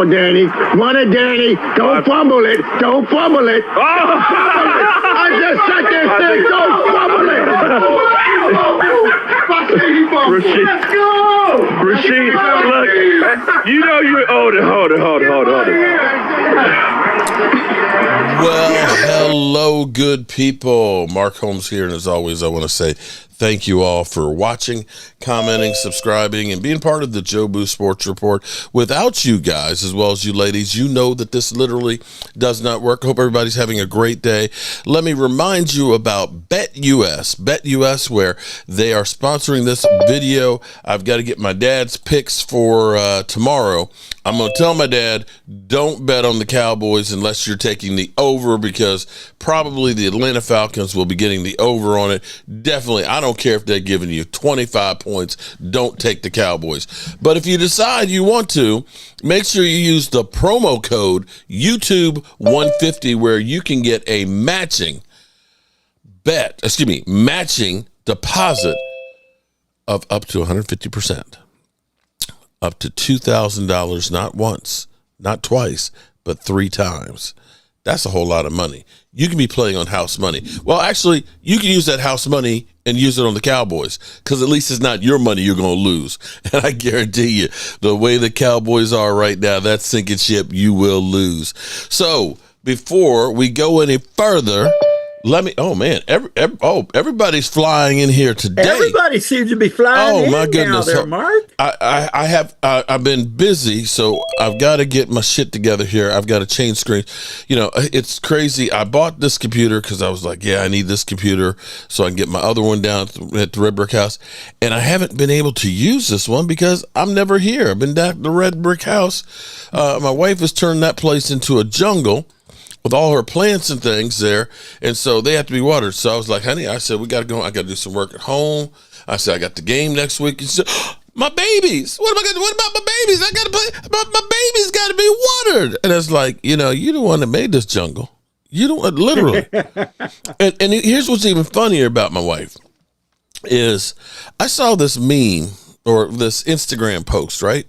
Danny. One it, Danny. Don't fumble it. Don't fumble it. Don't fumble it. I just sat there saying, don't fumble it. Let's go. Rasheed, look. You know you're hold it. Well, hello, good people. Mark Holmes here, and as always, I want to say thank you all for watching, commenting, subscribing, and being part of the Joe Boo Sports Report. Without you guys, as well as you ladies, you know that this literally does not work. Hope everybody's having a great day. Let me remind you about BetUS, where they are sponsoring this video. I've got to get my dad's picks for tomorrow. I'm going to tell my dad, don't bet on the Cowboys unless you're taking the over, because probably the Atlanta Falcons will be getting the over on it. Definitely, I don't care if they're giving you 25 points. Don't take the Cowboys. But if you decide you want to, make sure you use the promo code YouTube150, where you can get a matching deposit of up to 150%. Up to $2,000, not once, not twice, but 3 times. That's a whole lot of money. You can be playing on house money. Well, actually, you can use that house money and use it on the Cowboys, because at least it's not your money you're going to lose. And I guarantee you, the way the Cowboys are right now, that sinking ship, you will lose. So before we go any further, everybody's flying in here today. Everybody seems to be flying in my goodness. Now there, Mark. I've been busy, so I've got to get my shit together here. I've got to change screens. You know, it's crazy. I bought this computer because I was like, yeah, I need this computer so I can get my other one down at the Red Brick House. And I haven't been able to use this one because I'm never here. I've been down at the Red Brick House. My wife has turned that place into a jungle with all her plants and things there, and so they have to be watered. So I was like, honey, I said, we got to go. I got to do some work at home. I said, I got the game next week. And she said, my babies. What about my babies? I got to play. My babies got to be watered. And it's like, you're the one that made this jungle. You don't literally. and here's what's even funnier about my wife is I saw this meme or this Instagram post, right?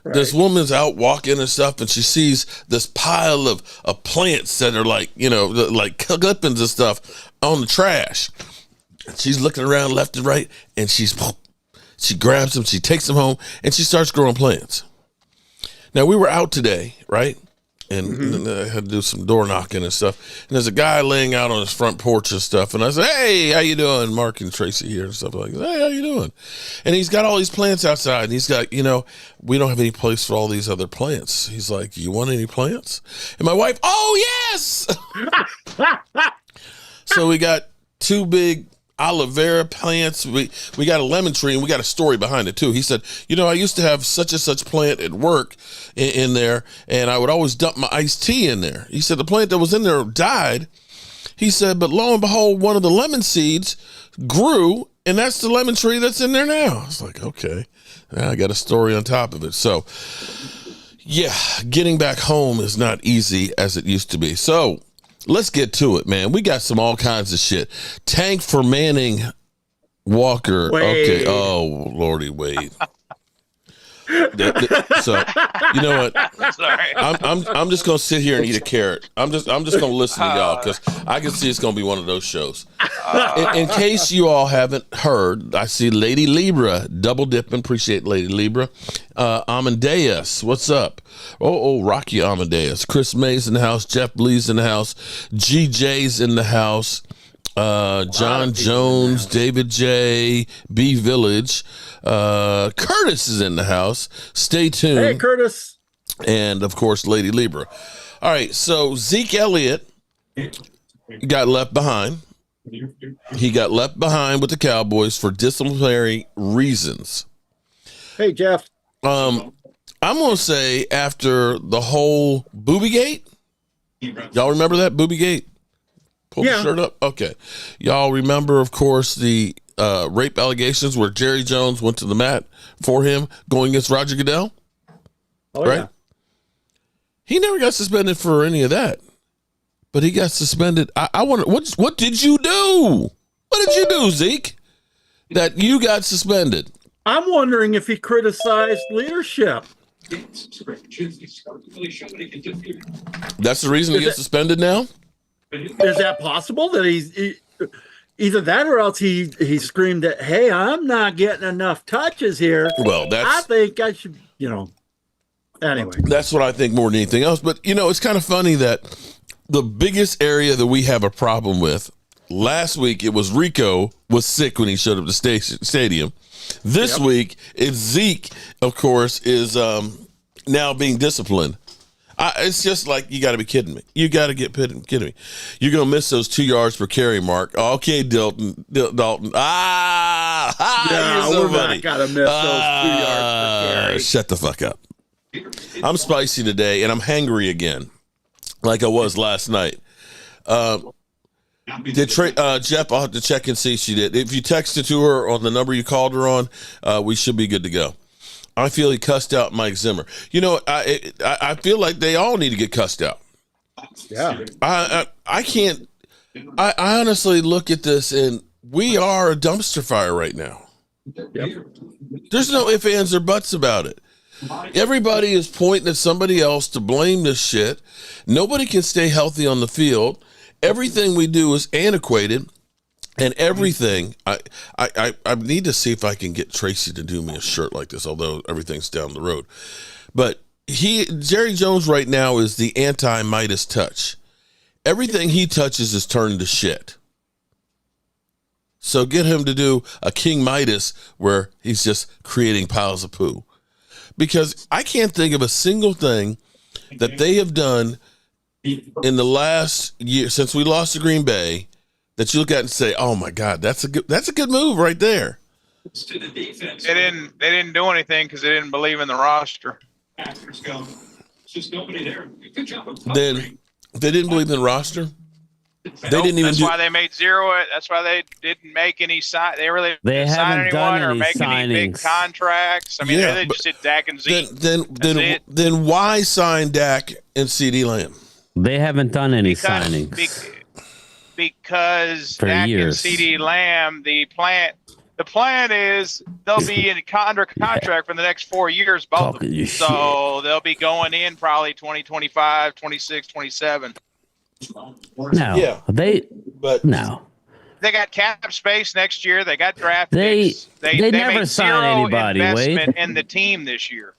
This woman's out walking and stuff, and she sees this pile of plants that are like clippings and stuff on the trash. She's looking around left and right, and she grabs them, she takes them home, and she starts growing plants. Now, we were out today, right? And I had to do some door knocking and stuff. And there's a guy laying out on his front porch and stuff. And I said, hey, how you doing? Mark and Tracy here and stuff like that. Hey, how you doing? And he's got all these plants outside. And he's got, we don't have any place for all these other plants. He's like, you want any plants? And my wife, oh, yes. So we got 2 big aloe vera plants. We got a lemon tree, and we got a story behind it too. He said, I used to have such and such plant at work in there, and I would always dump my iced tea in there. He said the plant that was in there died. He said, but lo and behold, one of the lemon seeds grew, and that's the lemon tree that's in there now. I was like, okay, now I got a story on top of it. So yeah, getting back home is not easy as it used to be. So let's get to it, man. We got all kinds of shit. Tank for Manning Walker. Wade. Okay. Oh, Lordy, Wade. So you know what? Sorry. I'm just gonna sit here and eat a carrot. I'm just gonna listen to y'all because I can see it's gonna be one of those shows. In case you all haven't heard, I see Lady Libra double dipping. Appreciate Lady Libra. Amadeus, what's up? Oh, Rocky Amadeus. Chris May's in the house. Jeff Lee's in the house. GJ's in the house. John Jones, David J, B Village, Curtis is in the house. Stay tuned. Hey, Curtis. And of course, Lady Libra. All right. So Zeke Elliott got left behind. He got left behind with the Cowboys for disciplinary reasons. Hey, Jeff. I'm going to say after the whole Boobygate, y'all remember that Boobygate? Pull the shirt up. Okay. Y'all remember, of course, the rape allegations where Jerry Jones went to the mat for him going against Roger Goodell? Oh, right? Yeah. He never got suspended for any of that, but he got suspended. I wonder, what did you do? What did you do, Zeke, that you got suspended? I'm wondering if he criticized leadership. That's the reason he gets suspended now? Is that possible that either that or else he screamed that, hey, I'm not getting enough touches here. Well, I think I should, anyway. That's what I think more than anything else. But, it's kind of funny that the biggest area that we have a problem with, last week it was Rico was sick when he showed up to stadium. This week it's Zeke, of course, is now being disciplined. It's just like, you got to be kidding me. You got to get kidding me. You're going to miss those 2 yards per carry mark. Okay, Dalton. Yeah, we're not going to miss those 2 yards per carry. Shut the fuck up. I'm spicy today, and I'm hangry again, like I was last night. Jeff, I'll have to check and see if she did. If you texted to her on the number you called her on, we should be good to go. I feel he cussed out Mike Zimmer. I feel like they all need to get cussed out. Yeah. I can't. I honestly look at this, and we are a dumpster fire right now. Yep. There's no ifs, ands, or buts about it. Everybody is pointing at somebody else to blame this shit. Nobody can stay healthy on the field. Everything we do is antiquated. And everything, I need to see if I can get Tracy to do me a shirt like this, although everything's down the road. But Jerry Jones right now is the anti-Midas touch. Everything he touches is turned to shit. So get him to do a King Midas where he's just creating piles of poo. Because I can't think of a single thing that they have done in the last year, since we lost to Green Bay, that you look at and say, "Oh my God, that's a good move right there." They didn't do anything because they didn't believe in the roster. Then they didn't believe in the roster. They didn't even. That's why they made zero. That's why they didn't make any sign. They didn't sign anyone or make any big contracts. I mean, they just did Dak and Zeke. Then why sign Dak and CeeDee Lamb? They haven't done any signings. Because for Dak years. and CeeDee Lamb, the plan is they'll be under contract for the next 4 years, both of them. So they'll be going in probably 2025, 26, 27. No, yeah, no. They got cap space next year. They got draft picks. They never made sign zero anybody, investment Wade. in the team this year.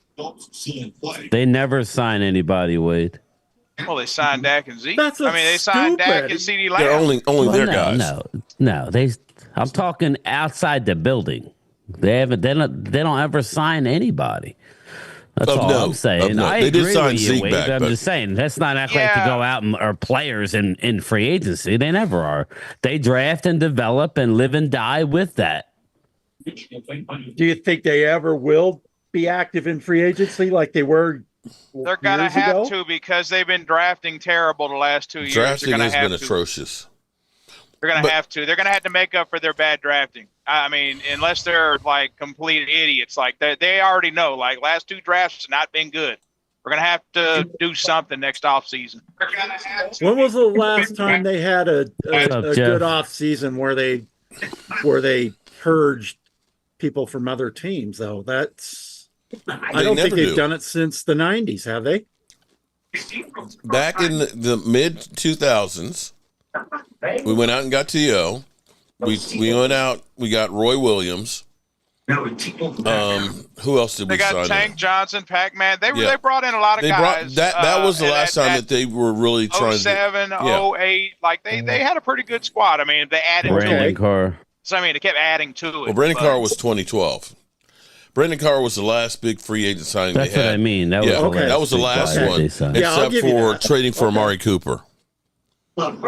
They never sign anybody, Wade. Well, they signed Dak and Zeke. They signed Dak and CeeDee Lamb. They're only their guys. No. I'm talking outside the building. They don't ever sign anybody. That's all I'm saying. I agree did sign with you, Zeke Wade. back, I'm just saying that's not act like to go out and are players in free agency. They never are. They draft and develop and live and die with that. Do you think they ever will be active in free agency like they were? They're going to have to because they've been drafting terrible the last 2 years. Drafting has been atrocious. They're going to have to. They're going to have to make up for their bad drafting. I mean, unless they're like complete idiots, like they already know. Like last 2 drafts have not been good. We're going to have to do something next offseason. When was the last time they had a good offseason where they purged people from other teams? Though I don't think they've done it since the 90s, have they? Back in the mid 2000s, we went out and got T.O. We went out. We got Roy Williams. Who else did we sign? They got Tank Johnson, Pac-Man. They brought in a lot of guys. That was the last time that they were really trying 07, 08. Like they had a pretty good squad. I mean, they added Brandon Carr. So I mean, they kept adding to it. Well, Brandon Carr was 2012. Brandon Carr was the last big free agent signing they had. That's what I mean. That was the last one, except for trading for Amari Cooper. And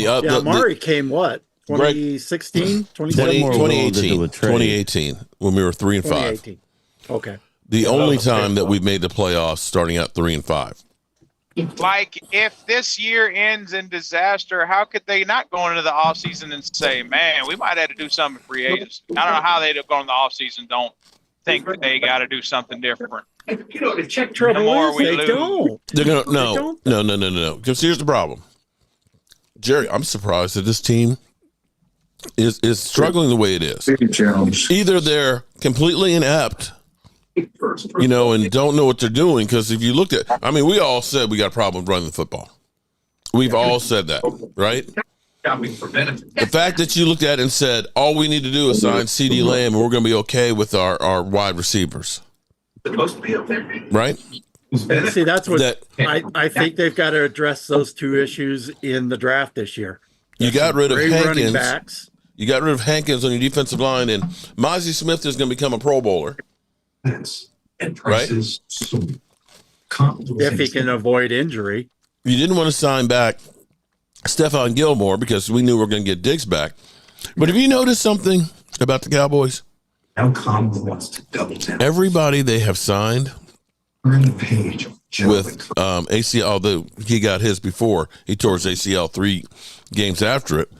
Amari came what? 2016, 2018, when we were 3-5. Okay. The only time that we've made the playoffs starting out 3-5. Like, if this year ends in disaster, how could they not go into the offseason and say, man, we might have to do something for free agents? I don't know how they'd go in the offseason, don't think that they got to do something different. The check trouble is they don't. They're going to, no. Because here's the problem. Jerry, I'm surprised that this team is struggling the way it is. Either they're completely inept and don't know what they're doing. Because if you looked at, we all said we got a problem running the football. We've all said that, right? The fact that you looked at it and said, all we need to do is sign CeeDee Lamb and we're going to be okay with our wide receivers. Right? See, that's what I think they've got to address those two issues in the draft this year. You got rid of Hankins. Running backs. You got rid of Hankins on your defensive line, and Mozzie Smith is going to become a Pro Bowler. Right? If he can avoid injury. You didn't want to sign back Stephon Gilmore because we knew we were going to get Diggs back. But have you noticed something about the Cowboys? Everybody they have signed with ACL, although he got his before. He tore his ACL 3 games after it.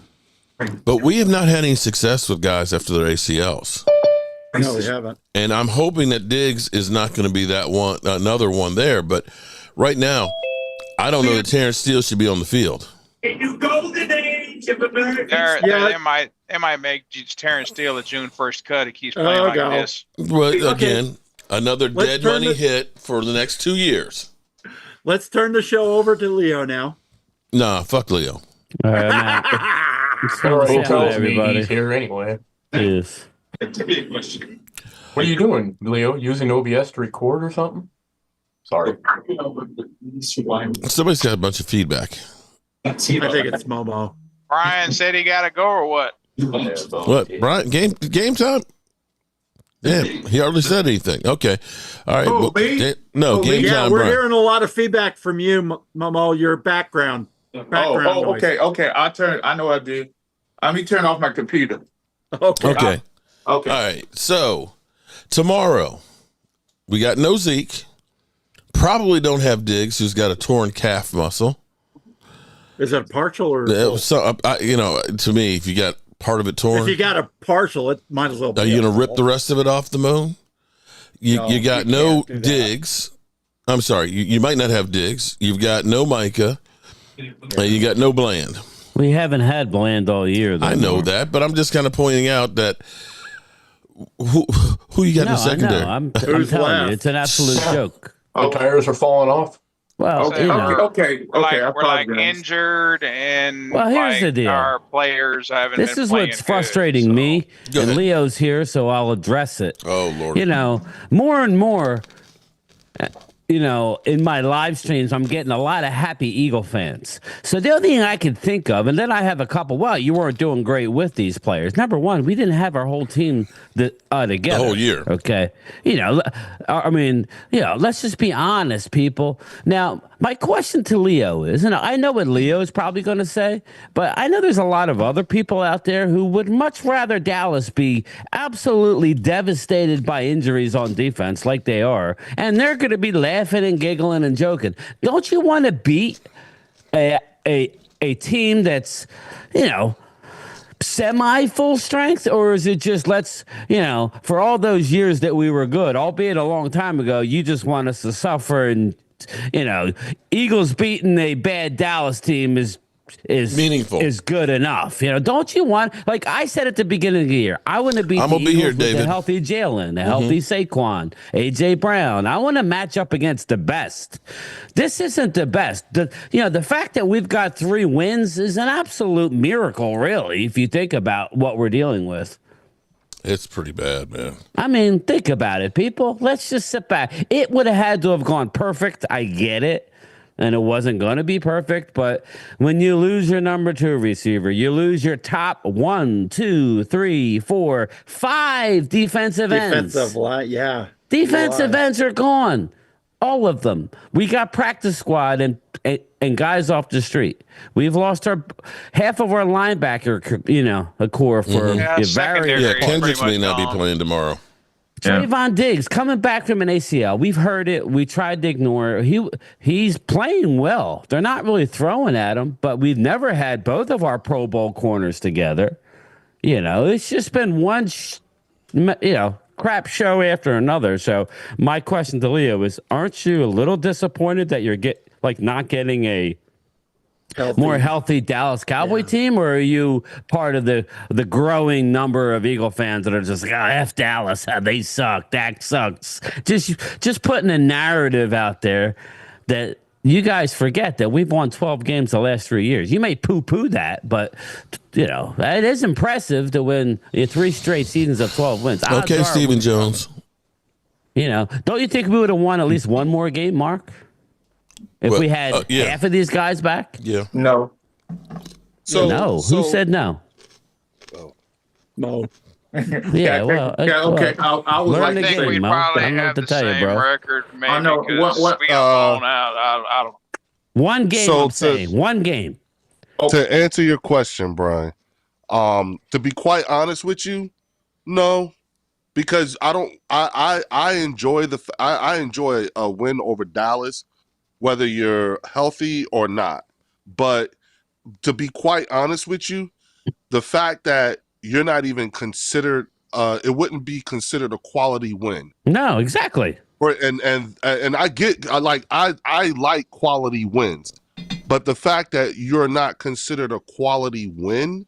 But we have not had any success with guys after their ACLs. No, we haven't. And I'm hoping that Diggs is not going to be that one, another one there. But right now, I don't know that Terrence Steele should be on the field. They might make Terrence Steele a June 1st cut. He keeps playing like this. Well, again, another dead money hit for the next 2 years. Let's turn the show over to Leo now. Nah, fuck Leo. All right, I'm out. Everybody here anyway. Yes. What are you doing, Leo? Using OBS to record or something? Sorry. Somebody's got a bunch of feedback. I think it's Momo. Brian said he got to go or what? What, Brian? Game time? Yeah, he hardly said anything. Okay. All right. Game time, we're Brian. hearing a lot of feedback from you, Momo, your background. Okay. I know I did. Let me turn off my computer. Okay. Okay. All right. So tomorrow we got no Zeke. Probably don't have Diggs, who's got a torn calf muscle. Is it partial or? To me, if you got part of it torn, if you got a partial, it might as well be. Are you going to rip the rest of it off the bone? You got no Diggs. I'm sorry. You might not have Diggs. You've got no Micah. You got no Bland. We haven't had Bland all year, though. I know that, but I'm just kind of pointing out that who you got in the secondary? I'm telling you, it's an absolute joke. The tires are falling off. Well, okay. We're like injured, and here's the deal. Our players haven't. This is what's frustrating me, and Leo's here, so I'll address it. Oh Lord! More and more. In my live streams, I'm getting a lot of happy Eagle fans. So the only thing I can think of, and then I have a couple, you weren't doing great with these players. Number one, we didn't have our whole team together. The whole year. Okay. Let's just be honest, people. Now, my question to Leo is, and I know what Leo is probably going to say, but I know there's a lot of other people out there who would much rather Dallas be absolutely devastated by injuries on defense like they are, and they're going to be laughing and giggling and joking. Don't you want to beat a team that's, semi full strength, or is it just for all those years that we were good, albeit a long time ago, you just want us to suffer and Eagles beating a bad Dallas team is meaningful, is good enough. Don't you want, like I said at the beginning of the year, I want to beat the Eagles here, with David. a healthy Jalen, a healthy Saquon, AJ Brown. I want to match up against the best. This isn't the best. The fact that we've got 3 wins is an absolute miracle, really, if you think about what we're dealing with. It's pretty bad, man. Think about it, people. Let's just sit back. It would have had to have gone perfect. I get it. And it wasn't going to be perfect. But when you lose your number 2 receiver, you lose your top 1, 2, 3, 4, 5 defensive ends. Defensive line, yeah. Defensive ends are gone. All of them. We got practice squad and guys off the street. We've lost half of our linebacker, a core for Kendricks may not be playing tomorrow. Trayvon Diggs coming back from an ACL. We've heard it. We tried to ignore it. He's playing well. They're not really throwing at him, but we've never had both of our Pro Bowl corners together. It's just been one, crap show after another. So my question to Leo is, aren't you a little disappointed that you're not getting a more healthy Dallas Cowboy team, or are you part of the growing number of Eagle fans that are just like, oh, F Dallas, they suck, Dak sucks? Just putting a narrative out there that you guys forget that we've won 12 games the last 3 years. You may poo-poo that, but it is impressive to win 3 straight seasons of 12 wins. Okay, Stephen Jones. Don't you think we would have won at least one more game, Mark? If we had half of these guys back? Yeah. No. Who said no? No. Yeah, well, okay. I was learn like, the I think game, we'd Mo. probably I don't know have what to the tell you, same bro. record, maybe, I know. because What- we got blown out. I don't. One game, So I'm saying. One game. To answer your question, Brian, to be quite honest with you, no, because I enjoy I enjoy a win over Dallas, whether you're healthy or not. But to be quite honest with you, the fact that you're not even considered, it wouldn't be considered a quality win. No, exactly. And I like quality wins, but the fact that you're not considered a quality win,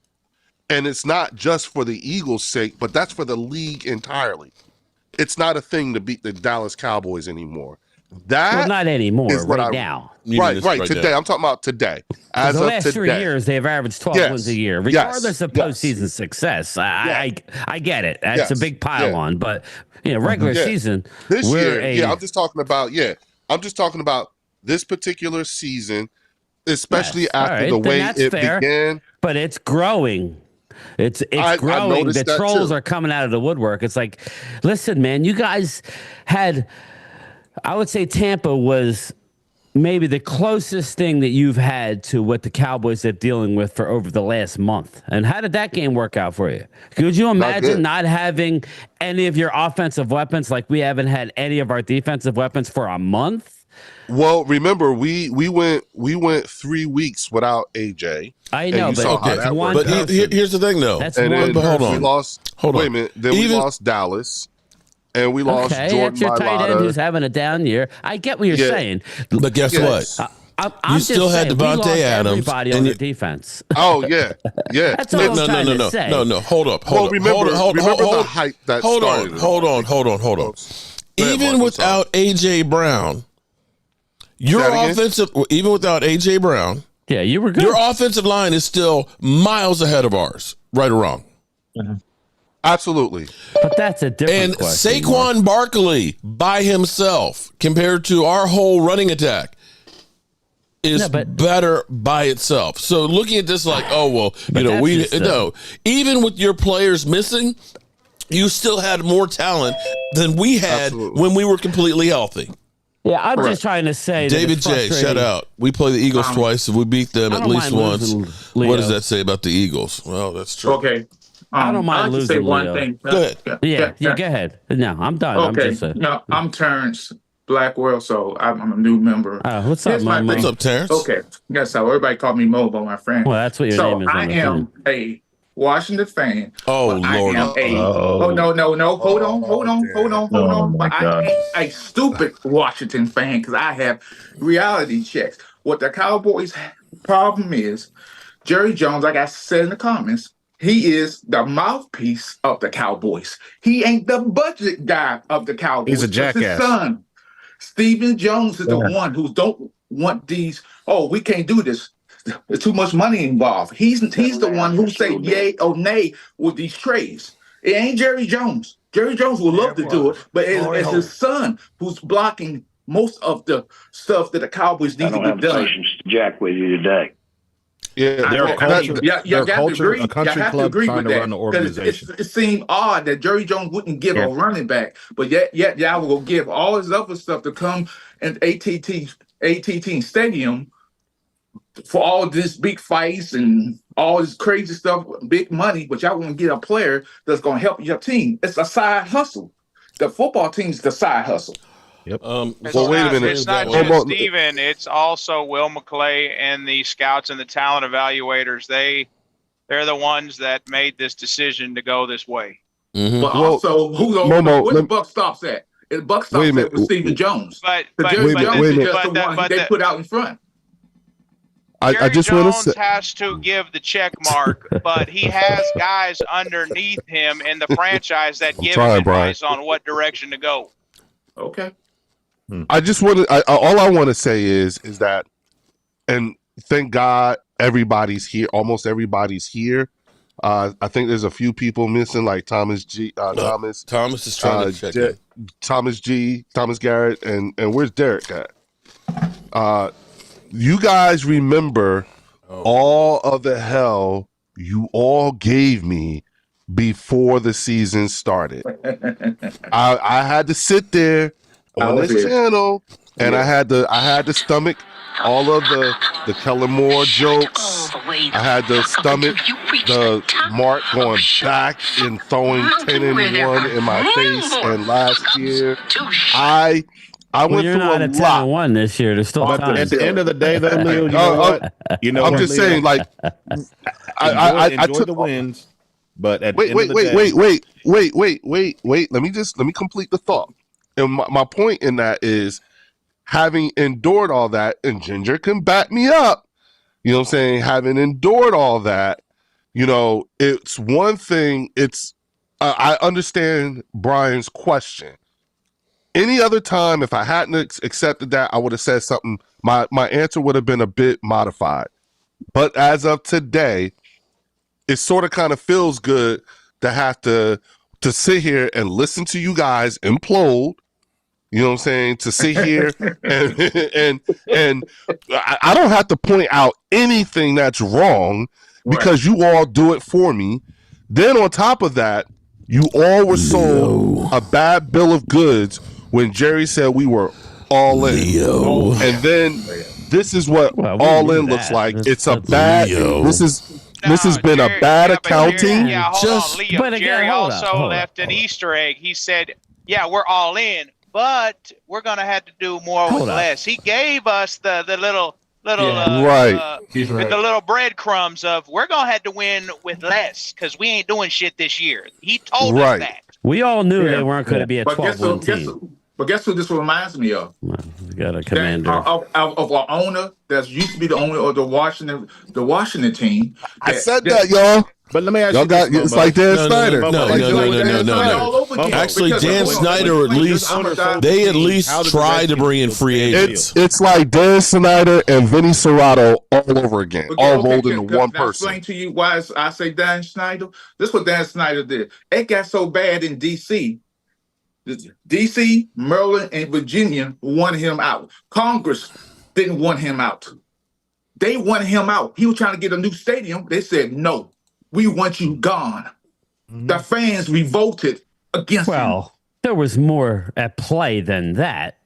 and it's not just for the Eagles' sake, but that's for the league entirely. It's not a thing to beat the Dallas Cowboys anymore. That not anymore. is what Right now. Right today. I'm talking about today. As the of last today. 3 years, they've averaged 12 wins a year, regardless of postseason success. I get it. That's a big pile on, but regular season this year. I'm just talking about this particular season, especially after the way it began. But it's growing. It's growing. The trolls are coming out of the woodwork. It's like, listen, man, you guys had. I would say Tampa was maybe the closest thing that you've had to what the Cowboys are dealing with for over the last month. And how did that game work out for you? Could you imagine not having any of your offensive weapons, like we haven't had any of our defensive weapons for a month? Well, remember we went 3 weeks without AJ. I know, but here's the thing, though. That's and one. Then hold on. We lost. Hold on. Wait a minute. Then we lost Dallas. And we lost Jordan that's your tight end Mailata. who's having a down year. I get what you're saying. But guess what? I'm still had Devontae Adams. Everybody on the defense. Oh, yeah. That's all I'm trying to say. No. Hold up. Remember the hype that started. Hold on. Even without A.J. Brown, even without A.J. Brown, you were good. Your offensive line is still miles ahead of ours, right or wrong. Mm-hmm. Absolutely. But that's a different question. And Saquon Barkley by himself compared to our whole running attack is better by itself. So looking at this like, even with your players missing, you still had more talent than we had when we were completely healthy. Yeah, I'm just trying to say David J, shout out. We play the Eagles twice. If we beat them at least once, what does that say about the Eagles? Well, that's true. Okay. I don't mind losing. Say one thing. Go ahead. Yeah, go ahead. No, I'm done. Okay. I'm Terrence Blackwell, so I'm a new member. What's up, Mo? What's up, Terrence? Okay. That's how everybody called me Mo, my friend. Well, that's what your name is. I am a Washington fan. Oh, Lord. No. Hold on. But I ain't a stupid Washington fan because I have reality checks. What the Cowboys' problem is, Jerry Jones, like I said in the comments, he is the mouthpiece of the Cowboys. He ain't the budget guy of the Cowboys. He's a jackass. His son, Stephen Jones, is the one who don't want these. Oh, we can't do this. There's too much money involved. He's the one who say yay or nay with these trades. It ain't Jerry Jones. Jerry Jones would love to do it, but it's his son who's blocking most of the stuff that the Cowboys need to get done. Patience to jack with you today. Yeah, their culture, a country club trying to run the organization. It seemed odd that Jerry Jones wouldn't give a running back, but yet y'all will give all his other stuff to come in AT&T Stadium for all this big fights and all this crazy stuff, big money, but y'all want to get a player that's going to help your team. It's a side hustle. The football team's the side hustle. Yep. Wait a minute. It's not just Steven. It's also Will McClay and the scouts and the talent evaluators. They're the ones that made this decision to go this way. Mm-hmm. But also, where the buck stops at? The buck stops at with Stephen Jones. But Jerry Jones is just the one they put out in front. I just want to say, has to give the check mark, but he has guys underneath him in the franchise that give him advice on what direction to go. Okay. I just want to. All I want to say is that, and thank God everybody's here. Almost everybody's here. I think there's a few people missing, like Thomas G. Thomas is trying to check in. Thomas G. Thomas Garrett, and where's Derek at? You guys remember all of the hell you all gave me before the season started. I had to sit there on this channel, and I had to stomach all of the Kellen Moore jokes. I had to stomach the Mark going back and throwing 10-1 in my face. And last year, I went through not a at lot. 10-1 this year. There's still time. At the end of the day, though, Leo, you know what? You know, I'm just saying, like, I enjoy took the wins, but at wait. Let me complete the thought. And my point in that is, having endured all that, and Ginger can back me up, you know what I'm saying? Having endured all that, you know, it's one thing. I understand Brian's question. Any other time, if I hadn't accepted that, I would have said something. My answer would have been a bit modified. But as of today, it sort of kind of feels good to have to sit here and listen to you guys implode. You know what I'm saying? To sit here and I don't have to point out anything that's wrong because you all do it for me. Then on top of that, you all were sold a bad bill of goods when Jerry said we were all in. And then this is what all in looks like. It's a bad. This has been a bad accounting. But again, Jerry also left an Easter egg. He said, "Yeah, we're all in, but we're gonna have to do more with less." He gave us the little the little breadcrumbs of we're gonna have to win with less because we ain't doing shit this year. He told us that. We all knew they weren't going to be a 12-win team. But guess who this reminds me of? We got a commander of our owner that used to be the owner of the Washington team. I said that, y'all. But let me ask you, it's like Dan Snyder. No. Actually, Dan Snyder at least tried to bring in free agents. It's like Dan Snyder and Vinny Serrato all over again, all rolled into one person. Explain to you why I say Dan Snyder. This is what Dan Snyder did. It got so bad in D.C. D.C., Maryland, and Virginia wanted him out. Congress didn't want him out. They wanted him out. He was trying to get a new stadium. They said, no, we want you gone. The fans revolted against him. There was more at play than that.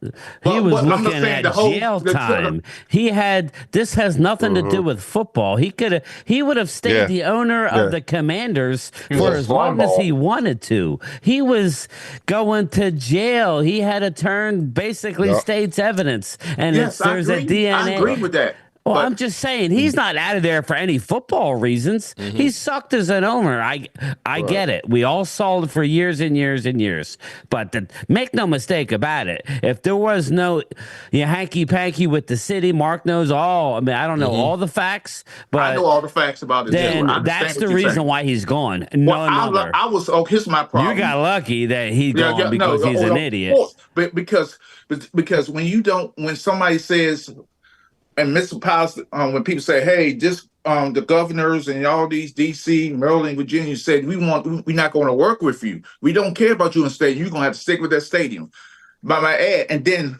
He was looking at jail time. This has nothing to do with football. He would have stayed the owner of the Commanders for as long as he wanted to. He was going to jail. He had to turn basically state's evidence. And there's a DNA. I agree with that. Well, I'm just saying he's not out of there for any football reasons. He sucked as an owner. I get it. We all saw it for years and years and years. But make no mistake about it. If there was no hanky panky with the city, Mark knows all. I mean, I don't know all the facts, but I know all the facts about it. Then that's the reason why he's gone. Here's my problem. You got lucky that he's gone because he's an idiot. But because when somebody says. And Mr. Powell, when people say, "Hey, the governors and all these D.C., Maryland, Virginia said we're not going to work with you. We don't care about you in stadium. You're going to have to stick with that stadium." By my ad, and then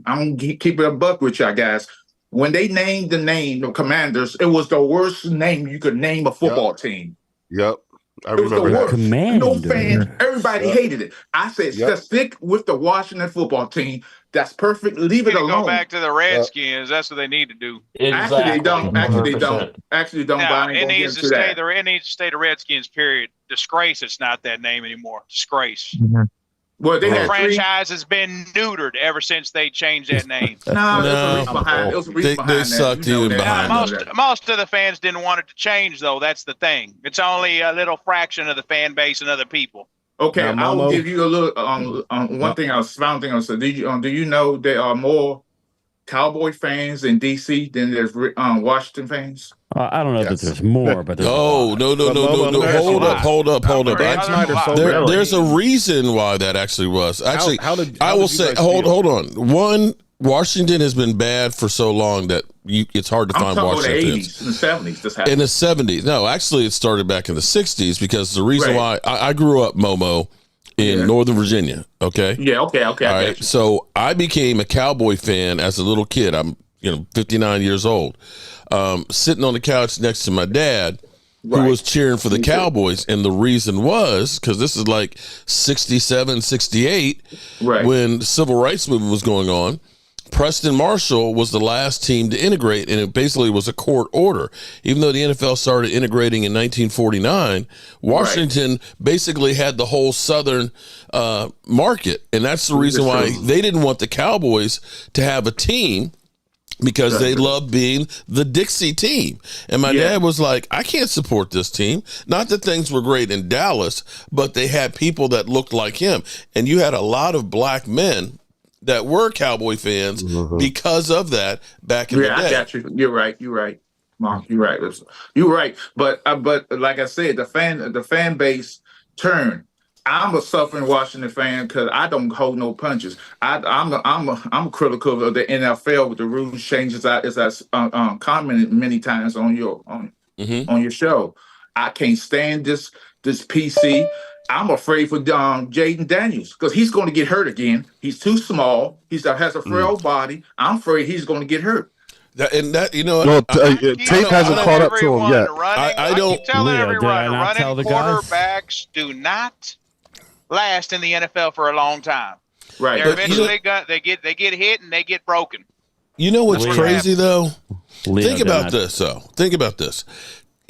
I'm going to keep it a buck with y'all guys. When they named the name of Commanders, it was the worst name you could name a football team. Yep. I remember that. No fans. Everybody hated it. I said, stick with the Washington football team. That's perfect. Leave it alone. Go back to the Redskins. That's what they need to do. Exactly. Actually, they don't. Actually, they don't. No, it needs to stay. It needs to stay the Redskins. Period. Disgrace. It's not that name anymore. Disgrace. Well, the franchise has been neutered ever since they changed that name. They sucked even behind it. Most of the fans didn't want it to change, though. That's the thing. It's only a little fraction of the fan base and other people. Okay, I will give you a little one thing. I was say. Do you know there are more Cowboy fans in DC than there's Washington fans? I don't know that there's more, but there's No. Hold up. There's a reason why that actually was. Actually, I will say, hold on. One, Washington has been bad for so long that it's hard to find Washington. In the 80s, in the 70s, this happened. In the 70s. No, actually, it started back in the 60s because the reason why I grew up, Momo, in Northern Virginia. Okay. Yeah. Okay. All right. So I became a Cowboy fan as a little kid. I'm 59 years old. Sitting on the couch next to my dad, who was cheering for the Cowboys. And the reason was because this is like 67, 68, when the civil rights movement was going on. Preston Marshall was the last team to integrate, and it basically was a court order. Even though the NFL started integrating in 1949, Washington basically had the whole southern market, and that's the reason why they didn't want the Cowboys to have a team, because they love being the Dixie team. And my dad was like, I can't support this team. Not that things were great in Dallas, but they had people that looked like him. And you had a lot of black men that were Cowboy fans because of that back in the day. I got you. You're right. Mom, you're right. You're right. But like I said, the fan base turned. I'm a suffering Washington fan because I don't hold no punches. I'm critical of the NFL with the rules changes. As I commented many times on your show, I can't stand this PC. I'm afraid for Jaden Daniels because he's going to get hurt again. He's too small. He has a frail body. I'm afraid he's going to get hurt. Tape hasn't caught up to him yet. I don't tell everyone running quarterbacks do not last in the NFL for a long time. Right. They're eventually they get hit and they get broken. You know what's crazy though? Think about this though. Think about this.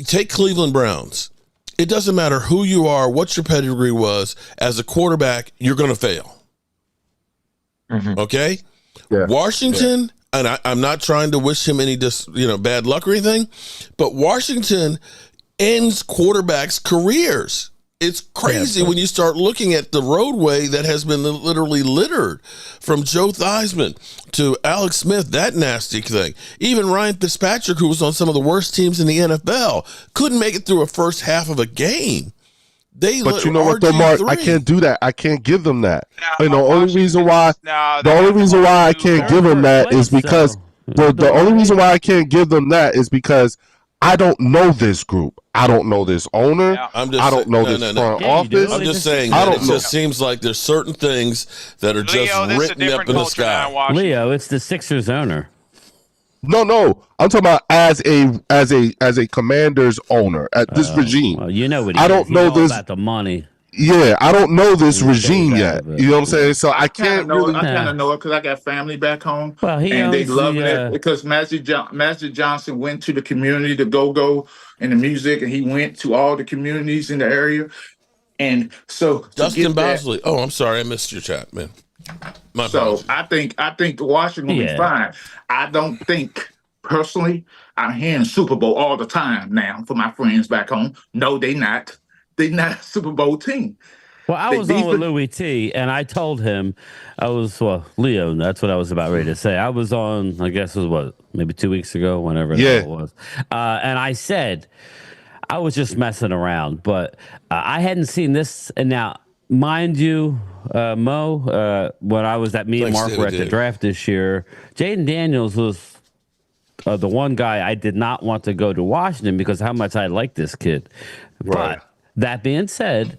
Take Cleveland Browns. It doesn't matter who you are, what your pedigree was. As a quarterback, you're going to fail. Okay? Yeah. Washington, and I'm not trying to wish him any bad luck or anything, but Washington ends quarterbacks' careers. It's crazy when you start looking at the roadway that has been literally littered, from Joe Theismann to Alex Smith, that nasty thing. Even Ryan Fitzpatrick, who was on some of the worst teams in the NFL, couldn't make it through a first half of a game. But you know what, though, Mark? I can't do that. I can't give them that. And the only reason why I can't give them that is because the only reason why I can't give them that is because I don't know this group. I don't know this owner. I don't know this front office. I'm just saying that it just seems like there's certain things that are just written up in the sky. Leo, it's the Sixers owner. No. I'm talking about as a Commander's owner at this regime. Well, you know what I don't know this about the money. Yeah, I don't know this regime yet. You know what I'm saying? So I can't really. I kind of know it because I got family back home, and they love it because Magic Johnson went to the community, the go-go and the music, and he went to all the communities in the area. And so Dustin Bosley. Oh, I'm sorry, I missed your chat, man. I think Washington will be fine. I don't think personally. I'm hearing Super Bowl all the time now for my friends back home. No, they not. They're not a Super Bowl team. Well, I was on with Louis T, and I told him Leo, that's what I was about ready to say. I was on, I guess it was maybe 2 weeks ago, whenever it was. And I said, I was just messing around, but I hadn't seen this. And now, mind you, Mo, when I was at me and Mark were at the draft this year, Jaden Daniels was the one guy I did not want to go to Washington because how much I like this kid. Right. But that being said,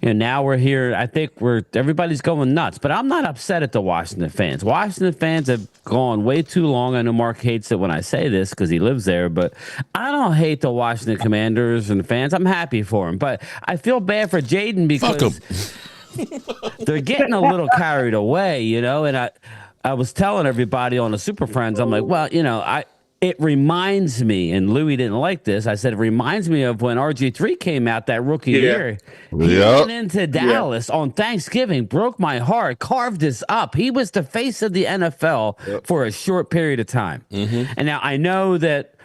now we're here. I think everybody's going nuts, but I'm not upset at the Washington fans. Washington fans have gone way too long. I know Mark hates it when I say this because he lives there, but I don't hate the Washington Commanders and fans. I'm happy for them, but I feel bad for Jaden because they're getting a little carried away, and I was telling everybody on the Super Friends, I'm like, well, it reminds me, and Louis didn't like this. I said, it reminds me of when RG3 came out that rookie year. He went into Dallas on Thanksgiving, broke my heart, carved this up. He was the face of the NFL for a short period of time. And now I know that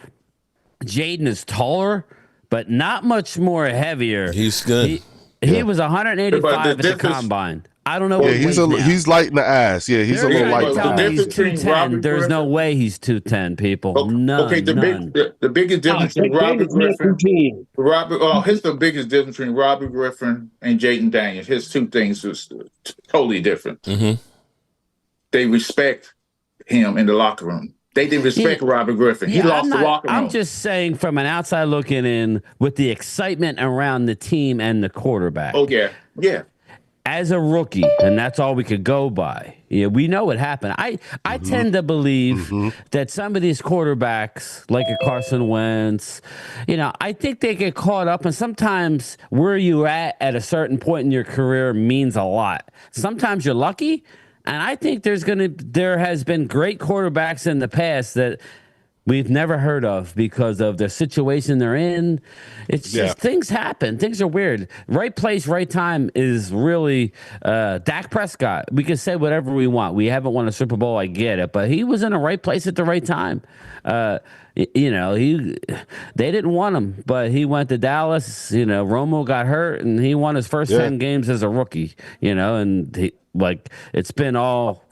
Jaden is taller, but not much more heavier. He's good. He was 185 at the combine. I don't know. Yeah, he's light in the ass. Yeah, he's a little light. Tell me he's 210. There's no way he's 210. People, none. Okay, the biggest difference between Robert Griffin. Here's the biggest difference between Robert Griffin and Jaden Daniels. His two things is totally different. Mm-hmm. They respect him in the locker room. They didn't respect Robert Griffin. He lost the locker room. I'm just saying, from an outside looking in, with the excitement around the team and the quarterback. Oh yeah. As a rookie, and that's all we could go by. Yeah, we know what happened. I tend to believe that some of these quarterbacks, like a Carson Wentz, I think they get caught up, and sometimes where you at a certain point in your career means a lot. Sometimes you're lucky, and I think there has been great quarterbacks in the past that we've never heard of because of the situation they're in. It's just things happen. Things are weird. Right place, right time is really Dak Prescott. We can say whatever we want. We haven't won a Super Bowl. I get it. But he was in the right place at the right time. They didn't want him, but he went to Dallas. Romo got hurt, and he won his first 10 games as a rookie, and it's been all,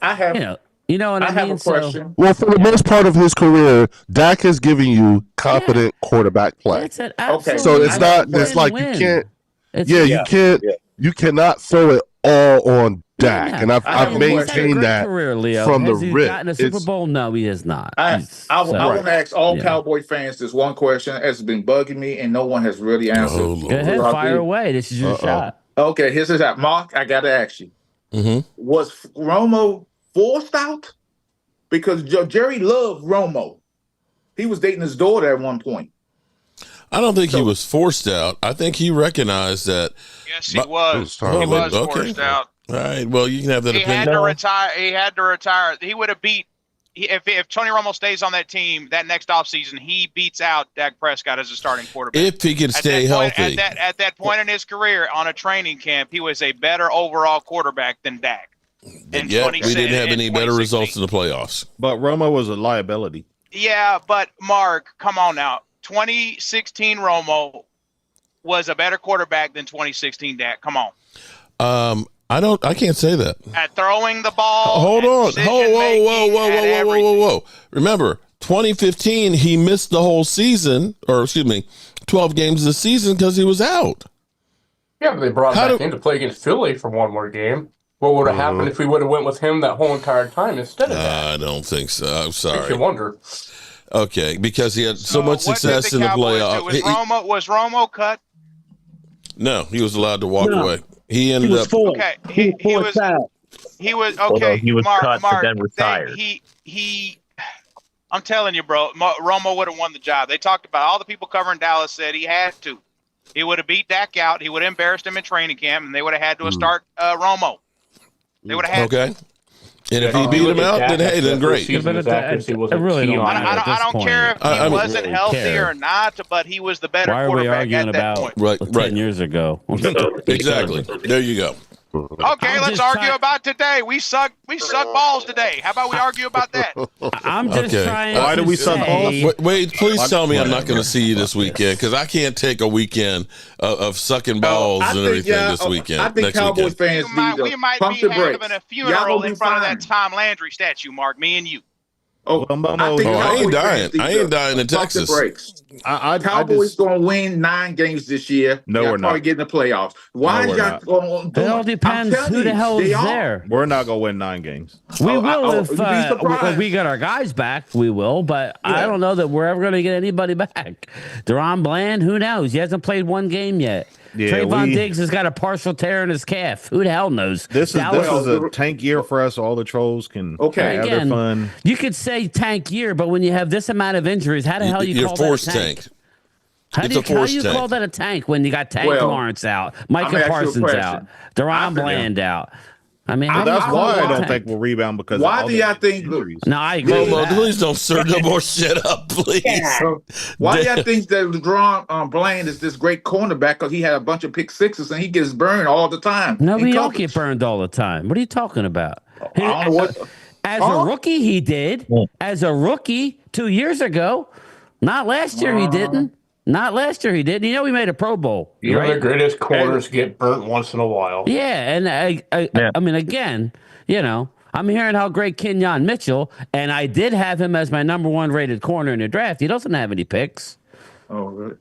You know what I mean? have a question. Well, for the most part of his career, Dak has given you competent quarterback play. That's it. Okay. So it's not. It's like you can't. You can't. You cannot throw it all on Dak, and I've maintained that career, Leo. from has the he rip. Gotten a Super Bowl? No, he has not. I want to ask all Cowboy fans this one question. It's been bugging me, and no one has really answered. Go ahead, fire away. This is your shot. Okay, here's the shot. Mark, I got to ask you. Was Romo forced out? Because Jerry loved Romo. He was dating his daughter at one point. I don't think he was forced out. I think he recognized that. Yes, he was. He was forced out. All right. Well, you can have that opinion. He had to retire. He would have beat if Tony Romo stays on that team that next offseason, he beats out Dak Prescott as a starting quarterback. If he can stay healthy. At that point in his career on a training camp, he was a better overall quarterback than Dak. Yeah, we didn't have any better results in the playoffs. But Romo was a liability. Yeah, but Mark, come on now. 2016 Romo was a better quarterback than 2016 Dak. Come on. I can't say that. At throwing the ball. Hold on. Whoa. Remember, 2015, he missed the whole season, 12 games of the season because he was out. Yeah, but they brought him back in to play against Philly for one more game. What would have happened if we would have went with him that whole entire time instead of that? I don't think so. I'm sorry. Makes you wonder. Okay, because he had so much success in the playoffs. Was Romo cut? No, he was allowed to walk away. He ended up. Okay, he was okay. He was cut, but then retired. I'm telling you, bro, Romo would have won the job. They talked about all the people covering Dallas said he had to. He would have beat Dak out. He would have embarrassed him in training camp, and they would have had to start Romo. They would have had to. And if he beat him out, then great. I don't care if he wasn't healthy or not, but he was the better quarterback at that point. Right. 10 years ago. Exactly. There you go. Okay, let's argue about today. We suck balls today. How about we argue about that? I'm just trying. Why do we suck balls? Wait, please tell me I'm not going to see you this weekend because I can't take a weekend of sucking balls and everything this weekend. I think Cowboys fans we might be having a funeral in front of that Tom Landry statue, Mark. Me and you. I ain't dying. I ain't dying in Texas. Cowboys going to win 9 games this year. No, we're not. Probably get in the playoffs. Why is y'all going to It all depends who the hell is there. We're not going to win 9 games. We will if we get our guys back. We will, but I don't know that we're ever going to get anybody back. Deron Bland, who knows? He hasn't played 1 game yet. Yeah, Trayvon Diggs has got a partial tear in his calf. Who the hell knows? This is a tank year for us. All the trolls can have their fun. You could say tank year, but when you have this amount of injuries, how the hell you call that a tank? How do you call that a tank when you got Tank Lawrence out, Micah Parsons out, Deron Bland out? I mean, that's why I don't think we'll rebound because why do y'all think? No, I agree. Please don't stir no more shit up, please. Why do y'all think that Deron Bland is this great cornerback? Because he had a bunch of pick sixes and he gets burned all the time. No, we don't get burned all the time. What are you talking about? As a rookie, he did. As a rookie 2 years ago, not last year. He didn't. Not last year he did. You know, we made a Pro Bowl. Even right? the greatest corners get burnt once in a while. Yeah, and I mean, again, you know, I'm hearing how great Kenyon Mitchell, and I did have him as my number 1 rated corner in the draft. He doesn't have any picks. Oh, really?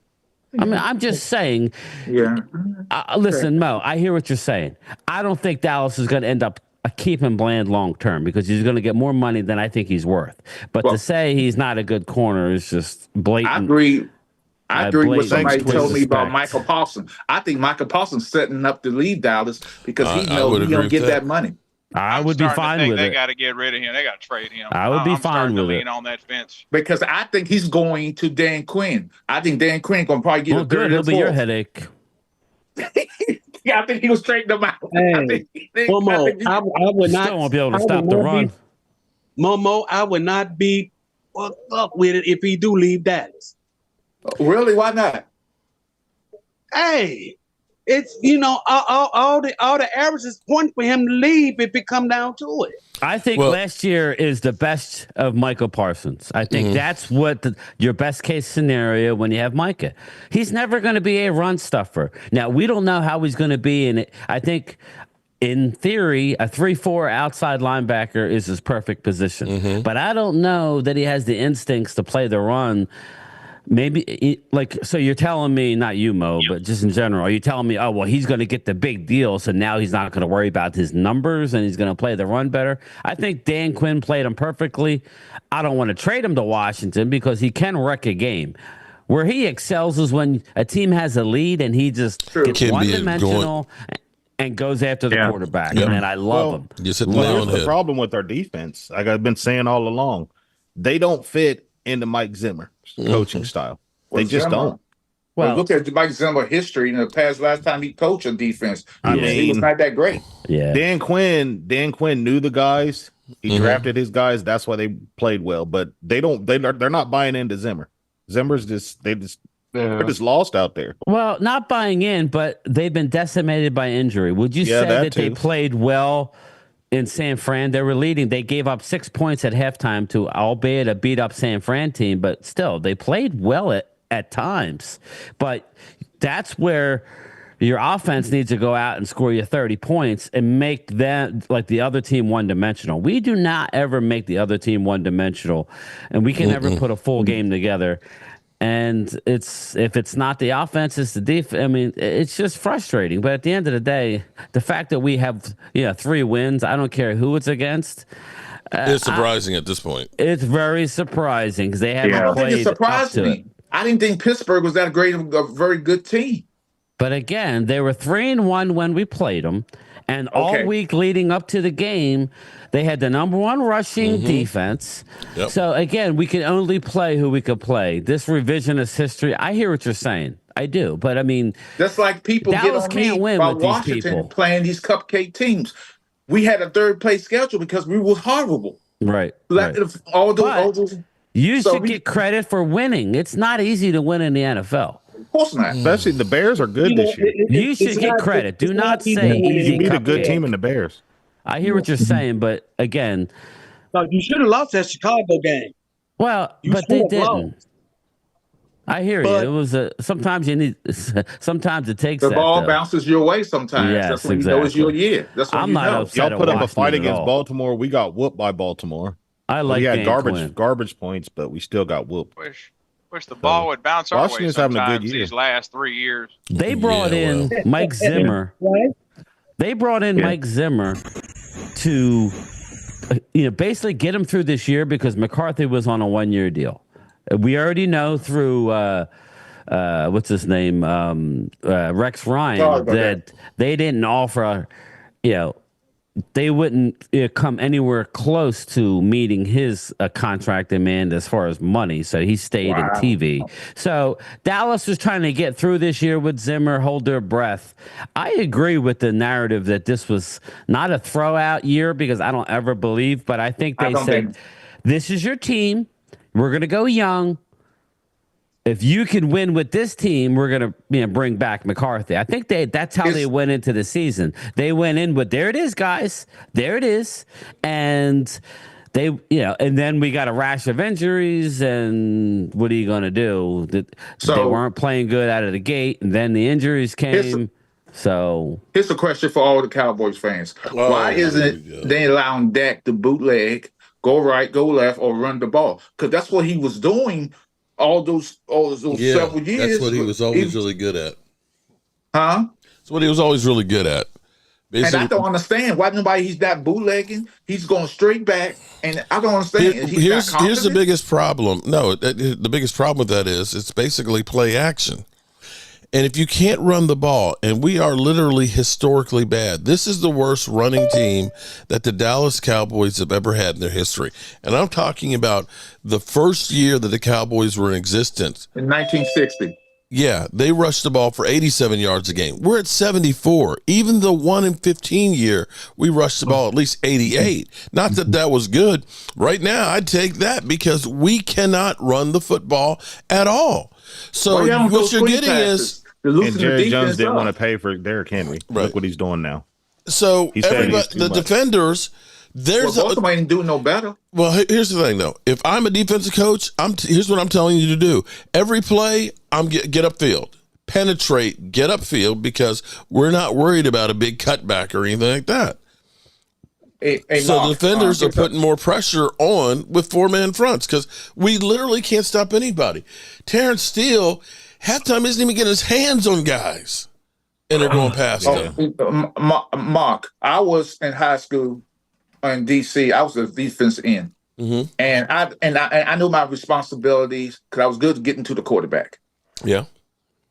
I mean, I'm just saying. Yeah. Listen, Mo, I hear what you're saying. I don't think Dallas is going to end up keeping Bland long term because he's going to get more money than I think he's worth. But to say he's not a good corner is just blatant. I agree. I agree with somebody told me about disrespect. Michael Paulson. I think Michael Paulson's setting up to leave Dallas because he knows he don't get that money. I would be fine with They it. got to get rid of him. They got to trade him. I would be I'm fine starting to with lean it. on that fence. Because I think he's going to Dan Quinn. I think Dan Quinn going to probably get Well, a third good. It'll and be your fourth. headache. Yeah, I think he was straighten them out. Hey, Momo, I would not. Still won't be able to I stop would the not run. be- Momo, I would not be fucked up with it if he do leave Dallas. Really? Why not? Hey, it's all the averages point for him to leave if it come down to it. I think last year is the best of Michael Parsons. I think that's what your best case scenario when you have Micah. He's never going to be a run stuffer. Now, we don't know how he's going to be in it. I think in theory, a 3-4 outside linebacker is his perfect position. But I don't know that he has the instincts to play the run. Maybe so you're telling me, not you, Mo, but just in general, are you telling me, oh, well, he's going to get the big deal, so now he's not going to worry about his numbers and he's going to play the run better? I think Dan Quinn played him perfectly. I don't want to trade him to Washington because he can wreck a game. Where he excels is when a team has a lead and he just gets one-dimensional and goes after the quarterback. And I love him. Here's the problem with our defense. Like I've been saying all along, they don't fit into Mike Zimmer's coaching style. They just don't. Well, look at Mike Zimmer's history in the past. Last time he coached a defense, he was not that great. Yeah, Dan Quinn knew the guys. He drafted his guys. That's why they played well. But they're not buying into Zimmer. Zimmer's they're just lost out there. Well, not buying in, but they've been decimated by injury. Would you say that they played well in San Fran? They were leading. They gave up 6 points at halftime to, albeit a beat up San Fran team, but still they played well at times. But that's where your offense needs to go out and score you 30 points and make them like the other team one-dimensional. We do not ever make the other team one-dimensional, and we can never put a full game together. And if it's not the offense, it's the defense. I mean, it's just frustrating. But at the end of the day, the fact that we have 3 wins, I don't care who it's against. It's surprising at this point. It's very surprising because they haven't played. It surprised me. I didn't think Pittsburgh was that a very good team. But again, they were 3-1 when we played them, and all week leading up to the game, they had the number 1 rushing defense. Yep. So again, we can only play who we could play. This revisionist history, I hear what you're saying. I do, but I mean, that's like people Dallas get on can't me win about with Washington these people playing these cupcake teams. We had a 3rd place schedule because we was horrible. Right. All those. You should get credit for winning. It's not easy to win in the NFL. Of course not. Especially the Bears are good this year. You should get credit. Do not say easy. You beat a good team in the Bears. I hear what you're saying, but again, you should have lost that Chicago game. Well, but they didn't. I hear you. It was sometimes you need. Sometimes it takes the ball bounces your way. Sometimes that's when you know it's your year. That's when I'm not upset. Y'all put up a fight against Baltimore. We got whooped by Baltimore. I like. We had garbage points, but we still got whooped. Wish the ball would bounce our way Washington's having a good year. These last 3 years. They brought in Mike Zimmer. They brought in Mike Zimmer to, basically get him through this year because McCarthy was on a 1-year deal. We already know through what's his name, Rex Ryan, that they didn't offer, they wouldn't come anywhere close to meeting his contract demand as far as money. So he stayed in TV. So Dallas was trying to get through this year with Zimmer, hold their breath. I agree with the narrative that this was not a throw-out year because I don't ever believe, but I think they said, this is your team. We're going to go young. If you can win with this team, we're going to bring back McCarthy. I think that's how they went into the season. They went in with, there it is, guys. There it is. And and then we got a rash of injuries, and what are you going to do? They weren't playing good out of the gate, and then the injuries came. Here's a question for all the Cowboys fans. Why isn't they allowing Dak to bootleg, go right, go left, or run the ball? Because that's what he was doing all those several years. That's what he was always really good at. Huh? That's what he was always really good at. Basically, and I don't understand why he's not bootlegging. He's going straight back, and I don't understand. Here's the biggest problem. No, the biggest problem with that is it's basically play action. And if you can't run the ball, and we are literally historically bad, this is the worst running team that the Dallas Cowboys have ever had in their history. And I'm talking about the first year that the Cowboys were in existence. In 1960. Yeah, they rushed the ball for 87 yards a game. We're at 74. Even the 1-15 year, we rushed the ball at least 88. Not that was good. Right now, I'd take that because we cannot run the football at all. So what you're getting is... And Jerry Jones didn't want to pay for Derrick Henry. Right. Look what he's doing now. So the defenders... Baltimore ain't doing no better. Well, here's the thing, though. If I'm a defensive coach, here's what I'm telling you to do. Every play, get upfield, penetrate, get upfield, because we're not worried about a big cutback or anything like that. The defenders are putting more pressure on with 4-man fronts because we literally can't stop anybody. Terrence Steele, halftime, isn't even getting his hands on guys, and they're going past him. Mark, I was in high school. In DC, I was a defense end, and I knew my responsibilities because I was good at getting to the quarterback. Yeah,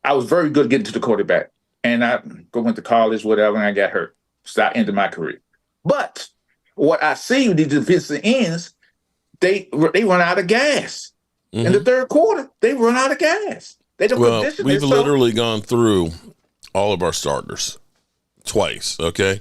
I was very good at getting to the quarterback, and I went to college, whatever, and I got hurt. So I ended my career. But what I see with the defensive ends, they run out of gas in the third quarter. They run out of gas. They don't condition we've themselves. literally gone through all of our starters twice. Okay.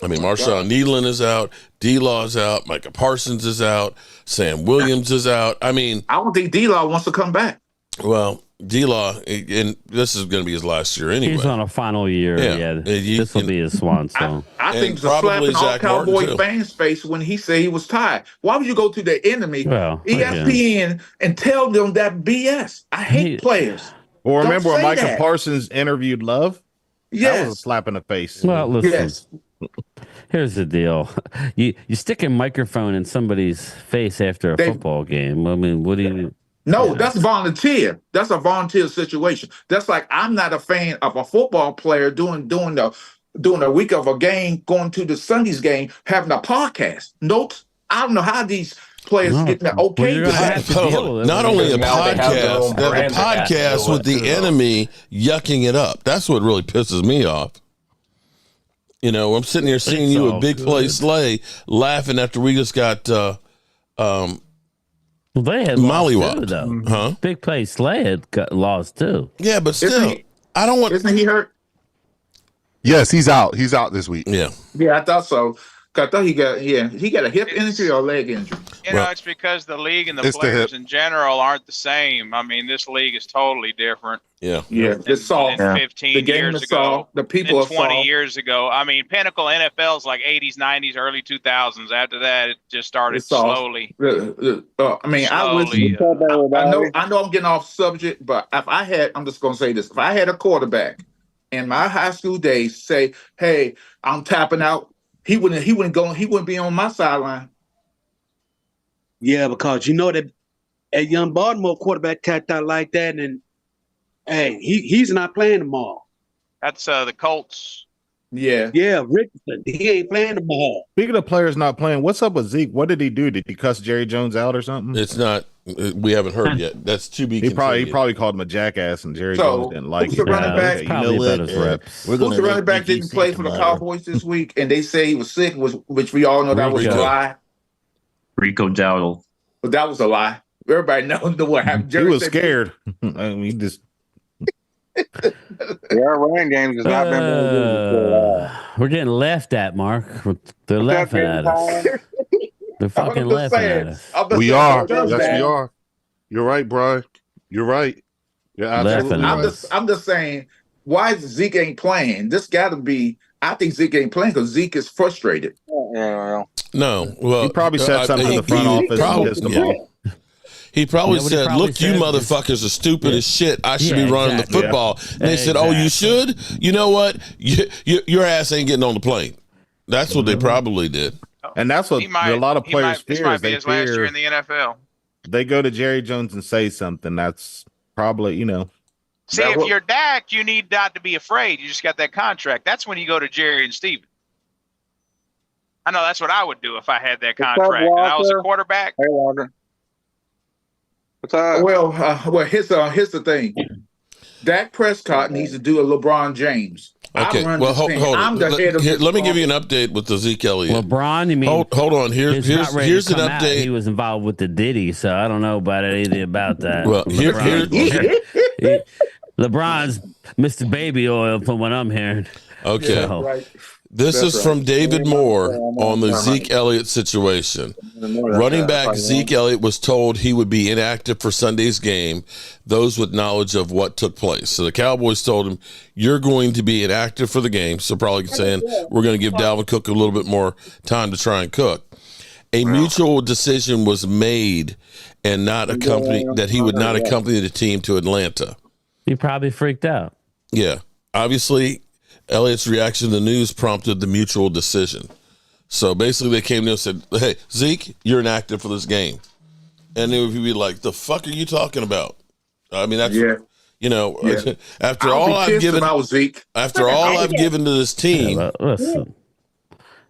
I mean, Marshawn Needland is out, D-Law is out, Micah Parsons is out, Sam Williams is out. I mean, I don't think D-Law wants to come back. Well, D-Law, and this is going to be his last year anyway. He's on a final year. Yeah, this will be his swan song. I think it's a slap in all Cowboy fans' face when he said he was tired. Why would you go to the enemy, ESPN, and tell them that BS? I hate players. Well, remember when Micah Parsons interviewed Love? Yes. That was a slap in the face. Well, listen. Here's the deal. You stick a microphone in somebody's face after a football game. I mean, what do you... No, that's volunteer. That's a volunteer situation. That's like I'm not a fan of a football player doing a week of a game, going to the Sunday's game, having a podcast. Notes. I don't know how these players get that okay. Not only a podcast, a podcast with the enemy yucking it up. That's what really pisses me off. You know, I'm sitting here seeing you a big play Slay laughing after we just got they had mollywopped, though. Huh? Big play Slay had got lost too. Yeah, but still, I don't want. Isn't he hurt? Yes, he's out. He's out this week. Yeah, I thought so. I thought he got a hip injury or a leg injury. You know, it's because the league and the players in general aren't the same. I mean, this league is totally different. Yeah. It's soft. 15 years ago. The people are 20 years ago. I mean, pinnacle NFL's like 80s, 90s, early 2000s. After that, it just started slowly. I mean, slowly. I know I'm getting off subject, but I'm just going to say this. If I had a quarterback in my high school days say, hey, I'm tapping out, he wouldn't be on my sideline. Yeah, because you know that a young Baltimore quarterback tapped out like that, and hey, he's not playing tomorrow. That's the Colts. Yeah, Richardson. He ain't playing tomorrow. Speaking of players not playing, what's up with Zeke? What did he do? Did he cuss Jerry Jones out or something? It's not. We haven't heard yet. That's to be. He probably called him a jackass, and Jerry Jones didn't like it. Who's the running back? You know what? Who's the running back didn't play for the Cowboys this week, and they say he was sick, which we all know that was a lie. Rico Dowdle. But that was a lie. Everybody knows what happened. He was scared. I mean, he just. Our running games has not been very good. We're getting laughed at, Mark. They're laughing at us. They're fucking laughing at us. We are. Yes, we are. You're right, Brian. You're right. Yeah, I'm just saying, why Zeke ain't playing? This got to be I think Zeke ain't playing because Zeke is frustrated. Yeah. No, well, He probably said something in the front office. He probably Nobody said, probably "Look, you said- motherfuckers are stupid as shit. I should be running the exactly. football." And they said, "Oh, you should? You know what? Your ass ain't getting on the plane." That's what they probably did. And that's what a lot of players This fear. might Is be they his last year fear in the NFL. they go to Jerry Jones and say something. That's probably, See, if you're Dak, you need not to be afraid. You just got that contract. That's when you go to Jerry and Steven. I know that's what I would do if I had that contract and I was a quarterback. Hey, Walter. What's up? Well, here's the thing. Dak Prescott needs to do a LeBron James. Okay, well, hold I'm on. the head of Let me give you an update with Ezekiel Elliott. LeBron, you mean? Hold on. Here's an Out. update. He was involved with the Diddy, so I don't know about anything about that. Well, LeBron's Mr. Baby Oil from what I'm hearing. Okay. So, This is from David Moore on the Zeke Elliott situation. Running back Zeke Elliott was told he would be inactive for Sunday's game, those with knowledge of what took place. So the Cowboys told him, you're going to be inactive for the game. So probably saying, we're going to give Dalvin Cook a little bit more time to try and cook. A mutual decision was made and not accompany that he would not accompany the team to Atlanta. He probably freaked out. Yeah. Obviously, Elliott's reaction to the news prompted the mutual decision. So basically they came to him and said, hey, Zeke, you're inactive for this game. And then he'd be like, the fuck are you talking about? I mean, that's, after all I've given, after all I've given to this team. Listen,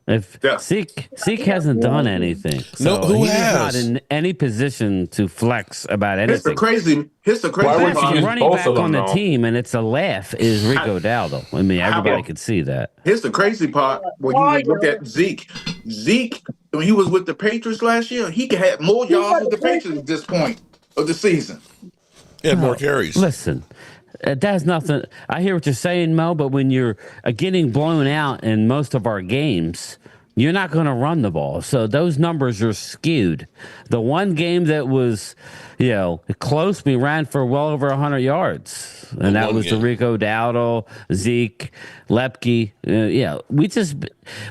if Zeke hasn't done anything, so who he's has? not in any position to flex about anything. Here's the crazy part. Running back on the team, and it's a laugh, is Rico Dowdle. I mean, everybody could see that. Here's the crazy part. When you look at Zeke, when he was with the Patriots last year, he had more yards with the Patriots at this point of the season. He had more carries. Listen, that's nothing. I hear what you're saying, Mo, but when you're getting blown out in most of our games, you're not going to run the ball. So those numbers are skewed. The one game that was, close, we ran for well over 100 yards. And that was the Rico Dowdle, Zeke, Lepke.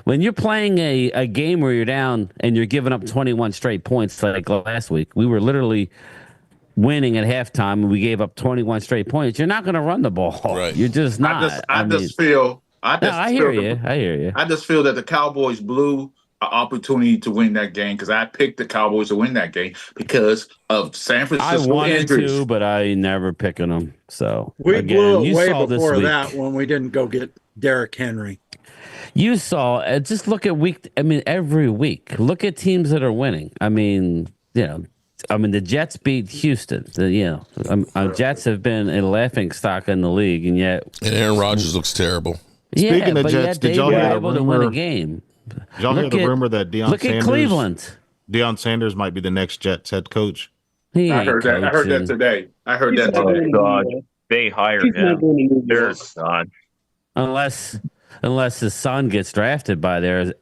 When you're playing a game where you're down and you're giving up 21 straight points like last week, we were literally winning at halftime and we gave up 21 straight points. You're not going to run the ball. Right. You're just not. I hear you. I just feel that the Cowboys blew an opportunity to win that game because I picked the Cowboys to win that game because of San Francisco I wanted injuries. to, but I never picking them. So we blew it way before this that when we didn't go get Derrick Henry. You saw. Just look at every week. Look at teams that are winning. The Jets beat Houston. Jets have been a laughing stock in the league, and Aaron Rodgers looks terrible. Speaking of Jets, did y'all hear the able to win a game? Did y'all hear the rumor that look at Cleveland? Deion Sanders might be the next Jets head coach. I heard that today. Oh God, they hire him. There's God. Unless his son gets drafted by there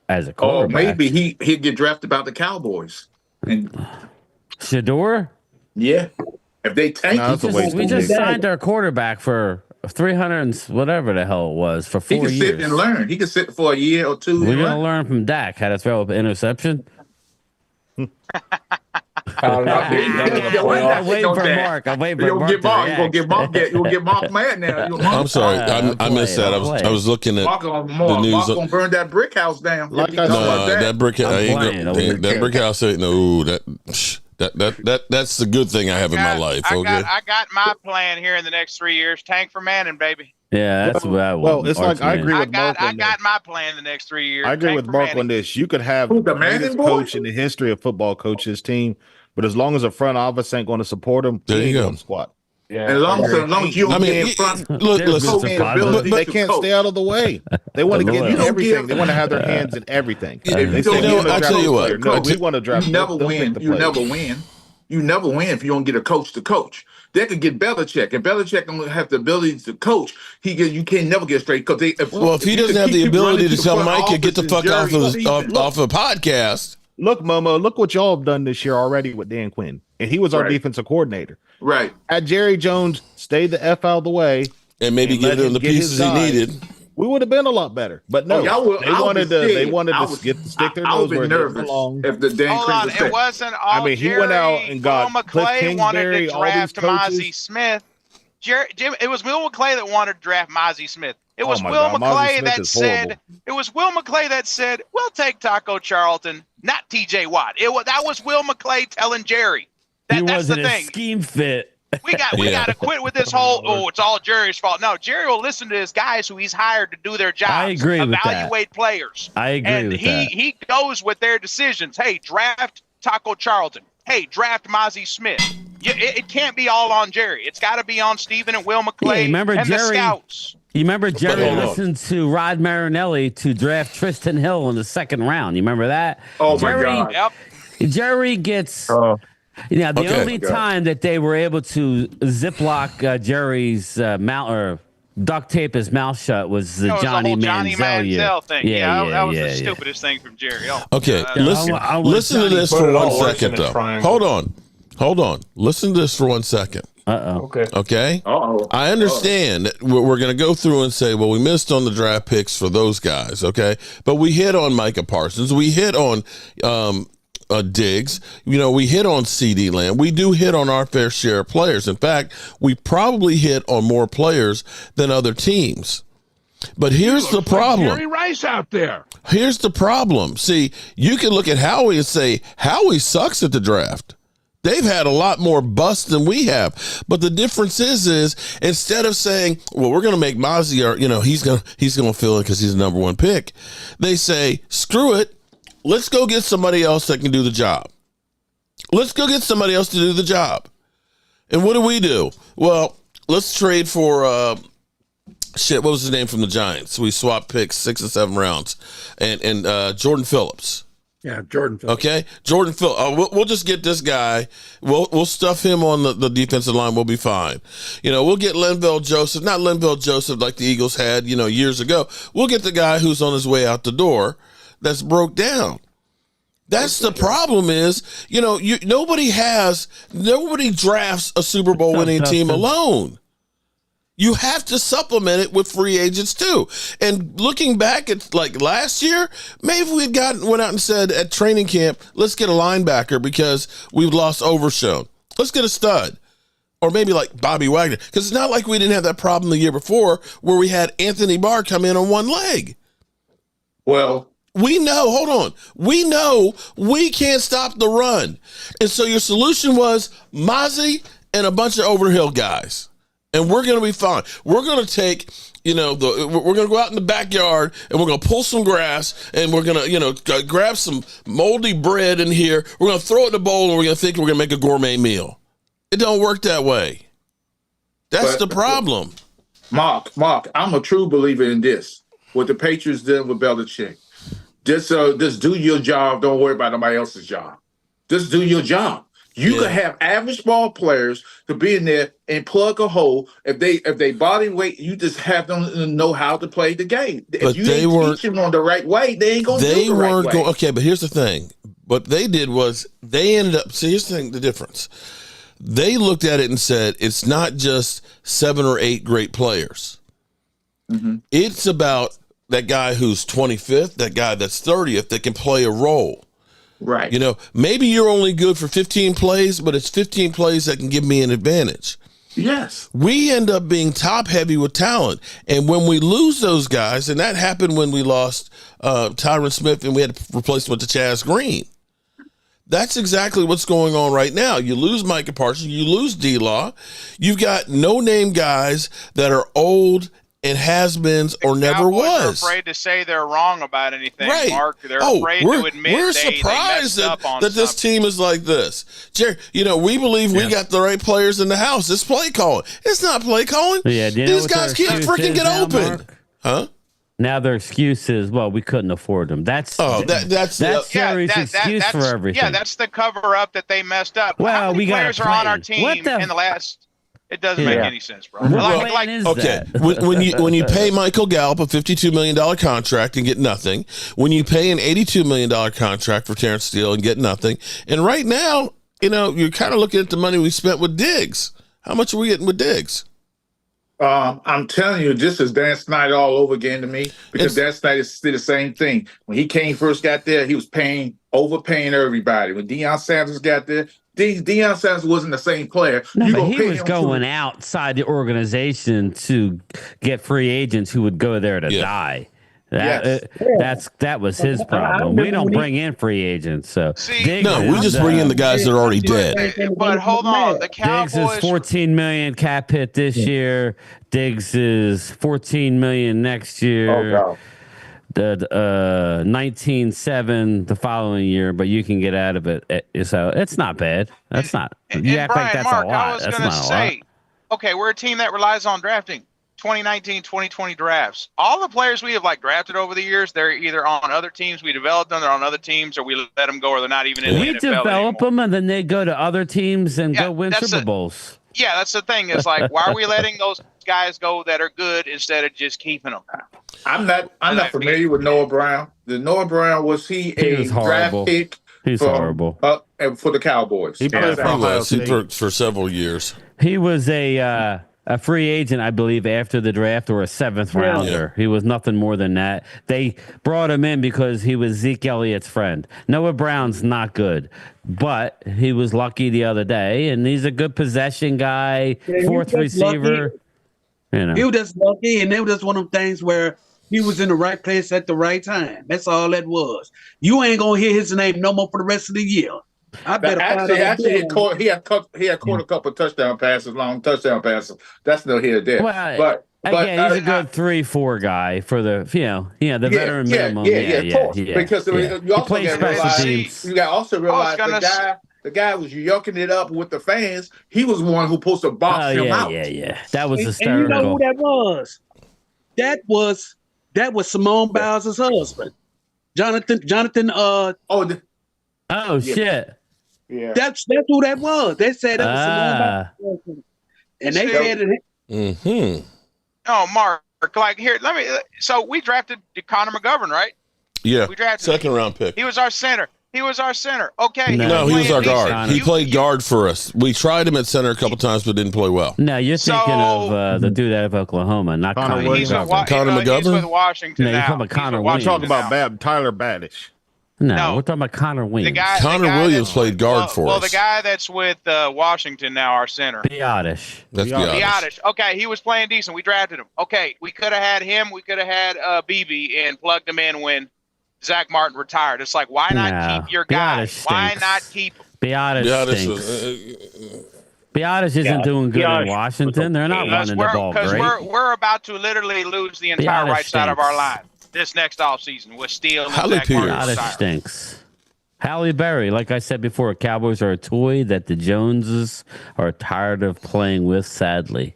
as a quarterback. Oh, maybe he'd get drafted by the Cowboys. And Shador? Yeah. If they tank, we just signed our quarterback for 300 and whatever the hell it was for 4 years. He can sit and learn. He can sit for a year or two. We're gonna learn from Dak how to throw an interception. I'm waiting for Mark. You'll get Mark mad now. I'm sorry, I missed that. I was looking at the news. Mark gonna burn that brick house down. That brick house ain't that's the good thing I have in my life. I got my plan here in the next 3 years. Tank for Manning, baby. Yeah, that's what I want. Well, it's like I agree with Mark. I got my plan in the next 3 years. I agree with Mark on this. You could have the greatest coach in the history of football coach his team, but as long as the front office ain't going to support him, there you go. Squat. Yeah. As long as you don't get in front, look, they can't stay out of the way. They want to get everything. They want to have their hands in everything. I tell you what, no, we want to draft. You never win. You never win if you don't get a coach to coach. They could get Belichick, and Belichick don't have the ability to coach. You can never get straight because if he doesn't have the ability to tell Mike, get the fuck off of a podcast. Look, Momo, look what y'all have done this year already with Dan Quinn, and he was our defensive coordinator. Right. Had Jerry Jones stayed the F out of the way and maybe give him the pieces he needed. we would have been a lot better. But no, they wanted to stick their nose where they belong. If the Dan Hold on, it wasn't all. I mean, he went out and got Will McClay wanted to draft coaches. Mozzie Smith. It was Will McClay that wanted to draft Mozzie Smith. It was Will God, McClay that said. It was Will McClay that said, "We'll take Taco Charlton, not T.J. Watt." That was Will McClay telling Jerry. That's the thing. Scheme fit. We got to quit with this whole, it's all Jerry's fault. No, Jerry will listen to his guys who he's hired to do their jobs. I agree with that. Evaluate players. I agree with that. He goes with their decisions. Hey, draft Taco Charlton. Hey, draft Mozzie Smith. It can't be all on Jerry. It's got to be on Stephen and Will McClay and the scouts. You remember Jerry listened to Rod Marinelli to draft Tristan Hill in the second round. You remember that? Oh, my God. Yep. Jerry gets... the only time that they were able to ziplock Jerry's mouth or duct tape his mouth shut was the Johnny Manziel thing. That was the stupidest thing from Jerry. Listen to this for 1 second, though. Hold on. Listen to this for 1 second. Okay. I understand that we're going to go through and say, well, we missed on the draft picks for those guys. Okay, but we hit on Micah Parsons. We hit on Diggs, we hit on CD Lamb. We do hit on our fair share of players. In fact, we probably hit on more players than other teams. But here's the problem. Jerry Rice out there. Here's the problem. See, you can look at Howie and say Howie sucks at the draft. They've had a lot more busts than we have. But the difference is instead of saying, well, we're going to make Mozzie, he's going to fill it because he's the number one pick, they say, screw it. Let's go get somebody else that can do the job. Let's go get somebody else to do the job. And what do? Well, let's trade for, what was his name from the Giants? We swapped picks 6 and 7 rounds. And Jordan Phillips. Yeah, Jordan Phillips. Okay, Jordan Phillips. We'll just get this guy. We'll stuff him on the defensive line. We'll be fine. We'll get Linval Joseph. Not Linval Joseph like the Eagles had, years ago. We'll get the guy who's on his way out the door that's broke down. That's the problem is, nobody drafts a Super Bowl winning team alone. You have to supplement it with free agents too. And looking back at like last year, maybe we went out and said at training camp, let's get a linebacker because we've lost Overshown. Let's get a stud. Or maybe like Bobby Wagner. Because it's not like we didn't have that problem the year before where we had Anthony Barr come in on one leg. Well, we know we can't stop the run. And so your solution was Mozzie and a bunch of Overhill guys. And we're going to be fine. We're going to take, we're going to go out in the backyard and we're going to pull some grass and we're going to, grab some moldy bread in here. We're going to throw it in a bowl and we're going to think we're going to make a gourmet meal. It don't work that way. That's the problem. Mark, I'm a true believer in this. What the Patriots did with Belichick. Just do your job. Don't worry about nobody else's job. Just do your job. You could have average ball players to be in there and plug a hole. If they body weight, you just have them to know how to play the game. If you ain't teach them on the right way, they ain't going to do the right way. Okay, but here's the thing. What they did was they ended up, see, here's the difference. They looked at it and said, it's not just 7 or 8 great players. Mm-hmm. It's about that guy who's 25th, that guy that's 30th that can play a role. Right. Maybe you're only good for 15 plays, but it's 15 plays that can give me an advantage. Yes. We end up being top heavy with talent. And when we lose those guys, and that happened when we lost Tyron Smith and we had to replace him with the Chaz Green. That's exactly what's going on right now. You lose Micah Parsons, you lose D-Law. You've got no-name guys that are old and has-beens or never was. They're afraid to say they're wrong about anything, right. Mark. They're afraid to admit we're they surprised messed up on that this team is like this. Jerry, we believe we got the right players in the house. It's play calling. It's not play calling. Yeah, these guys can't freaking get open. Mark? Huh? Now their excuse is, well, we couldn't afford them. That's Jerry's excuse for everything. Yeah, that's the cover up that they messed up. Well, how many we got players are on our team in the last? It doesn't make any sense, bro. When you pay Michael Gallup a $52 million contract and get nothing, when you pay an $82 million contract for Terrence Steele and get nothing, and right now, you're kind of looking at the money we spent with Diggs. How much are we getting with Diggs? I'm telling you, this is Dan Snyder all over again to me because Dan Snyder did the same thing. When he first got there, he was overpaying everybody. When Deion Sanders got there, Deion Sanders wasn't the same player. No, but he was going outside the organization to get free agents who would go there to die. That was his problem. We don't bring in free agents, so See, we just bring in the guys that are already dead. But hold on, the Cowboys. Diggs is 14 million cap hit this year. Diggs is 14 million next year. Oh, The 19.7 the following year, but you can get out of it. So it's not bad. That's not. You act like that's Mark, a lot. I was That's going to not a say, lot. okay, we're a team that relies on drafting. 2019, 2020 drafts. All the players we have drafted over the years, they're either on other teams, we developed them, they're on other teams, or we let them go, or they're not even in the NFL develop anymore. them, and then they go to other teams and go win Super Bowls. Yeah, that's the thing. It's why are we letting those guys go that are good instead of just keeping them? I'm not familiar with Noah Brown. The Noah Brown was he a draft pick? He's horrible. For the Cowboys. He played for several years. He was a free agent, I believe, after the draft, or a seventh rounder. He was nothing more than that. They brought him in because he was Zeke Elliott's friend. Noah Brown's not good, but he was lucky the other day, and he's a good possession guy, fourth receiver. You know. He was just lucky, and it was just one of them things where he was in the right place at the right time. That's all that was. You ain't gonna hear his name no more for the rest of the year. I better he had caught a couple of touchdown passes, long touchdown passes. That's no here or there. Well, but again, he's a good 3-4 guy for the the veteran minimum. Because you also realize the guy was yucking it up with the fans. He was one who supposed to box him out. That was hysterical. And you know who that was? That was Simone Biles' husband, Jonathan. Shit. Yeah. That's who that was. They said that was Simone Biles. And they said it. Mm-hmm. Oh, Mark, here, so we drafted Connor McGovern, right? Yeah. We drafted second round pick. He was our center. Okay. No, he was our guard. He played guard for us. We tried him at center a couple times, but didn't play well. No, you're thinking of the dude out of Oklahoma, not Connor Williams. Connor McGovern? He's with Washington you're now. talking about Connor Williams. I'm talking about Tyler Badish. No, we're talking about Connor Williams. Connor Williams played guard for us. Well, the guy that's with Washington now, our center. Biotish. That's Biotish. Okay, he was playing decent. We drafted him. Okay, we could have had him. We could have had BB and plugged him in when Zach Martin retired. It's like, why not keep your guy? Why not keep him? Biotish isn't doing good in Washington. They're not running the ball great. Because we're about to literally lose the entire right side of our line this next offseason with Steele and Zach Martin. Biotish stinks. Halle Berry, like I said before, Cowboys are a toy that the Joneses are tired of playing with, sadly.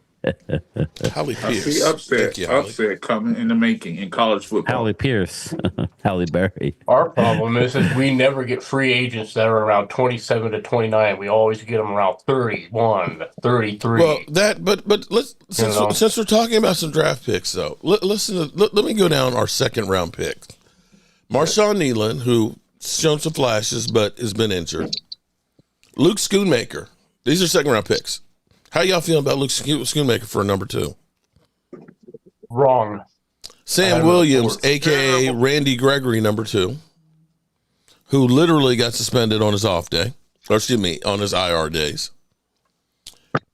Halle Pierce. Upset coming in the making in college football. Halle Pierce. Halle Berry. Our problem is we never get free agents that are around 27 to 29. We always get them around 31 to 33. Well, but let's since we're talking about some draft picks, though, let me go down our second round picks. Marshawn Nealon, who shown some flashes but has been injured. Luke Schoonmaker. These are second round picks. How y'all feeling about Luke Schoonmaker for number 2? Wrong. Sam Williams, a.k.a. Randy Gregory, number 2, who literally got suspended on his off day. Or excuse me, on his IR days.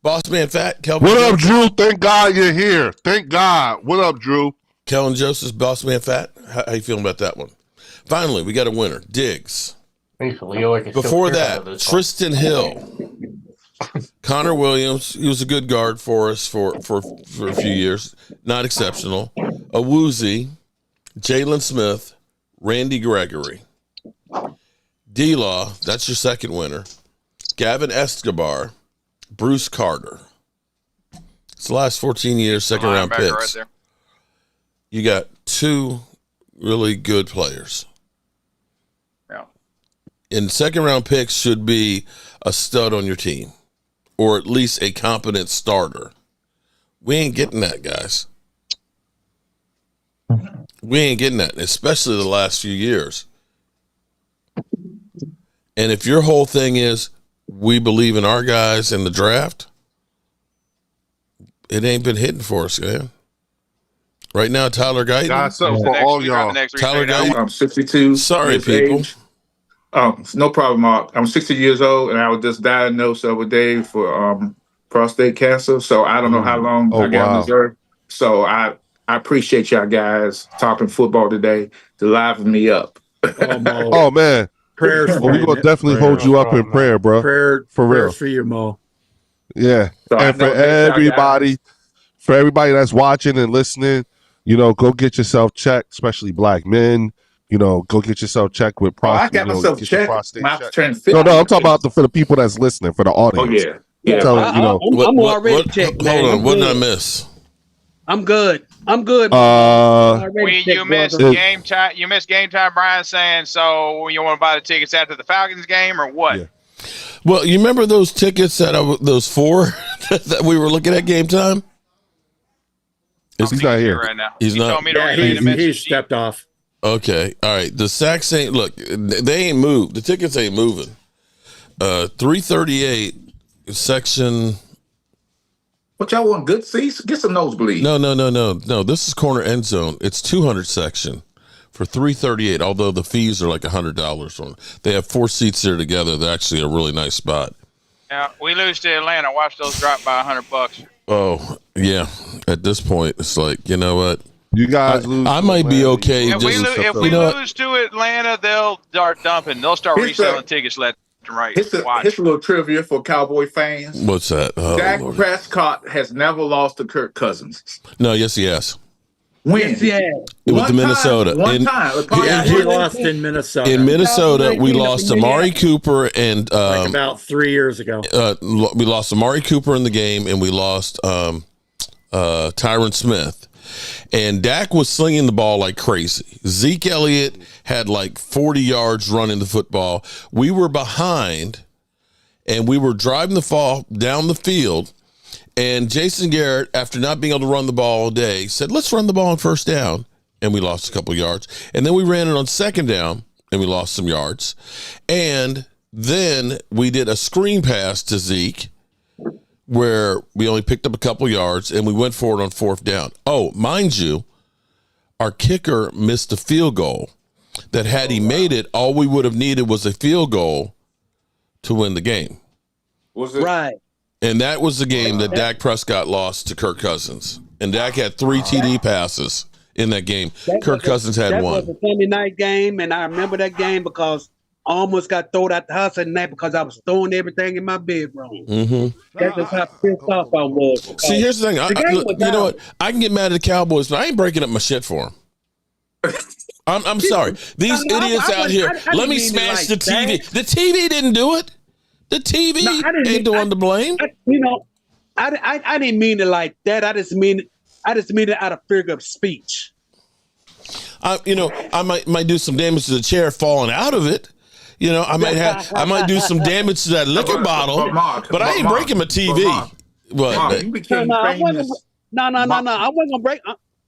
Boss Man Fat, Kelvin. What up, Drew? Thank God you're here. Thank God. What up, Drew? Kellen Joseph's Boss Man Fat. How you feeling about that one? Finally, we got a winner. Diggs. Before that, Tristan Hill. Connor Williams, he was a good guard for us for a few years. Not exceptional. Awuzie, Jalen Smith, Randy Gregory. D-Law, that's your second winner. Gavin Escobar, Bruce Carter. It's the last 14 years, second round picks. Right there. You got 2 really good players. Yeah. And second round picks should be a stud on your team, or at least a competent starter. We ain't getting that, guys. We ain't getting that, especially the last few years. And if your whole thing is we believe in our guys in the draft, it ain't been hitting for us, man. Right now, Tyler Guyton. Got something for all y'all. Tyler Guyton. I'm 62. Sorry, people. Age. No problem, Mark. I'm 60 years old, and I was just diagnosed the other day for prostate cancer. So I don't know how long I got on this earth. So I appreciate y'all guys talking football today to liven me up. Oh man, prayers. Well, we gonna definitely hold you up in prayer, bro. For real, for you, Mo. Yeah, So and for everybody that's watching and listening, go get yourself checked, especially black men. Go get yourself checked with prostate. I got myself checked. No, I'm talking about for the people that's listening, for the audience. I'm already checked. Hold on, what did I miss? I'm good. You missed game time. You missed game time. Brian saying, so you want to buy the tickets after the Falcons game or what? Yeah. Well, you remember those tickets those 4 that we were looking at game time? He's not here right now. He's not. Told me to relay the message. He stepped off. Okay, all right. The Sacks ain't they ain't moved. The tickets ain't moving. 338 section. What y'all want? Good seats? Get some nosebleeds. No. This is corner end zone. It's 200 section for 338. Although the fees are like $100. They have 4 seats there together. They're actually a really nice spot. Yeah, we lose to Atlanta. Watch those drop by $100. Oh yeah. At this point, it's like, you know what? You guys lose. I might be okay. If we lose to Atlanta, they'll start dumping. They'll start reselling tickets left and right. Here's a little trivia for Cowboy fans. What's that? Oh, Dak Lord. Prescott has never lost to Kirk Cousins. No, yes, he has. When? With Minnesota. One time. He lost in Minnesota. In Minnesota, we lost Amari Cooper and like about 3 years ago. We lost Amari Cooper in the game, and we lost Tyron Smith. And Dak was slinging the ball like crazy. Zeke Elliott had like 40 yards running the football. We were behind, and we were driving the ball down the field. And Jason Garrett, after not being able to run the ball all day, said, let's run the ball on first down. And we lost a couple yards. And then we ran it on second down, and we lost some yards. And then we did a screen pass to Zeke, where we only picked up a couple yards, and we went for it on fourth down. Oh, mind you, our kicker missed a field goal that had he made it, all we would have needed was a field goal to win the game. Was it? Right. And that was the game that Dak Prescott lost to Kirk Cousins. And Dak had 3 TD passes in that game. Kirk Cousins had 1. That was a Sunday night game, and I remember that game because I almost got thrown out the house at night because I was throwing everything in my bedroom. Mm-hmm. That's just how pissed off I was. See, here's the thing. You know what? I can get mad at the Cowboys, but I ain't breaking up my shit for them. I'm sorry. These idiots out here, let me smash the TV. The TV didn't do it. The TV ain't the one to blame. I didn't mean it like that. I just mean it out of figure of speech. I might do some damage to the chair falling out of it. I might do some damage to that liquor bottle, but I ain't breaking my TV. Mark, you became famous. No. I wasn't gonna break.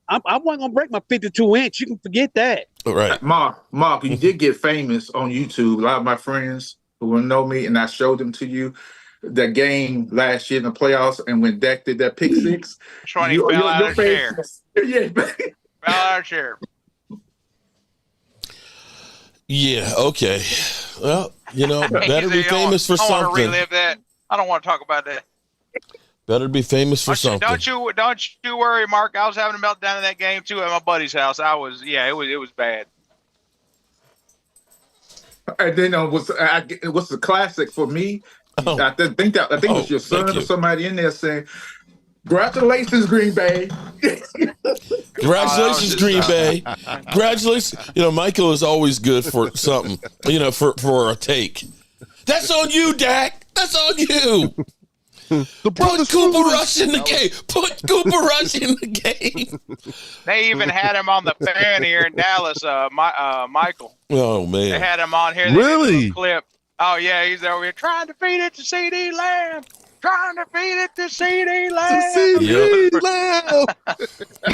I wasn't gonna break my 52-inch. You can forget that. Right, Mark, you did get famous on YouTube. A lot of my friends who will know me, and I showed them to you. That game last year in the playoffs, and when Dak did that pick six, fell out of the chair. Yeah, fell out of the chair. Yeah, okay. Well, better be famous for something. I want to relive that. I don't want to talk about that. Better be famous for something. Don't you worry, Mark. I was having a meltdown in that game too at my buddy's house. It was bad. And then it was the classic for me. Oh. I think it was your son or somebody in there saying, "Congratulations, Green Bay." Congratulations, Green Bay. Congratulations. Michael is always good for something, for a take. That's on you, Dak. That's on you. Put Cooper Rush in the game. Put Cooper Rush in the game. They even had him on the fan here in Dallas, Michael. Oh, man. They had him on here. Really? Clip. Oh, yeah, he's over here trying to feed it to CD Lamb. Trying to feed it to CD Lamb.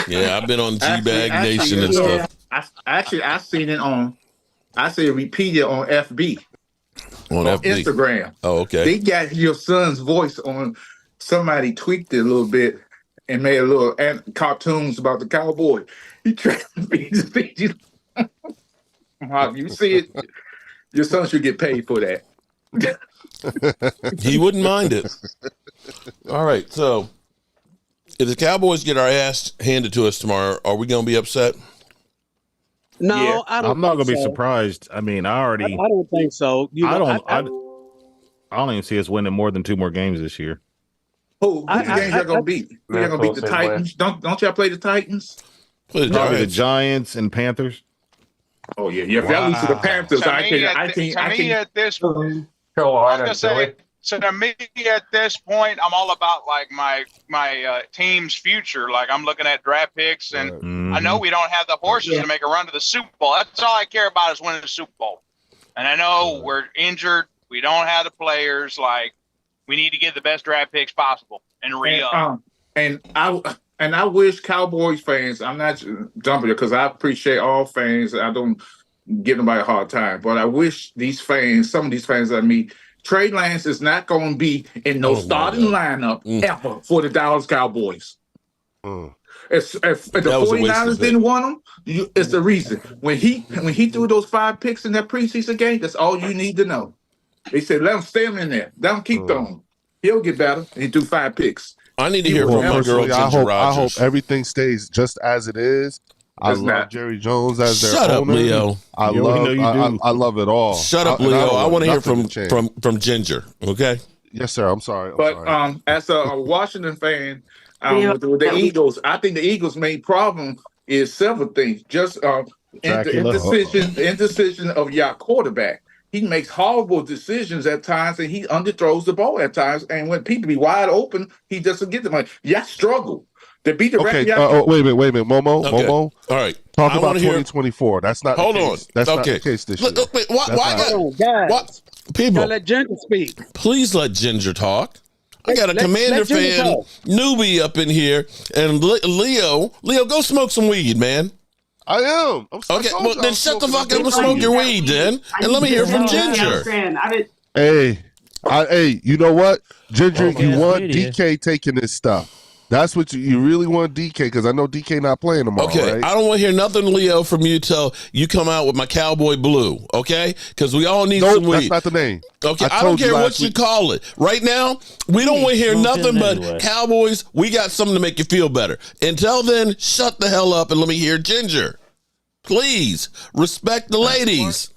Yeah, I've been on G-Bag Nation and stuff. I seen it I see it repeated on FB. On FB. Instagram. Oh, okay. They got your son's voice on. Somebody tweaked it a little bit, and made a little cartoons about the Cowboys. He tried to feed you. You see it, your son should get paid for that. He wouldn't mind it. All right, so if the Cowboys get our ass handed to us tomorrow, are we going to be upset? No, Yeah. I'm not going to be so. surprised. I mean, I don't think so. I don't even see us winning more than 2 more games this year. Who the games y'all gonna beat? Who y'all gonna beat? The Titans? Don't y'all play the Titans? Probably the Giants and Panthers. Oh yeah. If y'all lose to the Panthers, I can. At this point, Carolina, so to me at this point, I'm all about like my team's future. Like I'm looking at draft picks, and I know we don't have the horses to make a run to the Super Bowl. That's all I care about is winning the Super Bowl. And I know we're injured. We don't have the players. Like we need to get the best draft picks possible and re-up. And I wish Cowboys fans. I'm not jumping because I appreciate all fans. I don't give nobody a hard time, but I wish these fans, some of these fans like me, Trey Lance is not going to be in no starting lineup ever for the Dallas Cowboys. If the 49ers didn't want him, it's the reason. When he threw those 5 picks in that preseason game, that's all you need to know. They said, let him stay him in there. Let him keep throwing. He'll get better. He threw 5 picks. I need to hear from my girl, Ginger Rogers. I hope everything stays just as it is. I love Jerry Jones as their owner. Shut up, Leo. I love it all. Shut up, Leo. I want to hear from Ginger. Okay. Yes, sir. I'm sorry. As a Washington fan, with the Eagles, I think the Eagles' main problem is several things. Just indecision of your quarterback. He makes horrible decisions at times, and he underthrows the ball at times. And when people be wide open, he doesn't get the money. Y'all struggle to beat the wait a minute, Momo. Okay. Momo. All right. Talk about 2024. That's not. Hold the on. case. That's not the case this year. Wait, why people? Let Ginger speak. Please let Ginger talk. I got a Commander fan newbie up in here, and Leo, go smoke some weed, man. I am. Okay, well then shut the fuck up and smoke your weed, then, and let me hear from Ginger. Hey, you know what, Ginger? You want DK taking this stuff? That's what you really want, DK, because I know DK not playing tomorrow. Okay, right? I don't want to hear nothing, Leo, from you till you come out with my Cowboy Blue. Okay, because we all need some weed. That's not the name. Okay, I don't care what you call it. Right now, we don't want to hear nothing but Cowboys. We got something to make you feel better. Until then, shut the hell up and let me hear Ginger. Please respect the ladies.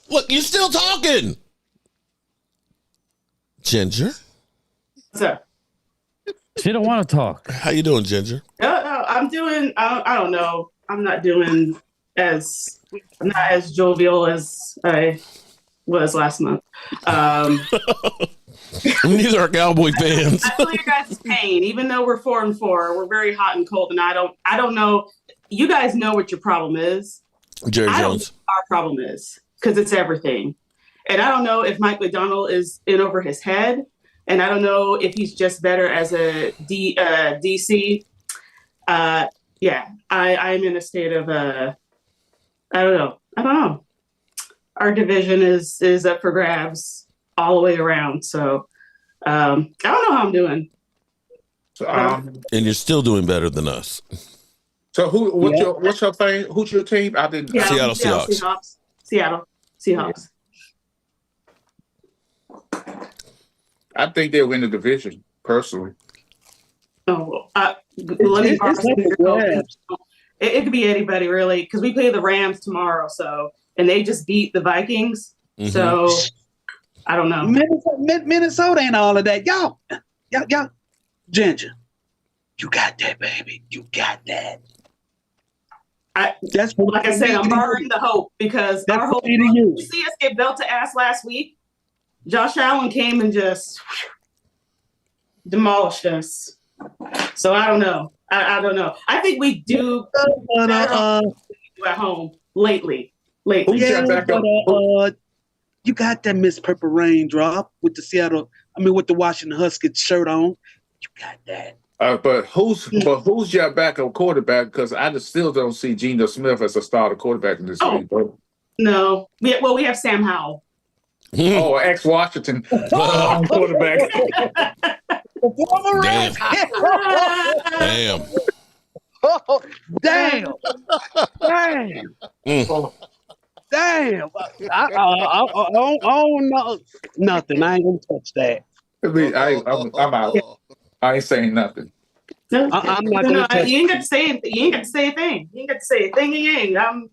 Look, you're still talking. Ginger? Sir. She don't want to talk. How you doing, Ginger? I'm doing. I don't know. I'm not as jovial as I was last month. Neither are Cowboy fans. I feel your guys' pain. Even though we're 4-4, we're very hot and cold, and I don't know. You guys know what your problem is. Jerry Jones. I don't know what our problem is because it's everything, and I don't know if Mike McDonald is in over his head. And I don't know if he's just better as a DC. I'm in a state of I don't know. Our division is up for grabs all the way around. So I don't know how I'm doing. And you're still doing better than us. So what's your thing? Who's your team? I didn't. Seattle Seahawks. Seattle Seahawks. I think they'll win the division, personally. Oh, it could be anybody, really, because we play the Rams tomorrow, and they just beat the Vikings. Mm-hmm. So, I don't know. Minnesota ain't all of that. Y'all, Ginger, you got that, baby. You got that. That's like I said, I'm borrowing the hope because our hope. You see us get belt to ass last week. Josh Allen came and just demolished us. So I don't know. I don't know. I think we do at home lately. Yeah, but, you got that Miss Purple Raindrop with with the Washington Huskies shirt on. You got that. But who's your backup quarterback? Because I still don't see Geno Smith as a starter quarterback in this league. No. We have Sam Howell. Ex-Washington quarterback. Former Damn. ref. Damn. Oh, damn. Damn. Damn. I don't know nothing. I ain't gonna touch that. I'm out. I ain't saying nothing. No, I'm not gonna touch you ain't got to say it. You ain't got to say a thing. You ain't got to say a thing. You ain't. I'm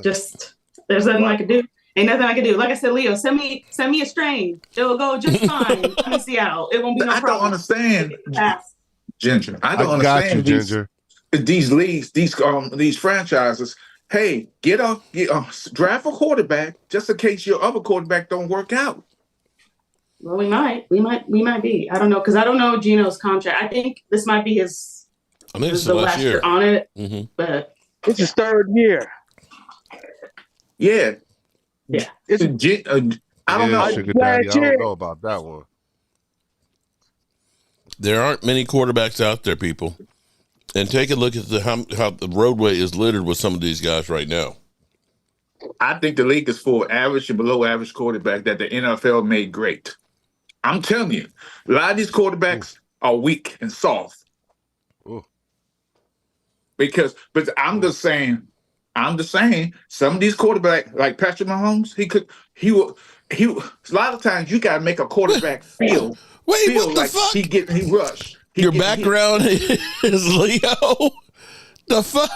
just. There's nothing I can do. Ain't nothing I can do. Like I said, Leo, send me a strain. It'll go just fine in Seattle. It won't be no problem. I don't understand, Ginger. I don't got understand you, Ginger. These leagues, these franchises. Hey, draft a quarterback just in case your other quarterback don't work out. Well, we might be. I don't know, because I don't know Gino's contract. I think this might be his. I think it's the last year on it, but it's his third year. Yeah. It's I don't know. Sugar Daddy, I don't know about that one. There aren't many quarterbacks out there, people. And take a look at how the roadway is littered with some of these guys right now. I think the league is full of average and below average quarterback that the NFL made great. I'm telling you, a lot of these quarterbacks are weak and soft. But I'm just saying, some of these quarterbacks, like Patrick Mahomes, he a lot of times you gotta make a quarterback feel what the like fuck? he rushed. Your background is Leo? The fuck?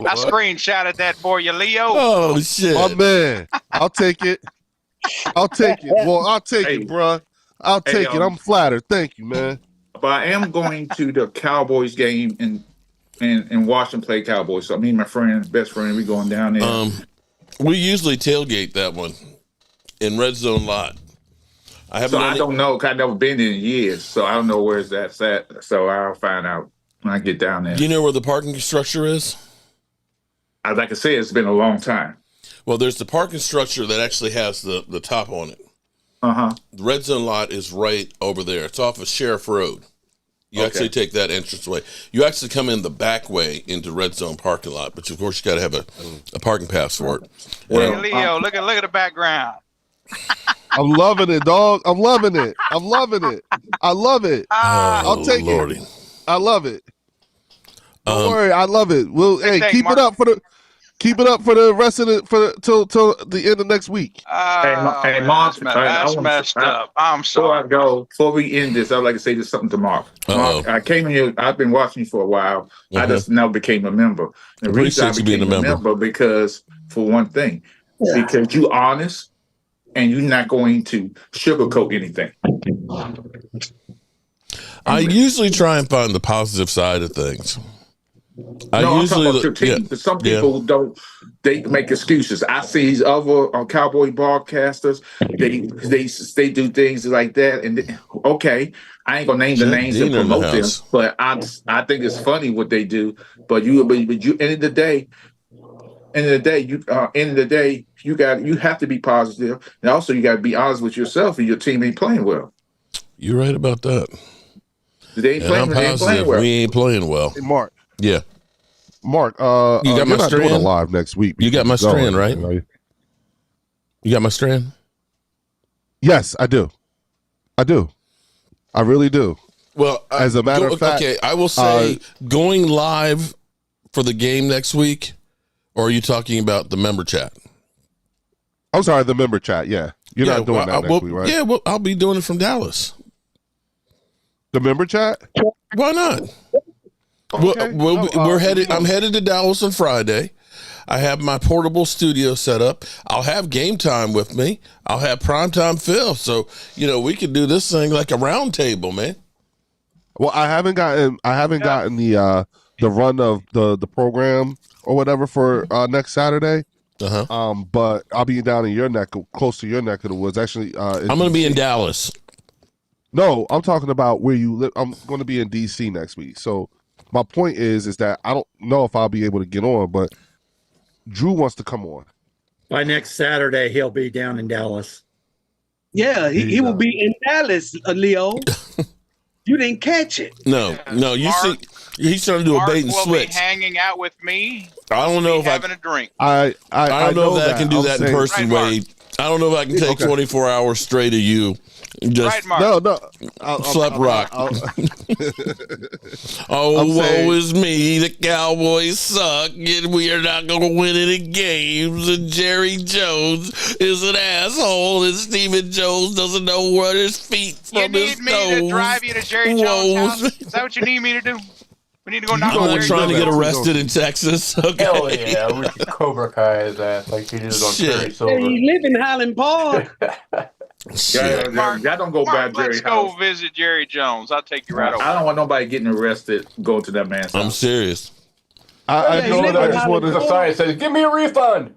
I screenshotted that for you, Leo. Oh shit. My man. I'll take it. Well, I'll take it, bro. I'll take it. I'm flattered. Thank you, man. But I am going to the Cowboys game in Washington, play Cowboys. So me and my best friend, we going down there. We usually tailgate that one in Red Zone lot. I don't know, because I've never been in years, so I don't know where that's at. So I'll find out when I get down there. Do you know where the parking structure is? Like I said, it's been a long time. Well, there's the parking structure that actually has the top on it. The Red Zone lot is right over there. It's off of Sheriff Road. You actually take that entranceway. You actually come in the back way into Red Zone parking lot, but of course you got to have a parking pass for it. Hey, Leo, look at the background. I'm loving it, dog. I'm loving it. I love it. I'll take it. I love it. Don't worry, I love it. Well, hey, keep it up for the rest of till the end of next week. Hey, Mark, that's messed up. I'm sorry. Before we end this, I'd like to say this something to Mark. Mark, I came in here. I've been watching you for a while. I just now became a member. The reason I became a member because for one thing, because you're honest and you're not going to sugarcoat anything. I usually try and find the positive side of things. I'm talking about your team. Some people don't. They make excuses. I see these other Cowboy broadcasters. They do things like that. And I ain't gonna name the names and promote them, but I think it's funny what they do. But you end of the day, you have to be positive, and also you got to be honest with yourself. And your team ain't playing well. You're right about that. I'm positive we ain't playing well. Hey, Mark. Yeah. Mark, you got my strand live next week. You got my strand, right? You got my strand? Yes, I do. I really do. Well, as a matter of fact, I will say going live for the game next week, or are you talking about the member chat? I'm sorry, the member chat. Yeah, you're not doing that next week, right? Yeah, well, I'll be doing it from Dallas. The member chat? Why not? Okay. We're headed. I'm headed to Dallas on Friday. I have my portable studio set up. I'll have game time with me. I'll have primetime Phil. So we could do this thing like a round table, man. Well, I haven't gotten the run of the program or whatever for next Saturday. But I'll be down in close to your neck of the woods. Actually, I'm going to be in Dallas. No, I'm talking about where you live. I'm going to be in DC next week. So my point is that I don't know if I'll be able to get on, but Drew wants to come on. By next Saturday, he'll be down in Dallas. Yeah, he will be in Dallas, Leo. You didn't catch it. No. You see, he's trying to do a bait and Mark will switch. be hanging out with me. I don't know if having a drink. I don't know if I can do that in person, Wade. I don't know if I can take 24 hours straight of you. Just No. Slap rock. Woe is me. The Cowboys suck, and we are not going to win any games. And Jerry Jones is an asshole, and Stephen Jones doesn't know where his feet from his toes. You need me to drive you to Jerry Jones' house? Is that what you need me to do? We need to go knock on Jerry trying to Jones' get arrested in Texas. Okay. Hell yeah, we should Cobra Kai his ass like he did on Terry Silver. Hey, you live in Highland Park. Y'all don't go by Jerry Let's go visit Jerry Jones. I'll take you right over. I don't want nobody getting arrested going to that man's house. I'm serious. I know that. I just want The sign says, "Give me a refund."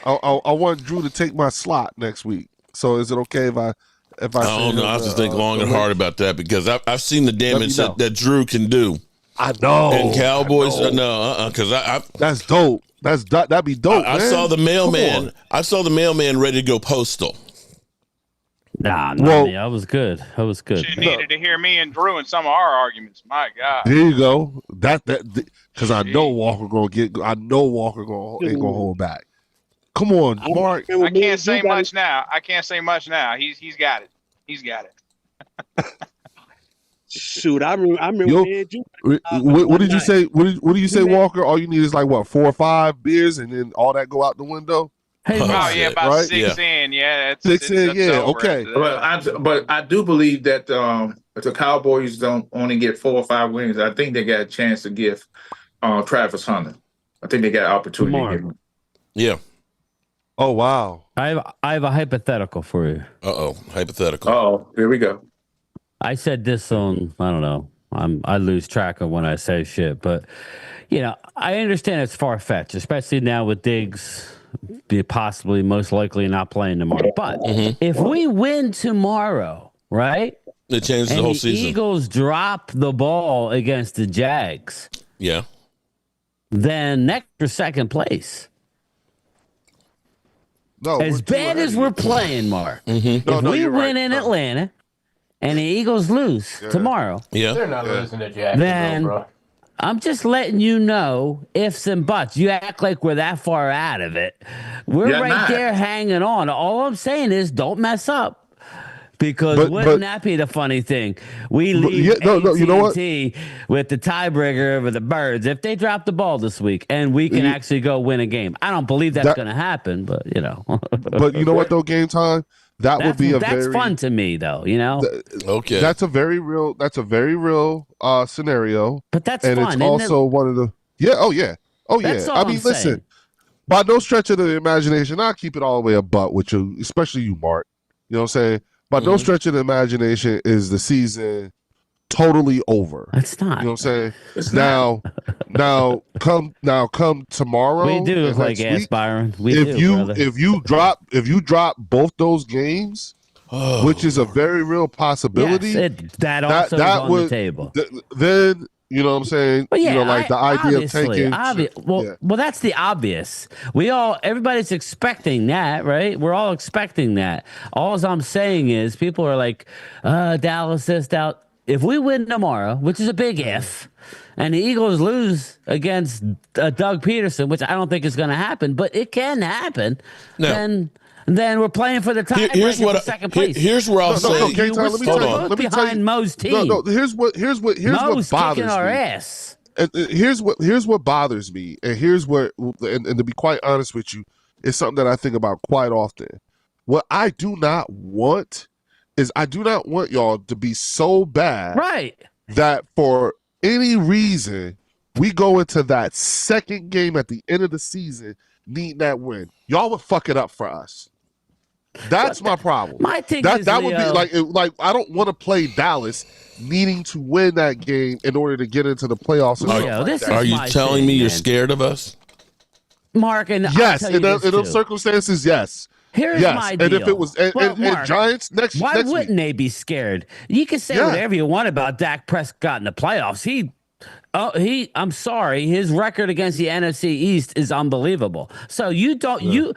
I want Drew to take my slot next week. So is it okay if I? I don't know. I have to think long and hard about that because I've seen the damage that Drew can do. I know. And Cowboys, because that's dope. That'd be dope. I saw the mailman. I saw the mailman ready to go postal. Nah, I was good. You needed to hear me and Drew in some of our arguments. My God. There you go. That because I know Walker gonna get. I know Walker ain't gonna hold back. Come on, Mark. I can't say much now. He's got it. Shoot, I remember. What did you say? What do you say, Walker? All you need is like what 4 or 5 beers, and then all that go out the window. Hey, about right? 6 in. Yeah, six in. Yeah, okay. But I do believe that if the Cowboys don't only get 4 or 5 wins, I think they got a chance to give Travis Hunter. I think they got an opportunity to give him. Yeah. Oh wow. I have a hypothetical for you. Hypothetical. Here we go. I said this on, I don't know. I lose track of when I say shit, but I understand it's far fetched, especially now with Diggs possibly most likely not playing tomorrow. But if we win tomorrow, right? It changes the whole season. Eagles drop the ball against the Jags. Yeah. Then next for second place. No, as bad as we're playing, Mark. If we win in Atlanta and the Eagles lose tomorrow, they're not losing to Jacksonville, then bro. I'm just letting you know ifs and buts. You act like we're that far out of it. We're there hanging on. All I'm saying is don't mess up. Because wouldn't that be the funny thing? We leave AT&T you know what? with the tiebreaker over the Birds if they drop the ball this week and we can actually go win a game. I don't believe that's going to happen, but But you know what though? Game time. That's fun to me though. Okay. That's a very real scenario. But that's and fun. It's also one of the Oh yeah. I mean, listen. By no stretch of the imagination, I'll keep it all the way a butt with you, especially you, Mark. You know what I'm saying? By no stretch of the imagination is the season totally over. It's not. You know what I'm saying? Now come tomorrow. We do look like ass, Byron. If you drop both those games, which is a very real possibility, yes, that also is on the table. Then you know what I'm saying? But yeah, the idea of taking. Well, that's the obvious. Everybody's expecting that, right? We're all expecting that. All I'm saying is people are like, Dallas this, Dallas. If we win tomorrow, which is a big if, and the Eagles lose against Doug Peterson, which I don't think is going to happen, but it can happen, then we're playing for the tiebreaker for second place. Here's where I'll say. Let me behind Mo's team. Here's what Mo's bothers kicking our me. ass. And here's what bothers me, and here's what, and to be quite honest with you, it's something that I think about quite often. What I do not want is y'all to be so bad, right, that for any reason we go into that second game at the end of the season needing that win. Y'all would fuck it up for us. That's my problem. My thing that is, would be like I don't want to play Dallas needing to win that game in order to get into the playoffs. Are you telling me you're scared of us, Mark? And yes, in those circumstances, yes. Here's my deal. And if it was Mark, Giants next, why next wouldn't week, they be scared? You can say whatever you want about Dak Prescott in the playoffs. I'm sorry, his record against the NFC East is unbelievable. So you don't you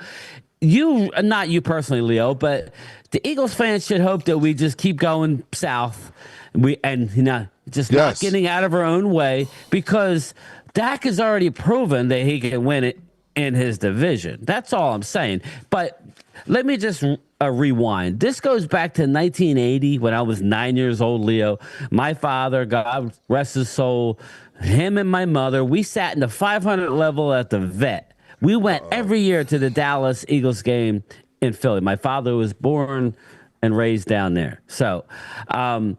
not you personally, Leo, but the Eagles fans should hope that we just keep going south. Not getting out of our own way, because Dak has already proven that he can win it in his division. That's all I'm saying. But let me just rewind. This goes back to 1980 when I was 9 years old, Leo. My father, God rest his soul, him and my mother, we sat in the 500 level at the vet. We went every year to the Dallas Eagles game in Philly. My father was born and raised down there. So, and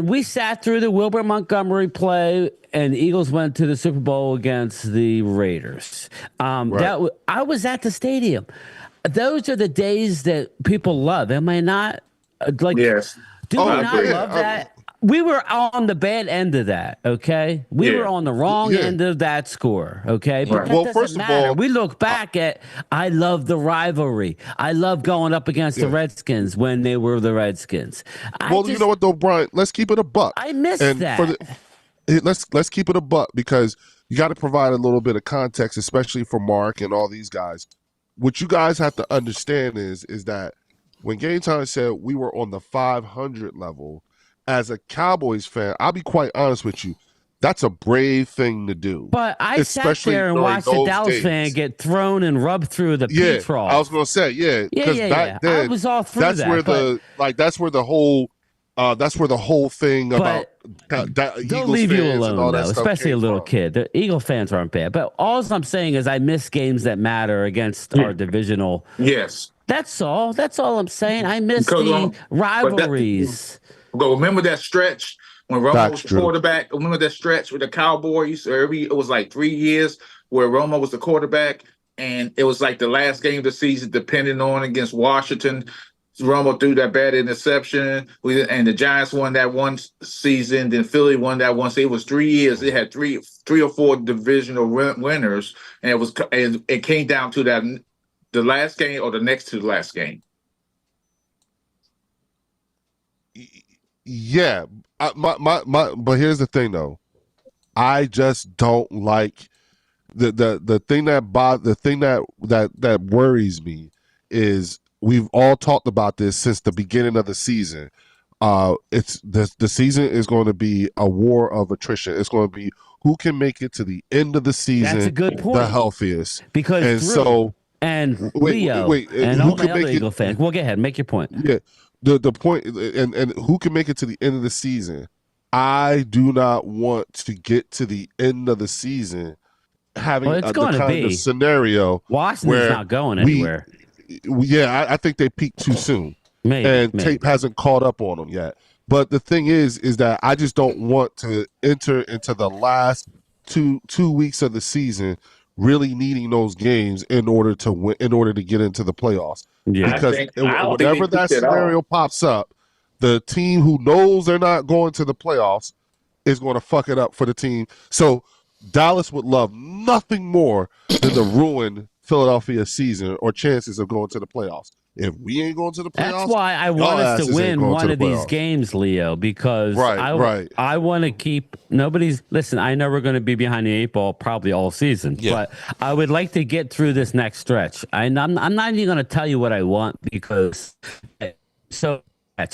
we sat through the Wilbur Montgomery play, and the Eagles went to the Super Bowl against the Raiders. I was at the stadium. Those are the days that people love. Am I not? Yes. Do we not love that? We were on the bad end of that, okay? We were on the wrong end of that score, okay? But that doesn't matter. We look back at, I love the rivalry. I love going up against the Redskins when they were the Redskins. You know what, though, Brian? Let's keep it a buck. I miss that. Let's keep it a buck, because you got to provide a little bit of context, especially for Mark and all these guys. What you guys have to understand is that when Game Time said we were on the 500 level, as a Cowboys fan, I'll be quite honest with you, that's a brave thing to do. But I sat there and watched the Dallas fan get thrown and rubbed through the pea trough. I was going to say, because back then, I was all through that's where the whole thing about they'll Eagles leave you fans alone, and all that though, stuff especially a little from. kid. The Eagle fans aren't bad, but all I'm saying is I miss games that matter against our divisional. Yes. That's all. That's all I'm saying. I miss the rivalries. Remember that stretch when Romo was the quarterback? Remember that stretch with the Cowboys? It was like 3 years where Romo was the quarterback, and it was like the last game of the season, depending on against Washington. Romo threw that bad interception, and the Giants won that one season. Then Philly won that one. So it was 3 years. It had three or four divisional winners, and it came down to the last game or the next to the last game. Yeah, but here's the thing, though. I just don't like the thing that worries me is we've all talked about this since the beginning of the season. It's the season is going to be a war of attrition. It's going to be who can make it to the end of the season. That's a good point. The healthiest, because Leo and all my other Eagle fans. Well, go ahead, make your point. Yeah. The point and who can make it to the end of the season. I do not want to get to the end of the season having the kind of scenario Washington's not going anywhere. I think they peaked too soon. Maybe. Tape hasn't caught up on them yet. But the thing is that I just don't want to enter into the last two weeks of the season really needing those games in order to win, in order to get into the playoffs. Yeah. Because whenever that scenario pops up, the team who knows they're not going to the playoffs is going to fuck it up for the team. So Dallas would love nothing more than to ruin Philadelphia's season or chances of going to the playoffs. If we ain't going to the playoffs, that's why I want us to win one of these games, Leo, because I want to keep listen, I know we're going to be behind the 8 ball probably all season, but I would like to get through this next stretch. I'm not even going to tell you what I want because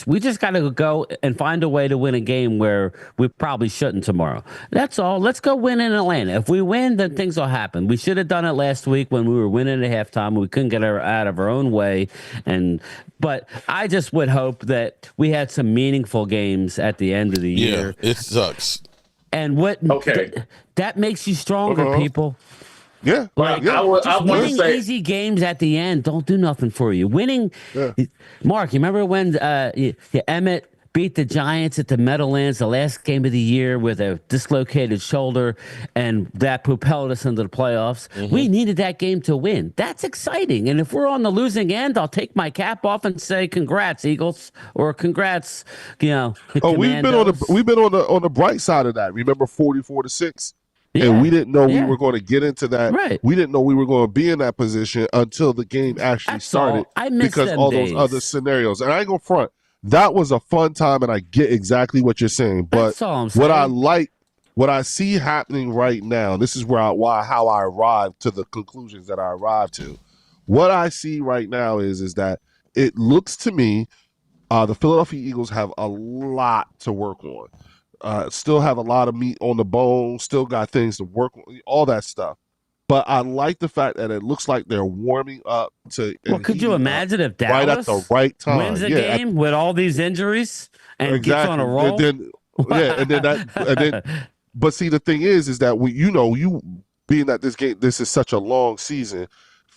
we just got to go and find a way to win a game where we probably shouldn't tomorrow. That's all. Let's go win in Atlanta. If we win, then things will happen. We should have done it last week when we were winning at halftime. We couldn't get out of our own way. But I just would hope that we had some meaningful games at the end of the year. Yeah, it sucks. And that makes you stronger, people. Yeah, winning easy games at the end don't do nothing for you. Winning, Mark, you remember when Emmett beat the Giants at the Meadowlands the last game of the year with a dislocated shoulder, and that propelled us into the playoffs? Mm-hmm. We needed that game to win. That's exciting. And if we're on the losing end, I'll take my cap off and say, "Congrats, Eagles," or "Congrats, Commandos." We've been on the bright side of that. Remember 44-6. And we didn't know we were going to get into that. Right. We didn't know we were going to be in that position until the game actually started. I miss because all those other scenarios. And I ain't going to front. That was a fun time, and I get exactly what you're saying. But what I see happening right now, this is how I arrived to the conclusions that I arrived to. What I see right now is that it looks to me the Philadelphia Eagles have a lot to work on. Still have a lot of meat on the bone, still got things to work on, all that stuff. But I like the fact that it looks like they're warming up to. Well, could you imagine if Dallas right at the right time wins a game with all these injuries and gets on a roll? And then but see, the thing is that you being that this is such a long season,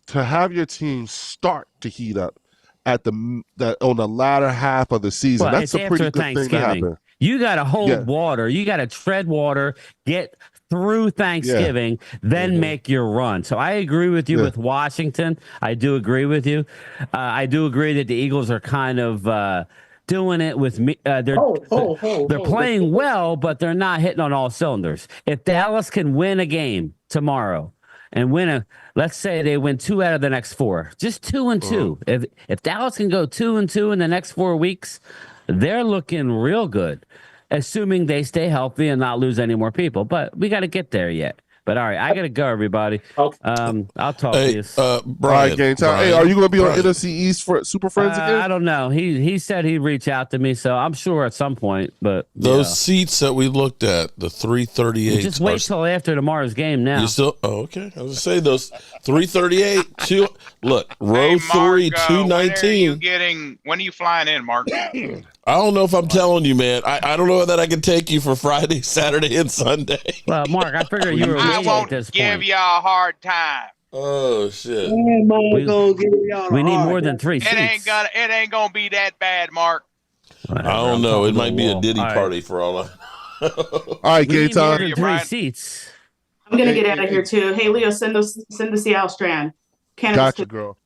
to have your team start to heat up on the latter half of the season, that's a pretty good thing to happen. You got to hold water. You got to tread water, get through Thanksgiving, then make your run. So I agree with you with Washington. I do agree with you. I do agree that the Eagles are kind of doing it with me. They're playing well, but they're not hitting on all cylinders. If Dallas can win a game tomorrow and let's say they win 2 out of the next 4, just 2 and 2. If Dallas can go 2 and 2 in the next 4 weeks, they're looking real good, assuming they stay healthy and not lose any more people. But we got to get there yet. But all right, I got to go, everybody. I'll talk to you. Brian, hey, are you going to be on NFC East for Super Friends again? I don't know. He said he'd reach out to me, so I'm sure at some point. But those seats that we looked at, the 338. Just wait till after tomorrow's game. Now you still? Oh, okay. I was gonna say those 338. Look, row 3, 219. When are you flying in, Mark? I don't know if I'm telling you, man. I don't know that I can take you for Friday, Saturday, and Sunday. Well, Mark, I figure you were I waiting won't at this give point. y'all a hard time. Oh shit! We need more than 3 seats. It ain't gonna be that bad, Mark. I don't know. It might be a Diddy party for all I. All right, we need more than 3 Brian. seats. I'm gonna get out of here too. Hey, Leo, send the Seattle Strand. Gotcha, girl.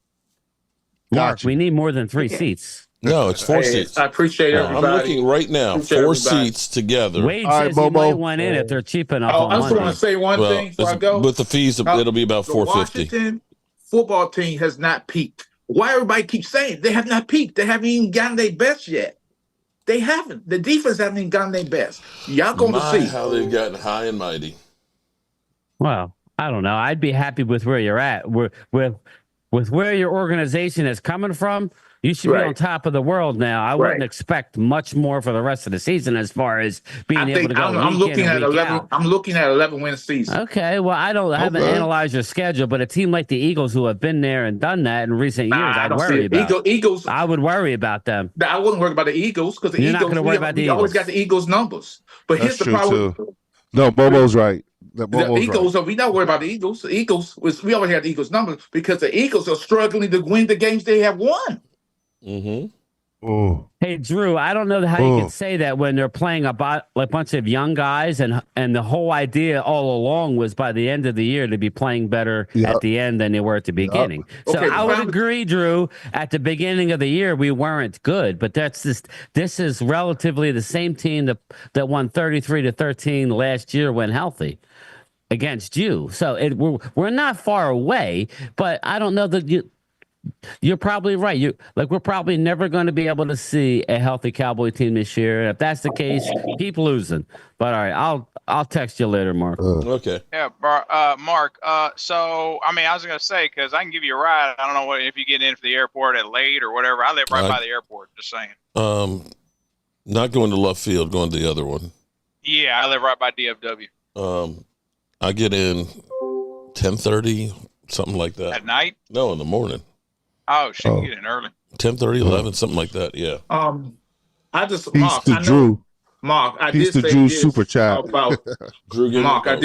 Mark, we need more than 3 seats. No, it's 4 seats. I appreciate everybody. I'm looking right now. 4 seats together. Wade says he might want in if they're cheap enough. I just want to say one thing before I go. With the fees, it'll be about $450. The Washington football team has not peaked. Why everybody keeps saying they have not peaked? They haven't even gotten their best yet. They haven't. The defense haven't even gotten their best. Y'all going to see how they've gotten high and mighty. Well, I don't know. I'd be happy with where you're at. With where your organization is coming from, you should be on top of the world now. I wouldn't expect much more for the rest of the season as far as being able to go. I'm looking at 11. Out. I'm looking at 11-win season. Okay, well, I haven't analyzed your schedule, but a team like the Eagles, who have been there and done that in recent years, I'd worry about. Eagles. I would worry about them. I wouldn't worry about the Eagles because You're not going to worry about the Eagles. Always got the Eagles numbers, but here's the problem. Too. No, Bobo's right. The Eagles, we not worried about the Eagles. The Eagles, we already had the Eagles numbers because the Eagles are struggling to win the games they have won. Mm-hmm. Oh. Hey, Drew, I don't know how you can say that when they're playing a bunch of young guys, and the whole idea all along was by the end of the year to be playing better at the end than they were at the beginning. So I would agree, Drew, at the beginning of the year, we weren't good, but this is relatively the same team that won 33-13 last year when healthy against you. So we're not far away, but I don't know that you're probably right. We're probably never going to be able to see a healthy Cowboy team this year. If that's the case, keep losing. But all right, I'll text you later, Mark. Okay. Yeah, Mark. So I mean, I was gonna say because I can give you a ride. I don't know if you get in for the airport at late or whatever. I live right by the airport. Just saying. Not going to left field, going to the other one. Yeah, I live right by DFW. I get in 10:30, something like that. At night? No, in the morning. Oh, shit, you get in early. 10:30, 11, something like that. Yeah. I just Peace to Drew. Mark, I Peace did to say Drew this super chat. about Drew. Mark, I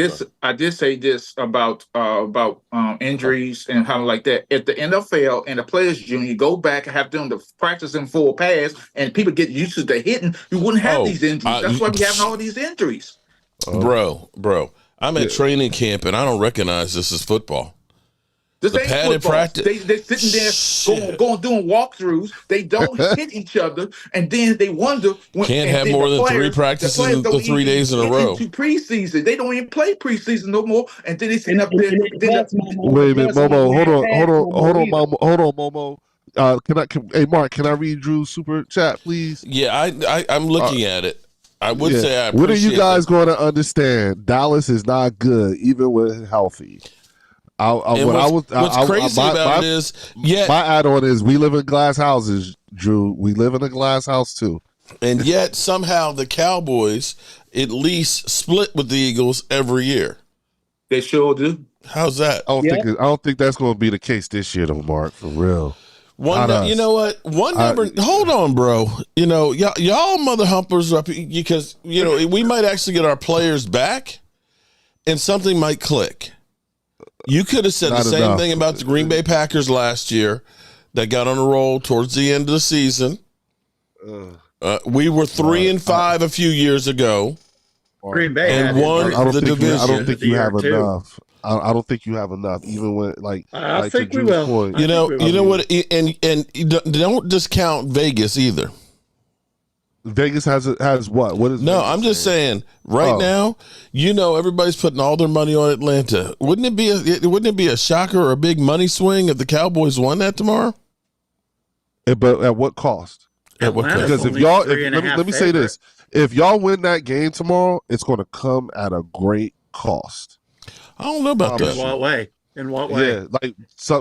did say this about injuries and how like that. If the NFL and the players union go back and have them to practice in full pass, and people get used to the hitting, you wouldn't have these injuries. That's why we're having all these injuries. Bro, I'm at training camp and I don't recognize this as football. This the ain't padded football. practice. They're sitting there going doing walkthroughs. They don't hit each other, and then they wonder. Can't have more than 3 practices in the 3 days in a row. Into preseason, they don't even play preseason no more, and then they sit up there. Wait a minute, Momo. Hold on, Momo. Hey, Mark, can I read Drew's super chat, please? Yeah, I'm looking at it. I would say I appreciate when are you guys going to understand Dallas is not good even when healthy? What's crazy about it is, my add-on is we live in glass houses, Drew. We live in a glass house too. And yet somehow the Cowboys at least split with the Eagles every year. They sure do. How's that? I don't think that's going to be the case this year, though, Mark. For real. You know what? Hold on, bro. You know, y'all mother humpers up because we might actually get our players back, and something might click. You could have said the same thing about the Green Bay Packers last year that got on a roll towards the end of the season. We were 3-5 a few years ago. Green Bay and won the division. I don't think you have enough. I don't think you have enough, even when I think we will. Point. You know what? And don't discount Vegas either. Vegas has what? What is? No, Vegas I'm just saying. Right now, everybody's putting all their money on Atlanta. Wouldn't it be a shocker or a big money swing if the Cowboys won that tomorrow? But at what cost? Because if y'all, let me say this: if y'all win that game tomorrow, it's going to come at a great cost. I don't know about that. In what way?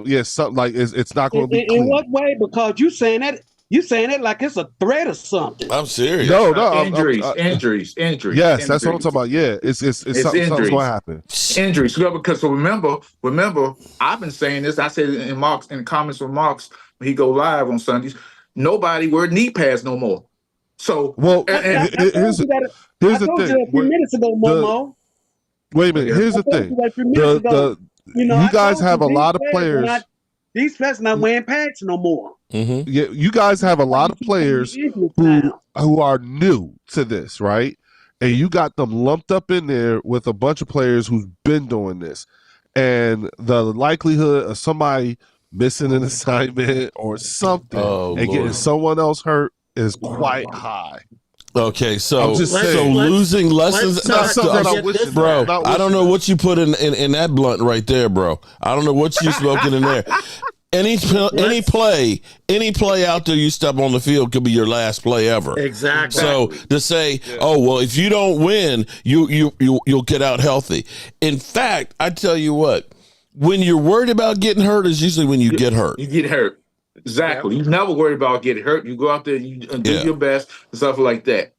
Yeah, something like it's not going to be. In what way? Because you saying it like it's a threat or something. I'm serious. No, Injuries. Yes, that's what I'm talking about. Yeah, it's something's going to happen. Injuries. Because remember, I've been saying this. I said it in comments from Marks when he go live on Sundays. Nobody wear knee pads no more. So here's the thing. A few minutes ago, Momo. Wait a minute. Here's the thing. You guys have a lot of players. These players not wearing pads no more. Mm-hmm. Yeah, you guys have a lot of players who are new to this, right? And you got them lumped up in there with a bunch of players who's been doing this, and the likelihood of somebody missing an assignment or something getting someone else hurt is quite high. Okay, so saying, losing lessons, bro. I don't know what you put in that blunt right there, bro. I don't know what you smoking in there. Any play out there you step on the field could be your last play ever. Exactly. So to say, if you don't win, you'll get out healthy. In fact, I tell you what, when you're worried about getting hurt is usually when you get hurt. You get hurt. Exactly. You never worry about getting hurt. You go out there, you do your best, and stuff like that.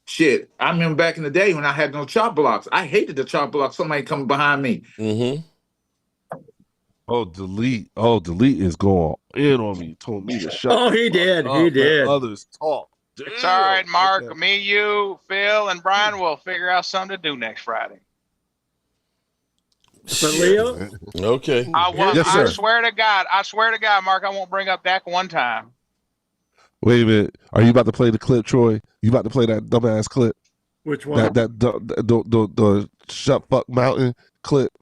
Shit. I remember back in the day when I had no chop blocks. I hated the chop block. Somebody coming behind me. Mm-hmm. Delete is going in on me. He told me to shut. Oh, he did. He did. Others talk. Damn. It's all right, Mark. Okay. Me, you, Phil, and Brian will figure out something to do next Friday. But Leo? Okay. I swear to God, Mark, I won't bring up Dak one time. Wait a minute. Are you about to play the clip, Troy? You about to play that dumbass clip? Which one? The Shut Fuck Mountain clip?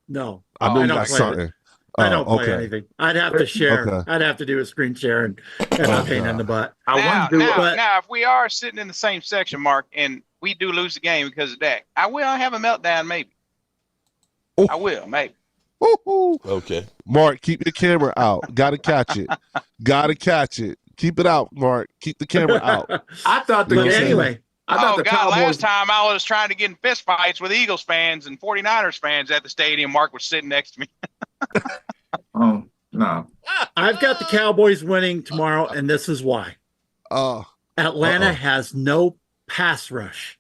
No. I know you got something. I don't play anything. I'd have to share. Okay. I'd have to do a screen share and a pain in the butt. Now, if we are sitting in the same section, Mark, and we do lose the game because of Dak, I will have a meltdown maybe. Oh. I will, maybe. Okay. Mark, keep your camera out. Gotta catch it. Keep it out, Mark. Keep the camera out. I thought the game. Anyway. Last time I was trying to get in fist fights with Eagles fans and 49ers fans at the stadium. Mark was sitting next to me. Oh, no. I've got the Cowboys winning tomorrow, and this is why. Atlanta has no pass rush.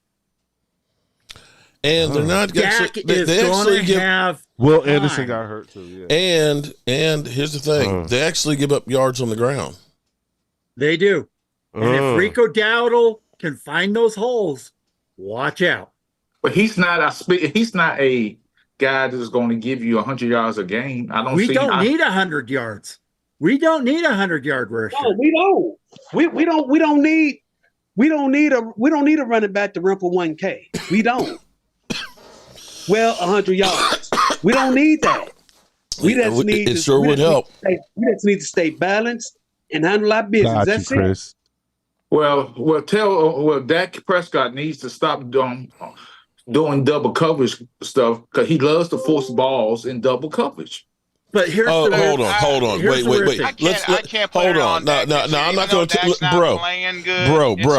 And they're not Dak is going to have Will Anderson got hurt too. Yeah. And here's the thing: they actually give up yards on the ground. They do. And if Rico Dowdle can find those holes, watch out. But he's not a guy that's going to give you 100 yards a game. We don't need 100 yards. We don't need 100-yard rusher. No, we don't. We don't need a running back to run for 1K. We don't. 100 yards. We don't need that. We just need it. Sure would help. We just need to stay balanced and handle our business. That's it. Chris. Well, Dak Prescott needs to stop doing double coverage stuff because he loves to force balls in double coverage. But here's hold on. Wait. I can't hold on. No, I'm not going to. Bro,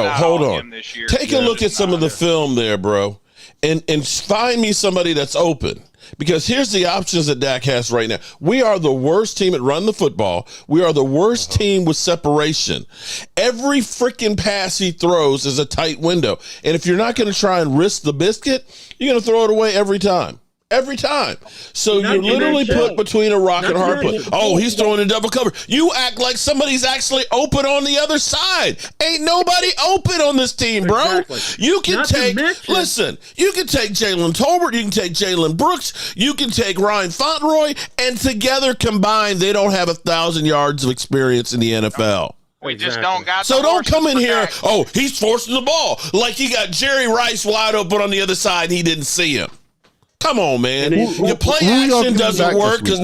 hold on. Take a look at some of the film there, bro, and find me somebody that's open. Because here's the options that Dak has right now. We are the worst team at run the football. We are the worst team with separation. Every freaking pass he throws is a tight window. And if you're not going to try and risk the biscuit, you're going to throw it away every time. Every time. So Not you're to literally mention- put between a rock not and a to hard mention- place. Oh, he's throwing in double cover. You act like somebody's actually open on the other side. Ain't nobody open on this team, bro. Exactly. You can Not to take, mention- listen, you can take Jalen Tolbert, you can take Jalen Brooks, you can take Ryan Fauntleroy, and together combined, they don't have 1,000 yards of experience in the NFL. We just don't got. So the don't come in horses for here, Dak. oh, he's forcing the ball. Like he got Jerry Rice wide open on the other side and he didn't see him. Come on, man. Your play action doesn't work because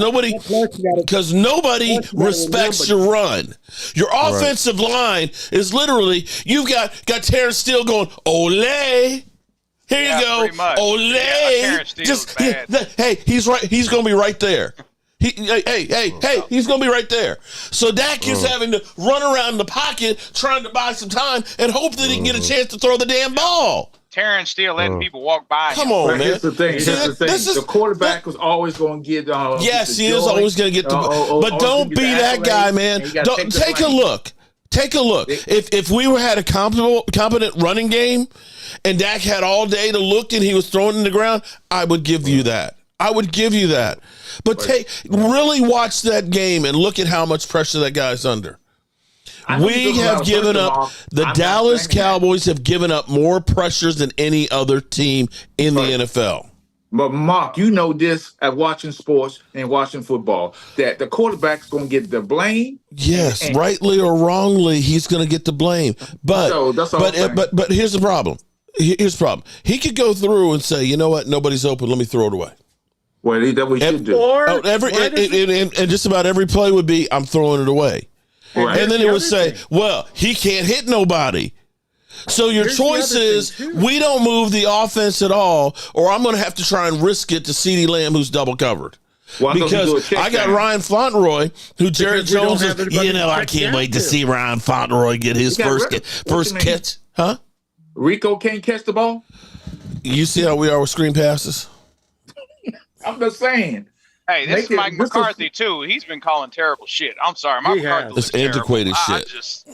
nobody respects your run. Your offensive line is literally, you've got Terrence Steele going, ole. Here you go. Ole. Hey, he's right. He's going to be right there. Hey, he's going to be right there. So Dak is having to run around the pocket trying to buy some time and hope that he can get a chance to throw the damn ball. Terrence Steele letting people walk by. Come on, man. Here's the thing. The quarterback was always going to get. Yes, he is always going to get the. But don't be that guy, man. Don't take a look. Take a look. If we had a competent running game, and Dak had all day to look and he was throwing in the ground, I would give you that. But really watch that game and look at how much pressure that guy's under. We have given up, the Dallas Cowboys have given up more pressures than any other team in the NFL. But Mark, you know this at watching sports and watching football, that the quarterback's going to get the blame. Yes, rightly or wrongly, he's going to get the blame. But here's the problem. Here's the problem. He could go through and say, you know what, nobody's open, let me throw it away. Well, that's what he should do. And just about every play would be, I'm throwing it away. Right. And then it would say, well, he can't hit nobody. So your choice is, we don't move the offense at all, or I'm going to have to try and risk it to CeeDee Lamb, who's double covered. Well, because I got Ryan Fauntleroy, who Jerry Jones is, I can't wait to see Ryan Fauntleroy get his first catch. Huh? Rico can't catch the ball? You see how we are with screen passes? I'm just saying. Hey, this is Mike McCarthy, too. He's been calling terrible shit. I'm sorry. Mike McCarthy was antiquated shit.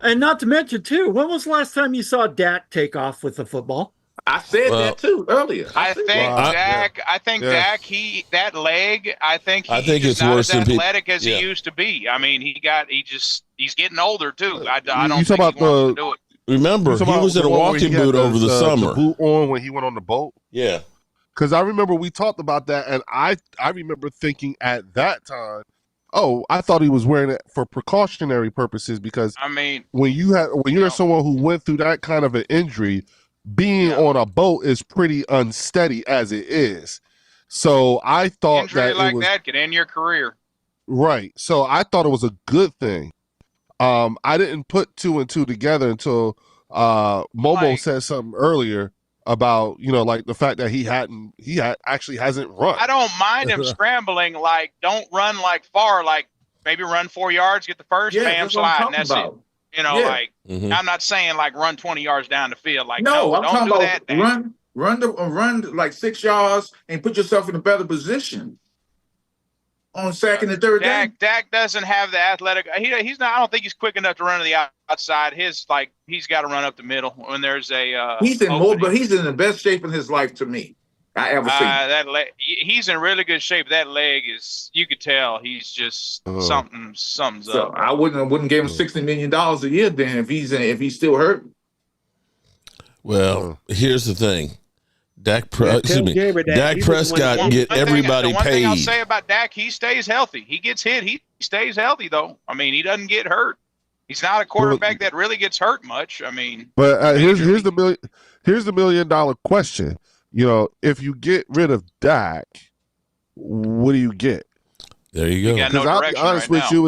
And not to mention, too, when was the last time you saw Dak take off with the football? I said that, too, earlier. I think Dak, that leg, I think he's not as athletic as he used to be. I mean, he's getting older, too. I don't think he wants to do it. Remember, he was in a walking boot over the summer. The boot on when he went on the boat? Yeah. Because I remember we talked about that, and I remember thinking at that time, oh, I thought he was wearing it for precautionary purposes because when you're someone who went through that kind of an injury, being on a boat is pretty unsteady as it is. So I thought injury that could end your career. Right. So I thought it was a good thing. I didn't put two and two together until Momo said something earlier about, like the fact that he actually hasn't run. I don't mind him scrambling, don't run far, maybe run 4 yards, get the first, bam, slide, and that's it. I'm not saying run 20 yards down the field. No, I'm don't talking do about that. Run 6 yards and put yourself in a better position on second and third down. Dak doesn't have the athletic. He's not. I don't think he's quick enough to run to the outside. He's got to run up the middle when there's a. He's in the best shape in his life to me. I ever seen. He's in really good shape. That leg is. You could tell he's just something's up. I wouldn't give him $60 million a year then if he's still hurt. Well, here's the thing. Dak Prescott get everybody paid. One thing I'll say about Dak, he stays healthy. He gets hit, he stays healthy though. I mean, he doesn't get hurt. He's not a quarterback that really gets hurt much. I mean, but here's the $1 million question. If you get rid of Dak, what do you get? There you go. Because I'll be honest with you,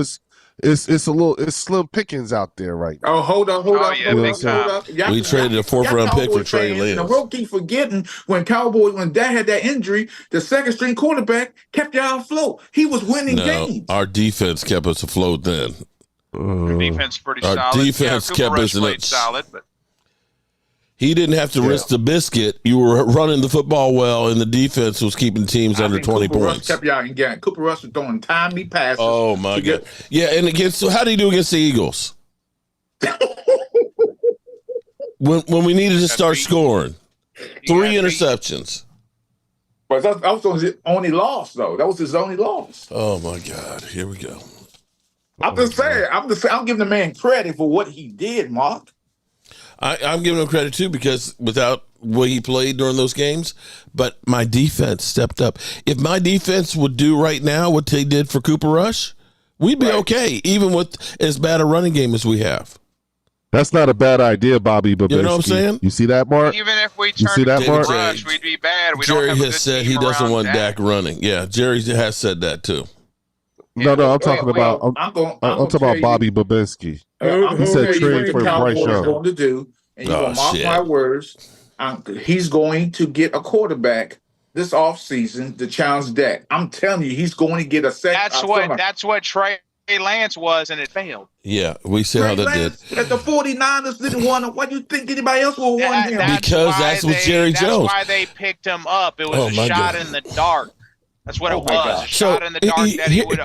it's slim pickings out there right now. Oh, hold up. We traded a 4th-round pick for Trey Lance. The world keep forgetting when Dak had that injury, the second string quarterback kept y'all afloat. He was winning games. Our defense kept us afloat then. Our defense pretty solid. Our defense kept us solid, but he didn't have to risk the biscuit. You were running the football well, and the defense was keeping teams under 20 points. Russ kept y'all in game. Cooper Rush was throwing timely passes. Oh my God! Yeah, and so how do you do against the Eagles? when we needed to start scoring, 3 interceptions. But that was his only loss, though. That was his only loss. Oh my God! Here we go. I'm just saying. I'm giving the man credit for what he did, Mark. I'm giving him credit too, because without what he played during those games, but my defense stepped up. If my defense would do right now what they did for Cooper Rush, we'd be okay, even with as bad a running game as we have. That's not a bad idea, Bobby. But you know what I'm saying? You see that, Mark? Even if we you see turn that, Mark? Rush, we'd be bad. Jerry has said he doesn't want Dak running. Yeah, Jerry has said that too. No, I'm talking about. I'm talking about Bobby Babinski. He said trade for Bryce Young. Going to do, and you gonna mark my words. He's going to get a quarterback this offseason to challenge Dak. I'm telling you, he's going to get a second. That's what Trey Lance was, and it failed. Yeah, we see how that did. At the 49ers didn't want him. Why do you think anybody else would want him? Because that's what Jerry Jones. That's why they picked him up. It was a shot in the dark. That's what it was. So in the dark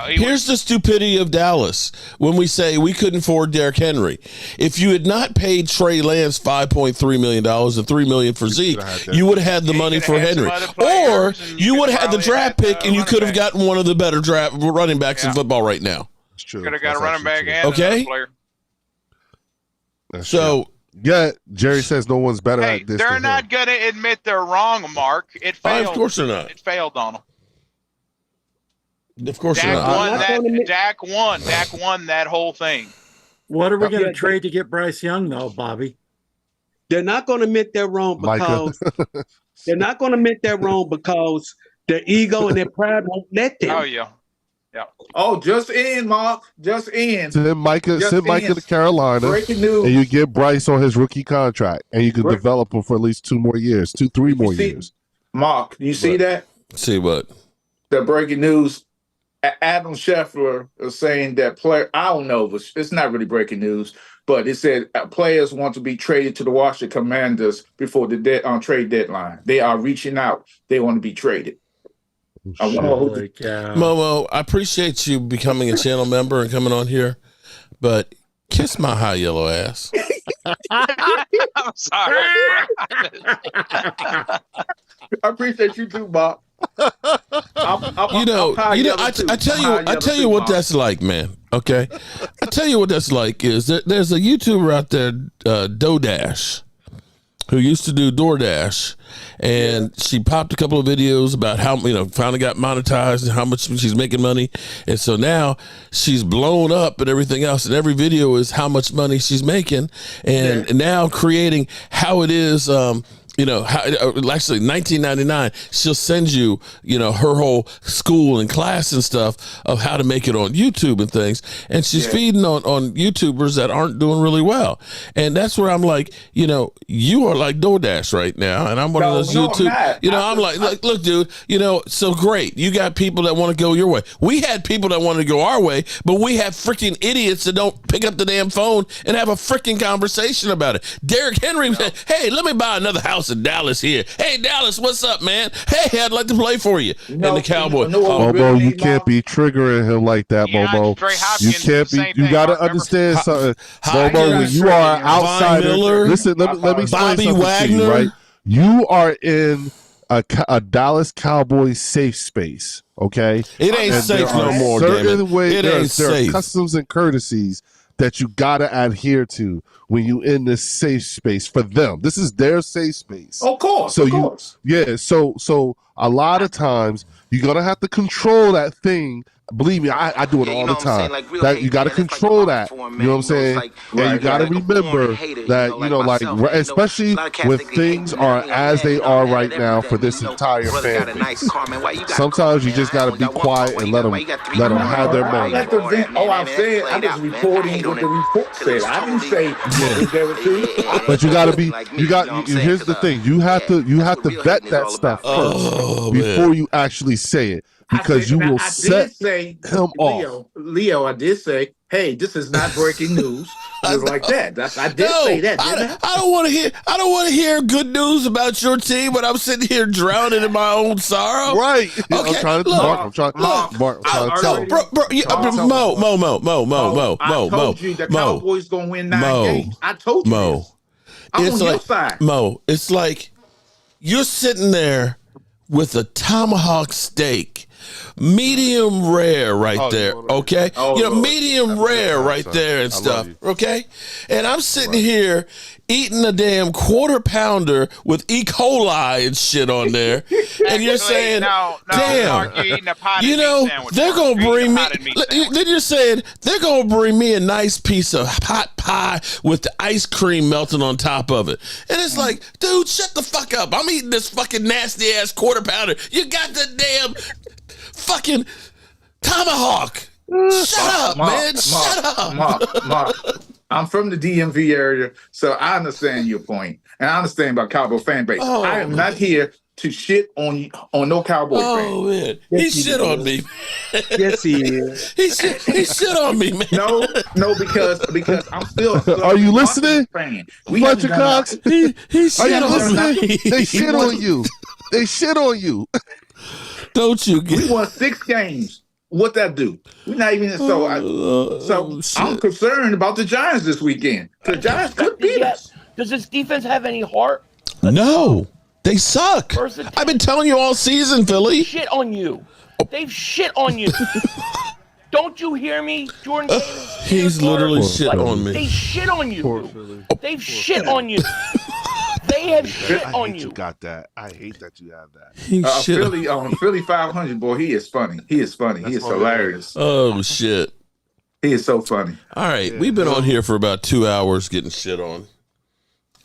here's the stupidity of Dallas when we say we couldn't afford Derrick Henry. If you had not paid Trey Lance $5.3 million and $3 million for Zeke, you would have had the money for Henry, or you would have had the draft pick and you could have gotten one of the better draft running backs in football right now. That's true. Could have got a running back and okay. player. That's so. True. Yeah, Jerry says no one's better at this. They're not going to admit they're wrong, Mark. It failed. Of course they're not. It failed on them. Of course, Dak won that whole thing. What are we going to trade to get Bryce Young, though, Bobby? They're not going to admit they're wrong because they're not going to admit they're wrong because their ego and their pride won't let them. Oh yeah. Oh, just in, Mark. Just in. Send Micah to Carolina. Breaking news. And you get Bryce on his rookie contract, and you can develop him for at least 3 more years. Mark, you see that? See what? The breaking news. Adam Scheffler is saying that I don't know, but it's not really breaking news, but it said players want to be traded to the Washington Commanders before the trade deadline. They are reaching out. They want to be traded. Momo, I appreciate you becoming a channel member and coming on here, but kiss my high yellow ass. I'm sorry. I appreciate you too, Bob. I tell you what that's like, man. Okay, I tell you what that's like is that there's a YouTuber out there, Dodash, who used to do DoorDash, and she popped a couple of videos about how finally got monetized and how much she's making money, and so now she's blown up and everything else, and every video is how much money she's making, and now creating how it is. Actually, $19.99. She'll send you, her whole school and class and stuff of how to make it on YouTube and things. And she's feeding on YouTubers that aren't doing really well. And that's where I'm like, you are like DoorDash right now, and I'm one of those YouTube. I'm like, look, dude, so great. You got people that want to go your way. We had people that wanted to go our way, but we have freaking idiots that don't pick up the damn phone and have a freaking conversation about it. Derrick Henry said, hey, let me buy another house in Dallas here. Hey, Dallas, what's up, man? Hey, I'd like to play for you. And the Cowboys. Momo, you can't be triggering him like that, Momo. You can't be. You got to understand something, Momo. When you are outsider, listen. Let me explain something to you, right? You are in a Dallas Cowboys safe space. Okay, it ain't safe no more. Certain ways, there are customs and courtesies that you gotta adhere to when you in this safe space for them. This is their safe space. Of course. So a lot of times you're gonna have to control that thing. Believe me, I do it all the time. You got to control that. You know what I'm saying? And you got to remember that, especially when things are as they are right now for this entire family. Sometimes you just got to be quiet and let them have their moment. I'm saying, I'm just reporting what the report said. I didn't say but you got to be. Here's the thing. You have to vet that stuff first before you actually say it. Because you will set him off. Leo, I did say, hey, this is not breaking news. It was like that. I did say that. I don't want to hear good news about your team when I'm sitting here drowning in my own sorrow. Right. Okay. I'm trying to tell him. Mo. I told you the Cowboys going to win 9 games. I told you this. I'm on your side. Mo, it's like you're sitting there with a tomahawk steak. Medium rare right there, okay? Medium rare right there and stuff, okay? And I'm sitting here eating a damn quarter pounder with E. coli and shit on there, and you're saying, damn, Mark, you're eating a potted you know, meat sandwich, they're Mark. gonna bring me. Then you're saying they're gonna bring me a nice piece of hot pie with the ice cream melting on top of it, and it's like, dude, shut the fuck up. I'm eating this fucking nasty ass quarter pounder. You got the damn fucking tomahawk. Shut up, man. Shut up. Mark, I'm from the DMV area, so I understand your point, and I understand about Cowboy fan base. I am not here to shit on no Cowboy fan. Oh man, he shit on me. Yes, he is. He shit on me, man. No, because I'm still. Are you listening? Bunch of cocks. He Are you shit on me. listening? They shit on you. They shit on you. Don't you get? We won 6 games. What that do? We're not even so. I'm concerned about the Giants this weekend. The Giants could beat us. Does this defense have any heart? No, they suck. I've been telling you all season, Philly. Shit on you. They've shit on you. Don't you hear me, Jordan Davis? He's literally shit on me. They shit on you. They've shit on you. They have shit on you. You got that. I hate that you have that. Philly 500, boy, he is funny. He is funny. He is hilarious. Oh shit. He is so funny. All right, we've been on here for about 2 hours getting shit on.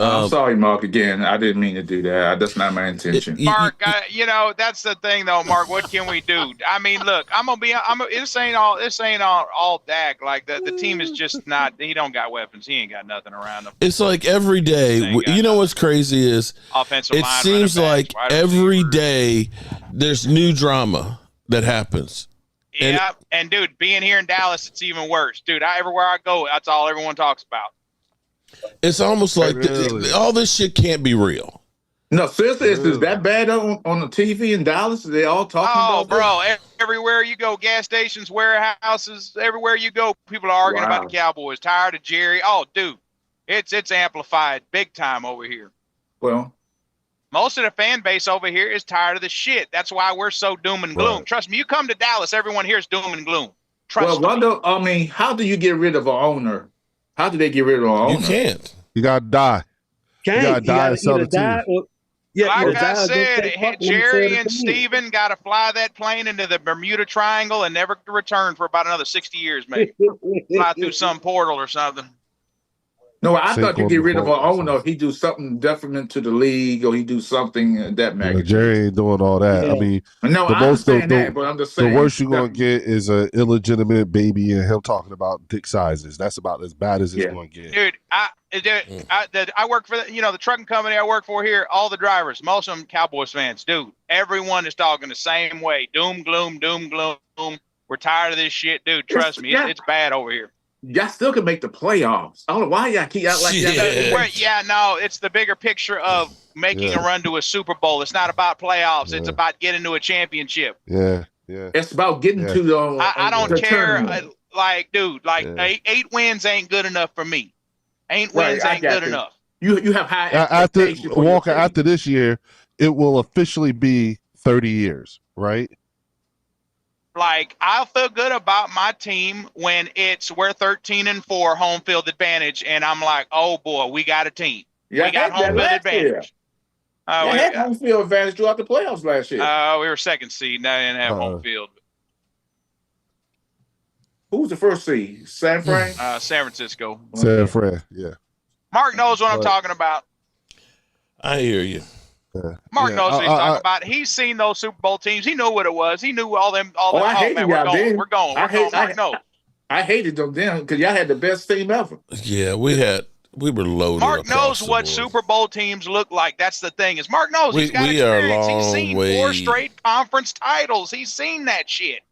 I'm sorry, Mark. Again, I didn't mean to do that. That's not my intention. Mark, you know, that's the thing, though, Mark. What can we do? I mean, look, this ain't all Dak. Like the team is just not. He don't got weapons. He ain't got nothing around him. It's like every day. You know what's crazy is offensive it line, seems like backs, every day there's new drama that happens. Yeah, and dude, being here in Dallas, it's even worse, dude. Everywhere I go, that's all everyone talks about. It's almost like all this shit can't be real. No, seriously, is that bad on the TV in Dallas? They all talking about this? Oh, bro, everywhere you go, gas stations, warehouses, everywhere you go, people are arguing about the Cowboys, tired of Jerry. Oh, dude, it's amplified big time over here. Well, most of the fan base over here is tired of the shit. That's why we're so doom and gloom. Right. Trust me, you come to Dallas, everyone here is doom and gloom. Trust me. How do you get rid of an owner? How do they get rid of an owner? You can't. You gotta die. You gotta die and sell the team. Like I said, Jerry and Steven got to fly that plane into the Bermuda Triangle and never return for about another 60 years, maybe. Fly through some portal or something. No, I thought you get rid of an owner. He do something detriment to the league, or he do something that magnitude. Jerry ain't doing all that. Yeah. I mean, no, I understand that, but I'm just saying. The worst you're gonna get is an illegitimate baby and him talking about dick sizes. That's about as bad as it's gonna get. Dude, I work for the trucking company I work for here. All the drivers, most of them Cowboys fans. Dude, everyone is talking the same way. Doom, gloom, doom, gloom. We're tired of this shit, dude. Trust me, it's bad over here. Y'all still can make the playoffs. I don't know why y'all keep out like that. No, it's the bigger picture of making a run to a Super Bowl. It's not about playoffs. It's about getting to a championship. Yeah. It's about getting to the. I don't care. Dude, 8 wins ain't good enough for me. 8 wins ain't good enough. You have high expectations. Walker, after this year, it will officially be 30 years, right? Like, I'll feel good about my team when we're 13-4 home field advantage, and I'm like, oh boy, we got a team. Yeah, we got home field advantage. We had home field advantage throughout the playoffs last year. We were second seed, and I didn't have home field. Who was the first seed? San Fran? San Francisco. San Fran, yeah. Mark knows what I'm talking about. I hear you. Mark knows what he's talking about. He's seen those Super Bowl teams. He knew what it was. He knew all them. We're going. I hated them then because y'all had the best team ever. Yeah, we were loaded. Mark knows what Super Bowl teams look like. That's the thing. Is Mark knows he's got experience. He's seen 4 straight conference titles. He's seen that shit.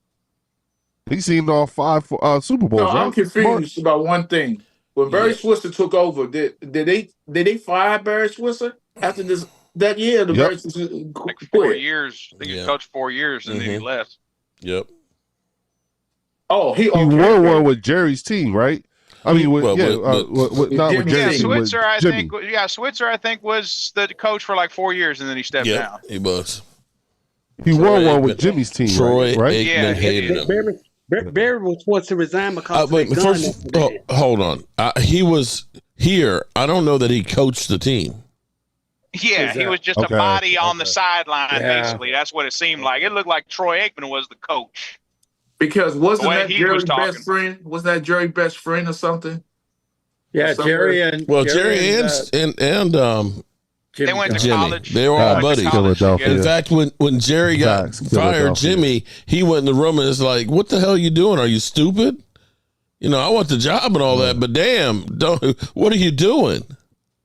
He's seen all 5 Super Bowls. No, I'm confused about one thing. When Barry Switzer took over, did they fire Barry Switzer after that year? The Barry Switzer quit. 4 years. I think he coached 4 years and then he left. Yep. Oh, he won one with Jerry's team, right? I mean, not with Jerry's team. Switzer, I think, was the coach for like 4 years and then he stepped down. He was. He won one with Aikman. Jimmy's team, Troy right? Aikman hated him. Barry was forced to resign because Wait, first, hold on. He was here. I don't know that he coached the team. Yeah, he was just a body on the sideline, basically. That's what it seemed like. It looked like Troy Aikman was the coach. Because wasn't that he Jerry's was talking. best friend? Was that Jerry's best friend or something? Yeah, Jerry and They went to college. They were all buddies. Philadelphia. In fact, when Jerry got fired, Jimmy, he went in the room and it's like, "What the hell are you doing? Are you stupid? You know, I want the job and all that, but damn, what are you doing?"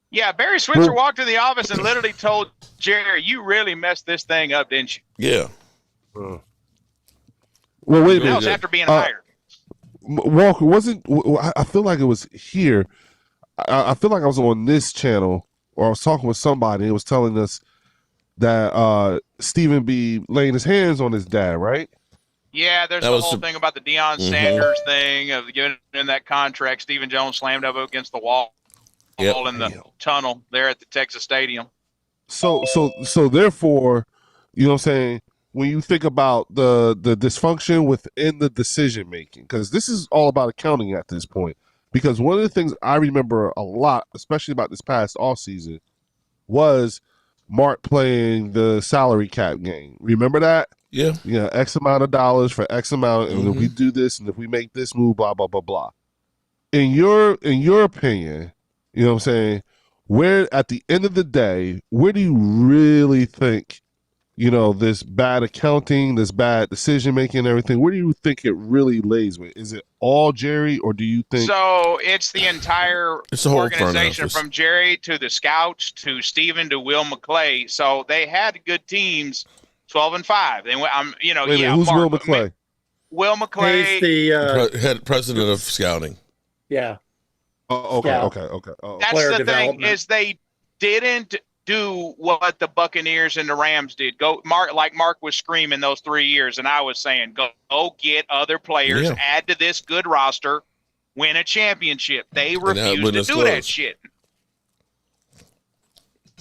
Yeah, Barry Switzer walked to the office and literally told Jerry, "You really messed this thing up, didn't you?" Yeah. Well, wait a minute. That was after being hired. Walker wasn't. I feel like it was here. I feel like I was on this channel, or I was talking with somebody. It was telling us that Stephen be laying his hands on his dad, right? Yeah, there's the whole thing about the Deion Sanders thing of giving him that contract. Stephen Jones slammed up against the wall in the tunnel there at the Texas Stadium. So therefore, you know what I'm saying? When you think about the dysfunction within the decision making, because this is all about accounting at this point. Because one of the things I remember a lot, especially about this past off season, was Mark playing the salary cap game. Remember that? Yeah. Yeah, X amount of dollars for X amount, and if we do this, and if we make this move, blah blah blah blah. In your opinion, you know what I'm saying? Where at the end of the day, where do you really think? You know, this bad accounting, this bad decision making, and everything. Where do you think it really lays with? Is it all Jerry, or do you think? So it's the entire whole organization, from Jerry to the scouts to Stephen to Will McClay. So they had good teams, 12-5. They went. Who's Mark, Will McClay? Will McClay, he's the head president of scouting. Yeah. Oh, okay. That's the thing, is they didn't do what the Buccaneers and the Rams did. Mark was screaming those 3 years, and I was saying, go get other players, add to this good roster, win a championship. They refused to do that shit.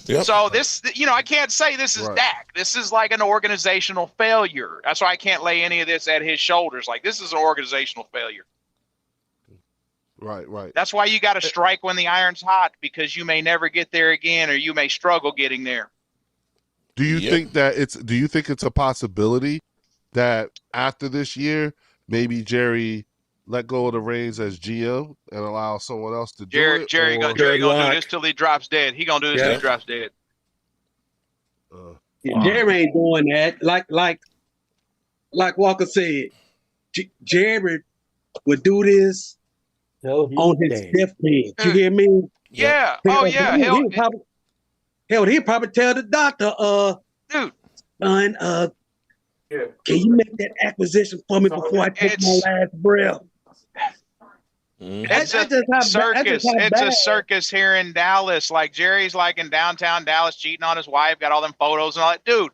Yep. So this, I can't say this is Dak. This is like an organizational failure. That's why I can't lay any of this at his shoulders. Like, this is an organizational failure. Right. That's why you got to strike when the iron's hot, because you may never get there again, or you may struggle getting there. Do you think that do you think it's a possibility that after this year, maybe Jerry let go of the reins as GM and allow someone else to do it? Jerry gonna do this till he drops dead. He gonna do this till he drops dead. Jerry ain't doing that. Like Walker said, Jerry would do this on his deathbed. You hear me? Yeah. He'll probably tell the doctor, dude, son, can you make that acquisition for me before I take my last breath? It's a circus. It's a circus here in Dallas. Like, Jerry's like in downtown Dallas cheating on his wife, got all them photos and all that. Dude,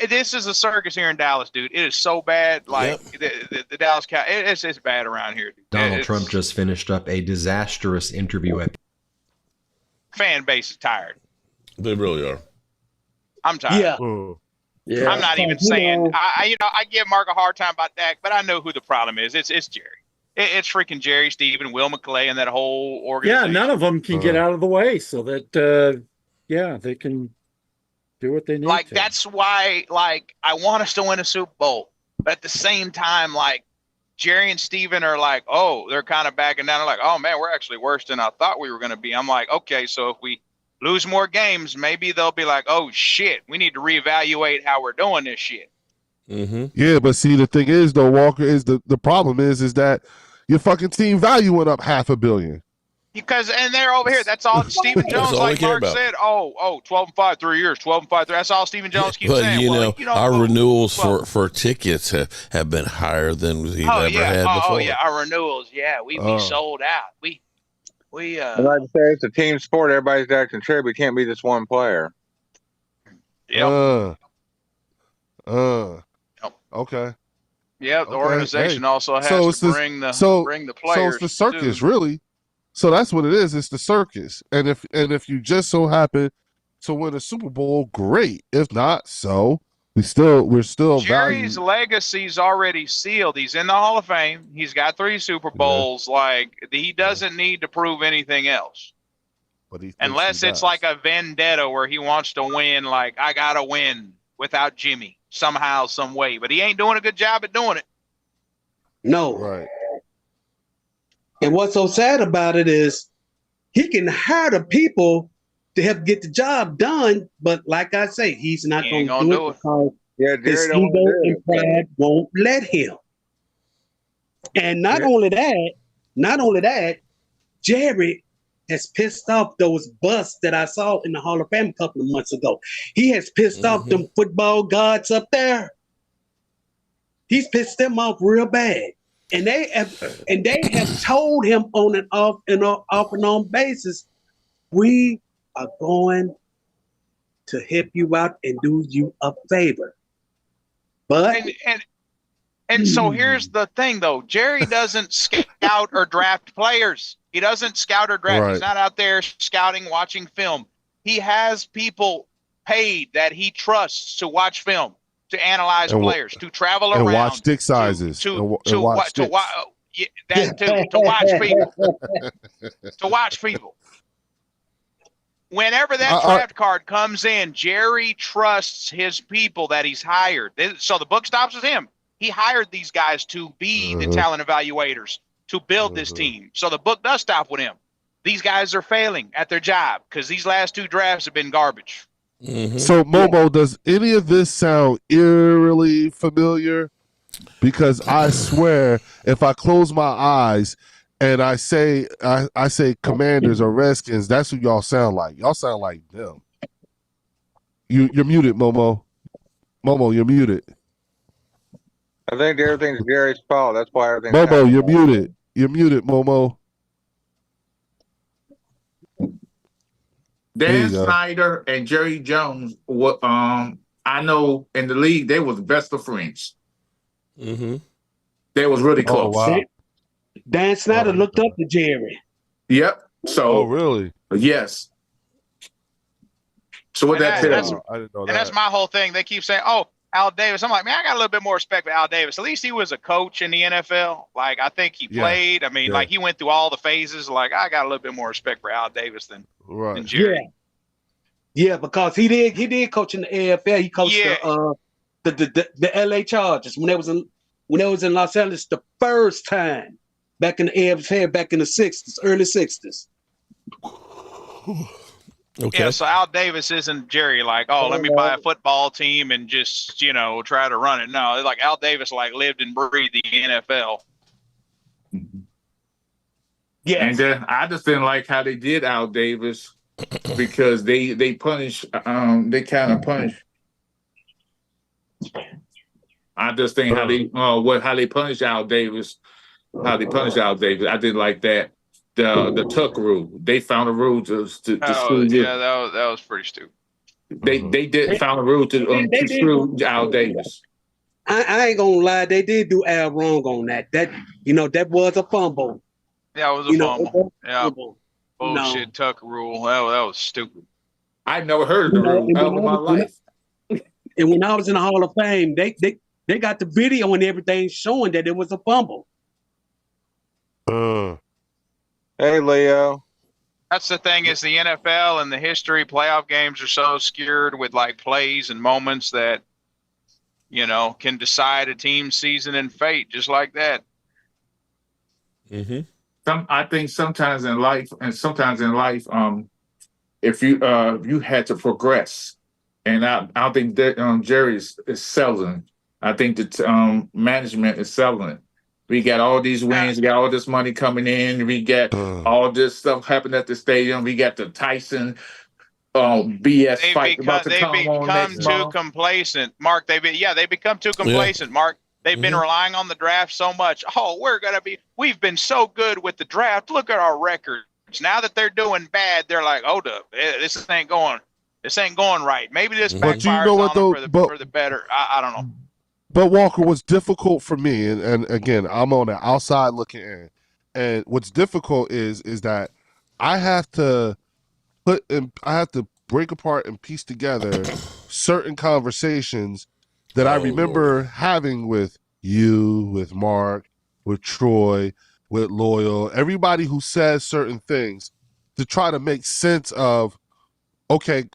this is a circus here in Dallas, dude. It is so bad. Like, the Dallas Cowboys, it's bad around here. Dude. Donald Trump just finished up a disastrous interview at. Fan base is tired. They really are. I'm tired. Yeah. I'm not even saying. I give Mark a hard time about that, but I know who the problem is. It's Jerry. It's freaking Jerry, Stephen, Will McClay, and that whole organization. Yeah, none of them can get out of the way, so that they can do what they need. Like, that's why, like, I want us to win a Super Bowl, but at the same time, like, Jerry and Stephen are like, oh, they're kind of backing down. They're like, oh man, we're actually worse than I thought we were going to be. I'm like, okay, so if we lose more games, maybe they'll be like, oh shit, we need to reevaluate how we're doing this shit. Yeah, but see, the thing is, though, Walker, is the problem is that your fucking team value went up $500 million. And they're over here. That's all Stephen Jones, like Mark said. 12-5, 3 years, 12-5. That's all Stephen Jones keeps saying. Our renewals for tickets have been higher than we've ever had before. Oh yeah, our renewals. Yeah, we sold out. We I'd like to say it's a team sport. Everybody's got to contribute. Can't be just one player. Yep. Okay. Yeah, the organization also has to bring the players. So it's the circus, really. So that's what it is. It's the circus. And if you just so happen to win a Super Bowl, great. If not, so we're still Jerry's valued. legacy's already sealed. He's in the Hall of Fame. He's got 3 Super Bowls. Like, he doesn't need to prove anything else. But he unless it's like a vendetta where he wants to win, like, I gotta win without Jimmy somehow, some way. But he ain't doing a good job at doing it. No. Right. And what's so sad about it is he can hire the people to help get the job done, but like I say, he's not going to do it because his ego and pride won't let him. And not only that, Jerry has pissed off those busts that I saw in the Hall of Fame a couple of months ago. He has pissed off them football gods up there. He's pissed them off real bad. And they have told him on and off and on basis, we are going to help you out and do you a favor. But and so here's the thing, though. Jerry doesn't scout or draft players. He doesn't scout or draft. Right. He's not out there scouting, watching film. He has people paid that he trusts to watch film, to analyze players, to travel around, and watch dick sizes, to watch people, to watch people. Whenever that draft card comes in, Jerry trusts his people that he's hired. So the book stops with him. He hired these guys to be the talent evaluators, to build this team. So the book does stop with him. These guys are failing at their job because these last 2 drafts have been garbage. So, Momo, does any of this sound eerily familiar? Because I swear, if I close my eyes and I say Commanders or Redskins, that's who y'all sound like. Y'all sound like them. You're muted, Momo. Momo, you're muted. I think everything's Jerry's fault. That's why everything's Momo, you're muted. You're muted, Momo. Dan Snyder and Jerry Jones, I know in the league, they was best of friends. They was really close. Oh, wow. Dan Snyder looked up to Jerry. Yep. So, really? Yes. So what that tells you? I didn't know and that's my whole thing. They keep saying, "Oh, Al Davis." I'm like, man, I got a little bit more respect for Al Davis. At least he was a coach in the NFL. Like, I think he played. I mean, like, he went through all the phases. Like, I got a little bit more respect for Al Davis than Jerry. Yeah, because he did coach in the AFL. He coached the LA Chargers when they was in Los Angeles the first time back in the AFL back in the 60s, early 60s. Okay. Yeah, so Al Davis isn't Jerry, like, oh, let me buy a football team and just, try to run it. No, it's like Al Davis, like, lived and breathed the NFL. Yeah. And I just didn't like how they did Al Davis because they punish, they kind of punish. I just think how they punish Al Davis, I didn't like that. The tuck rule. They found a rule to screw you. Yeah, that was pretty stupid. They did found a rule to screw Al Davis. I ain't gonna lie, they did do Al wrong on that. That was a fumble. Yeah, it was a fumble. Yeah, bullshit tuck rule. That was stupid. I never heard of the rule in my life. And when I was in the Hall of Fame, they got the video and everything showing that it was a fumble. Hey, Leo. That's the thing is the NFL and the history playoff games are so skewed with like plays and moments that, can decide a team's season and fate just like that. I think sometimes in life, if you had to progress, and I don't think that Jerry is selling. I think that management is selling it. We got all these wins. We got all this money coming in. We got all this stuff happening at the stadium. We got the Tyson BS fight about to come on next month. Complacent, Mark. They become too complacent, Mark. They've been relying on the draft so much. Oh, we've been so good with the draft. Look at our records. Now that they're doing bad, they're like, hold up, this ain't going right. Maybe this backfires on them for the better. I don't know. But Walker, what's difficult for me, and again, I'm on the outside looking in, and what's difficult is that I have to break apart and piece together certain conversations that I remember having with you, with Mark, with Troy, with Loyal, everybody who says certain things to try to make sense of, okay,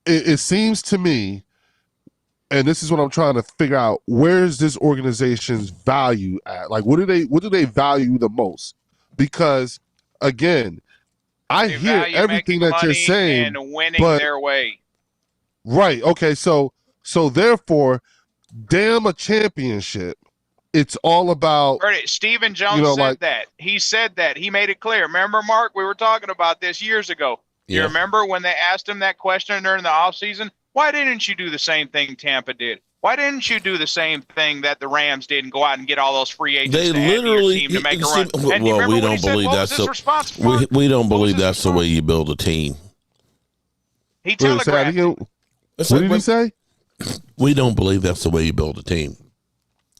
it seems to me, and this is what I'm trying to figure out, where's this organization's value at? Like, what do they value the most? Because again, I hear everything that you're saying, and winning but their way. right, okay, so therefore, damn a championship. It's all about Stephen Jones said that. He said that. He made it clear. Remember, Mark, we were talking about this years ago. Yeah. You remember when they asked him that question during the offseason? Why didn't you do the same thing Tampa did? Why didn't you do the same thing that the Rams did and go out and get all those free agents They to add to your literally team to make a run? And well, we don't believe that's we don't believe that's the way you build a team. He telegraphed it. What did he say? We don't believe that's the way you build a team.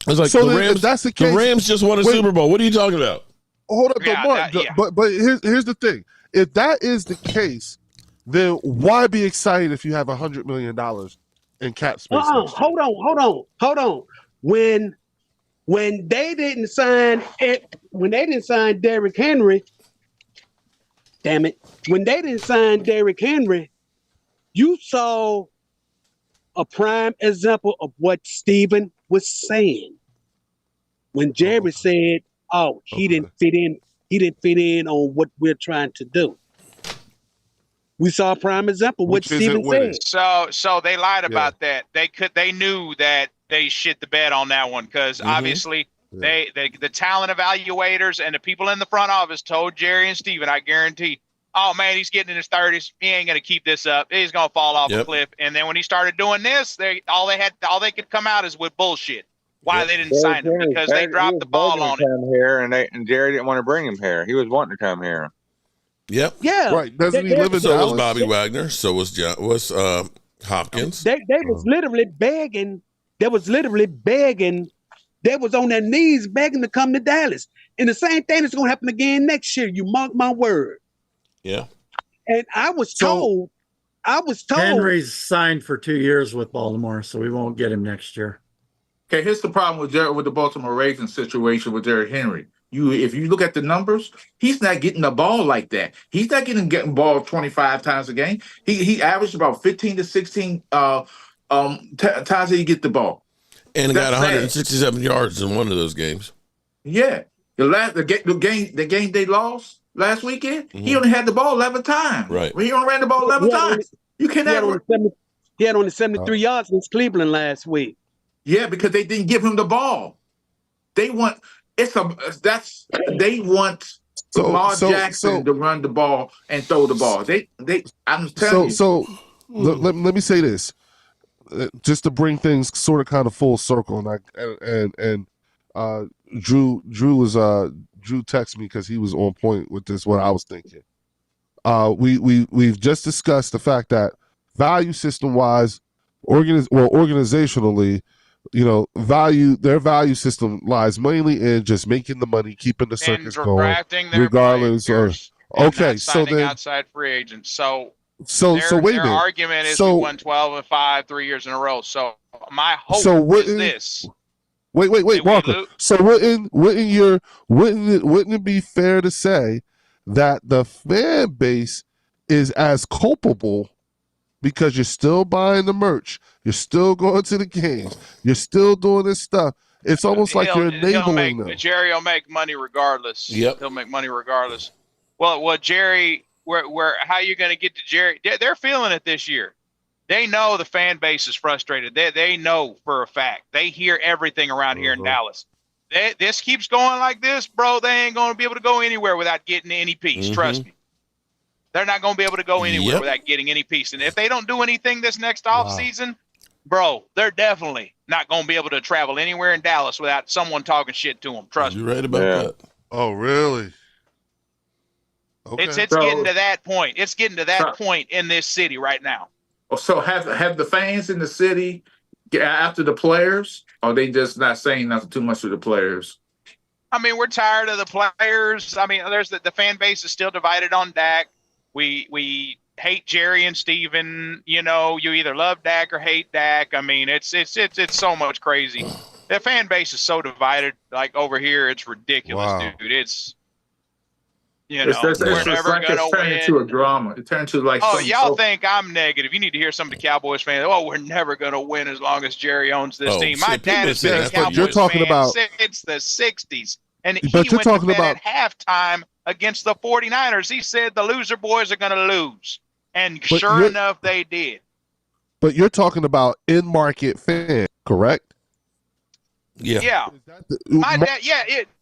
It's like So the then, Rams. if that's the case, the Rams just won a Super Bowl. What are you talking about? Hold up, Mark. But here's the thing. If that is the case, then why be excited if you have $100 million in cap space? Hold on. When they didn't sign Derrick Henry, damn it. When they didn't sign Derrick Henry, you saw a prime example of what Stephen was saying. When Jerry said, "Oh, he didn't fit in. He didn't fit in on what we're trying to do." We saw a prime example of what Stephen said. So they lied about that. They knew that they shit the bed on that one because obviously the talent evaluators and the people in the front office told Jerry and Stephen, I guarantee, oh man, he's getting in his 30s. He ain't gonna keep this up. He's gonna fall off a cliff. And then when he started doing this, all they could come out is with bullshit. Why they didn't sign him? Because they dropped the ball on it. Here and Jerry didn't want to bring him here. He was wanting to come here. Yep. Yeah. Right. Doesn't he live in So Dallas? was Bobby Wagner. So was Hopkins. They was literally begging. They was on their knees begging to come to Dallas. And the same thing is going to happen again next year. You mark my word. Yeah. And I was told. Henry's signed for 2 years with Baltimore, so we won't get him next year. Okay, here's the problem with the Baltimore Ravens situation with Derrick Henry. If you look at the numbers, he's not getting the ball like that. He's not getting ball 25 times a game. He averaged about 15 to 16 times that he get the ball. And he got 167 yards in one of those games. Yeah. The game they lost last weekend, he only had the ball 11 times. Right. He only ran the ball 11 times. You cannot. He had only 73 yards against Cleveland last week. Yeah, because they didn't give him the ball. They want Lamar Jackson to run the ball and throw the ball. I'm telling you. Let me say this, just to bring things sort of kind of full circle, and Drew texted me because he was on point with this. What I was thinking. We've just discussed the fact that value system wise, organizationally. Their value system lies mainly in just making the money, keeping the circus going, regardless of. Okay, so then outside free agents. So wait a minute. Their argument is we won 12-5 3 years in a row. So my hope is this. Wait, Walker. So wouldn't it be fair to say that the fan base is as culpable? Because you're still buying the merch, you're still going to the games, you're still doing this stuff. It's almost like you're enabling them. Jerry will make money regardless. Yep. He'll make money regardless. Well, Jerry, how you going to get to Jerry? They're feeling it this year. They know the fan base is frustrated. They know for a fact. They hear everything around here in Dallas. This keeps going like this, bro. They ain't going to be able to go anywhere without getting any piece. Trust me. They're not going to be able to go anywhere without getting any piece. And if they don't do anything this next offseason, bro, they're definitely not going to be able to travel anywhere in Dallas without someone talking shit to them. Trust me. You're right about that. Oh, really? Okay. It's getting to that point. It's getting to that point in this city right now. So have the fans in the city get after the players, or are they just not saying nothing too much to the players? I mean, we're tired of the players. I mean, there's the fan base is still divided on Dak. We hate Jerry and Steven. You know, you either love Dak or hate Dak. I mean, it's so much crazy. The fan base is so divided. Like over here, it's ridiculous, dude. It's we're never gonna win. Into a drama. It turned to like. Oh, y'all think I'm negative? You need to hear some of the Cowboys fans. Oh, we're never gonna win as long as Jerry owns this team. My dad has been a Cowboys fan since the '60s, and he went to bed at halftime against the 49ers. He said the loser boys are gonna lose, and sure enough, they did. But you're talking about in-market fans, correct? Yeah. My dad,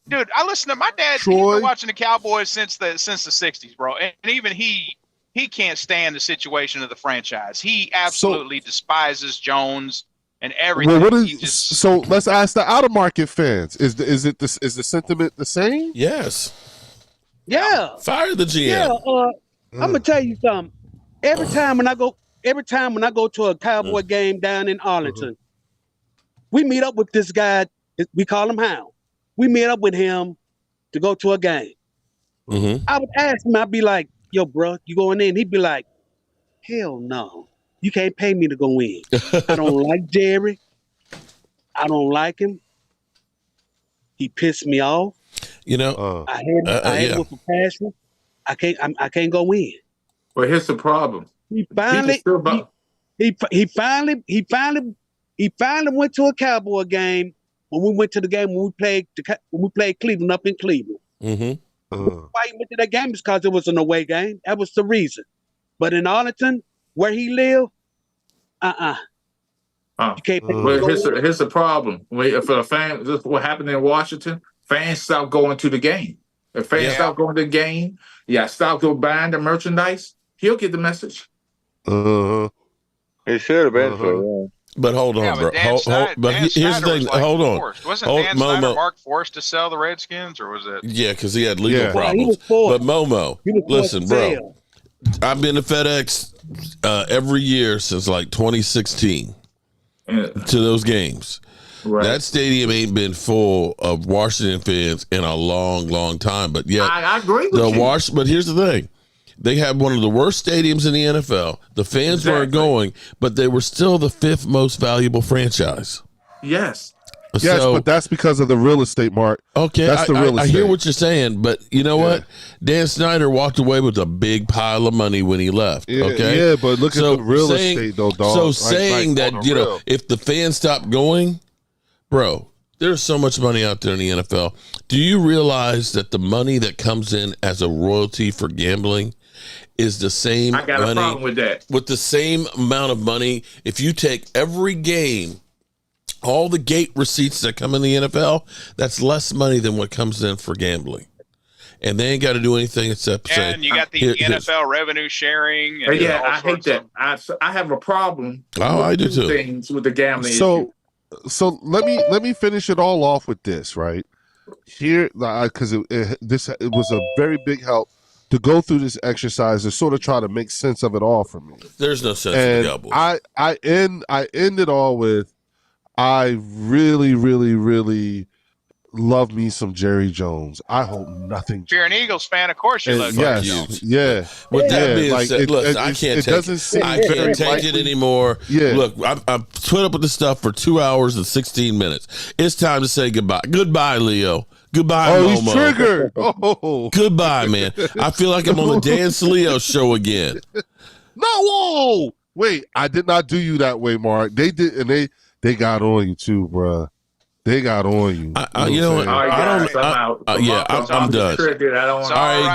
dude, I listen to my dad. He's been watching the Cowboys since the '60s, bro. And even he can't stand the situation of the franchise. He absolutely despises Jones and everything. Well, so let's ask the out-of-market fans. Is the sentiment the same? Yes. Yeah. Fire the GM. Yeah. I'm gonna tell you something. Every time when I go to a Cowboy game down in Arlington, we meet up with this guy. We call him Hound. We meet up with him to go to a game. I would ask him. I'd be like, "Yo, bro, you going in?" He'd be like, "Hell no, you can't pay me to go in. I don't like Jerry. I don't like him. He pissed me off. You know, I had with a passion. I can't go in." Well, here's the problem. He finally went to a Cowboy game when we went to the game when we played Cleveland up in Cleveland. Why he went to that game is because it was an away game. That was the reason. But in Arlington, where he lived, you can't. Well, here's the problem. For the fans, this is what happened in Washington. Fans stopped going to the game. If fans stop going to the game, stop buying the merchandise, he'll get the message. He should eventually. But hold on, bro. Here's the thing. Hold on. Wasn't Dan Snyder Mark forced to sell the Redskins, or was it? Yeah, because he had legal problems. But Momo, listen, bro. I've been to FedEx every year since like 2016 to those games. Right. That stadium ain't been full of Washington fans in a long, long time. But yet, I agree with you. But here's the thing. They had one of the worst stadiums in the NFL. The fans weren't going, but they were still the 5th most valuable franchise. Yes. Yes, but that's because of the real estate, Mark. Okay, that's the real estate. I hear what you're saying, but you know what? Dan Snyder walked away with a big pile of money when he left. Okay, yeah, but look at the real estate, though, dog. So saying that if the fans stop going, bro, there's so much money out there in the NFL. Do you realize that the money that comes in as a royalty for gambling is the same money? I got a problem with that. With the same amount of money, if you take every game, all the gate receipts that come in the NFL, that's less money than what comes in for gambling. And they ain't got to do anything except say. And you got the NFL revenue sharing. And I hate that. I have a problem. Oh, I do too. Things with the gambling. So let me finish it all off with this right here, because it was a very big help to go through this exercise and sort of try to make sense of it all for me. There's no sense in the Cowboys. I end it all with, I really, really, really love me some Jerry Jones. I hope nothing. If you're an Eagles fan, of course you love Jerry Jones. Yeah. With that being said, look, I can't take it anymore. Yeah. Look, I've put up with this stuff for 2 hours and 16 minutes. It's time to say goodbye. Goodbye, Leo. Goodbye, Momo. He's triggered. Oh. Goodbye, man. I feel like I'm on the Dan Saleo show again. No, whoa. Wait, I did not do you that way, Mark. They did, and they got on you too, bruh. They got on you. I'm done. All right,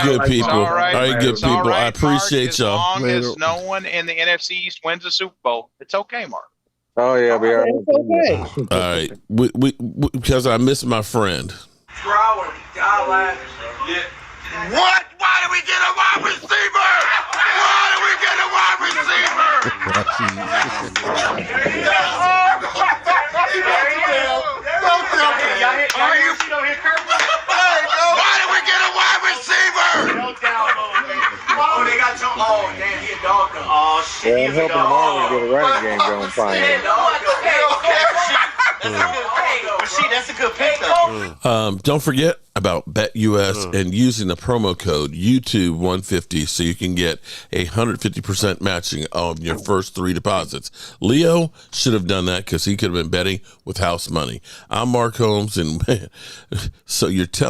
good people. All right, good people. I appreciate y'all. As long as no one in the NFC East wins a Super Bowl, it's okay, Mark. Oh yeah, we are. Okay. All right, we because I miss my friend. What? Why did we get a wide receiver? Why did we get a wide receiver? Why did we get a wide receiver? Oh, they got some. Oh, damn, he a dog. Oh, shit. I'm hoping Marvin get a running game going finally. That's a good pick, though. Don't forget about BetUS and using the promo code YouTube150 so you can get 150% matching of your first 3 deposits. Leo should have done that because he could have been betting with house money. I'm Mark Holmes, and so you're telling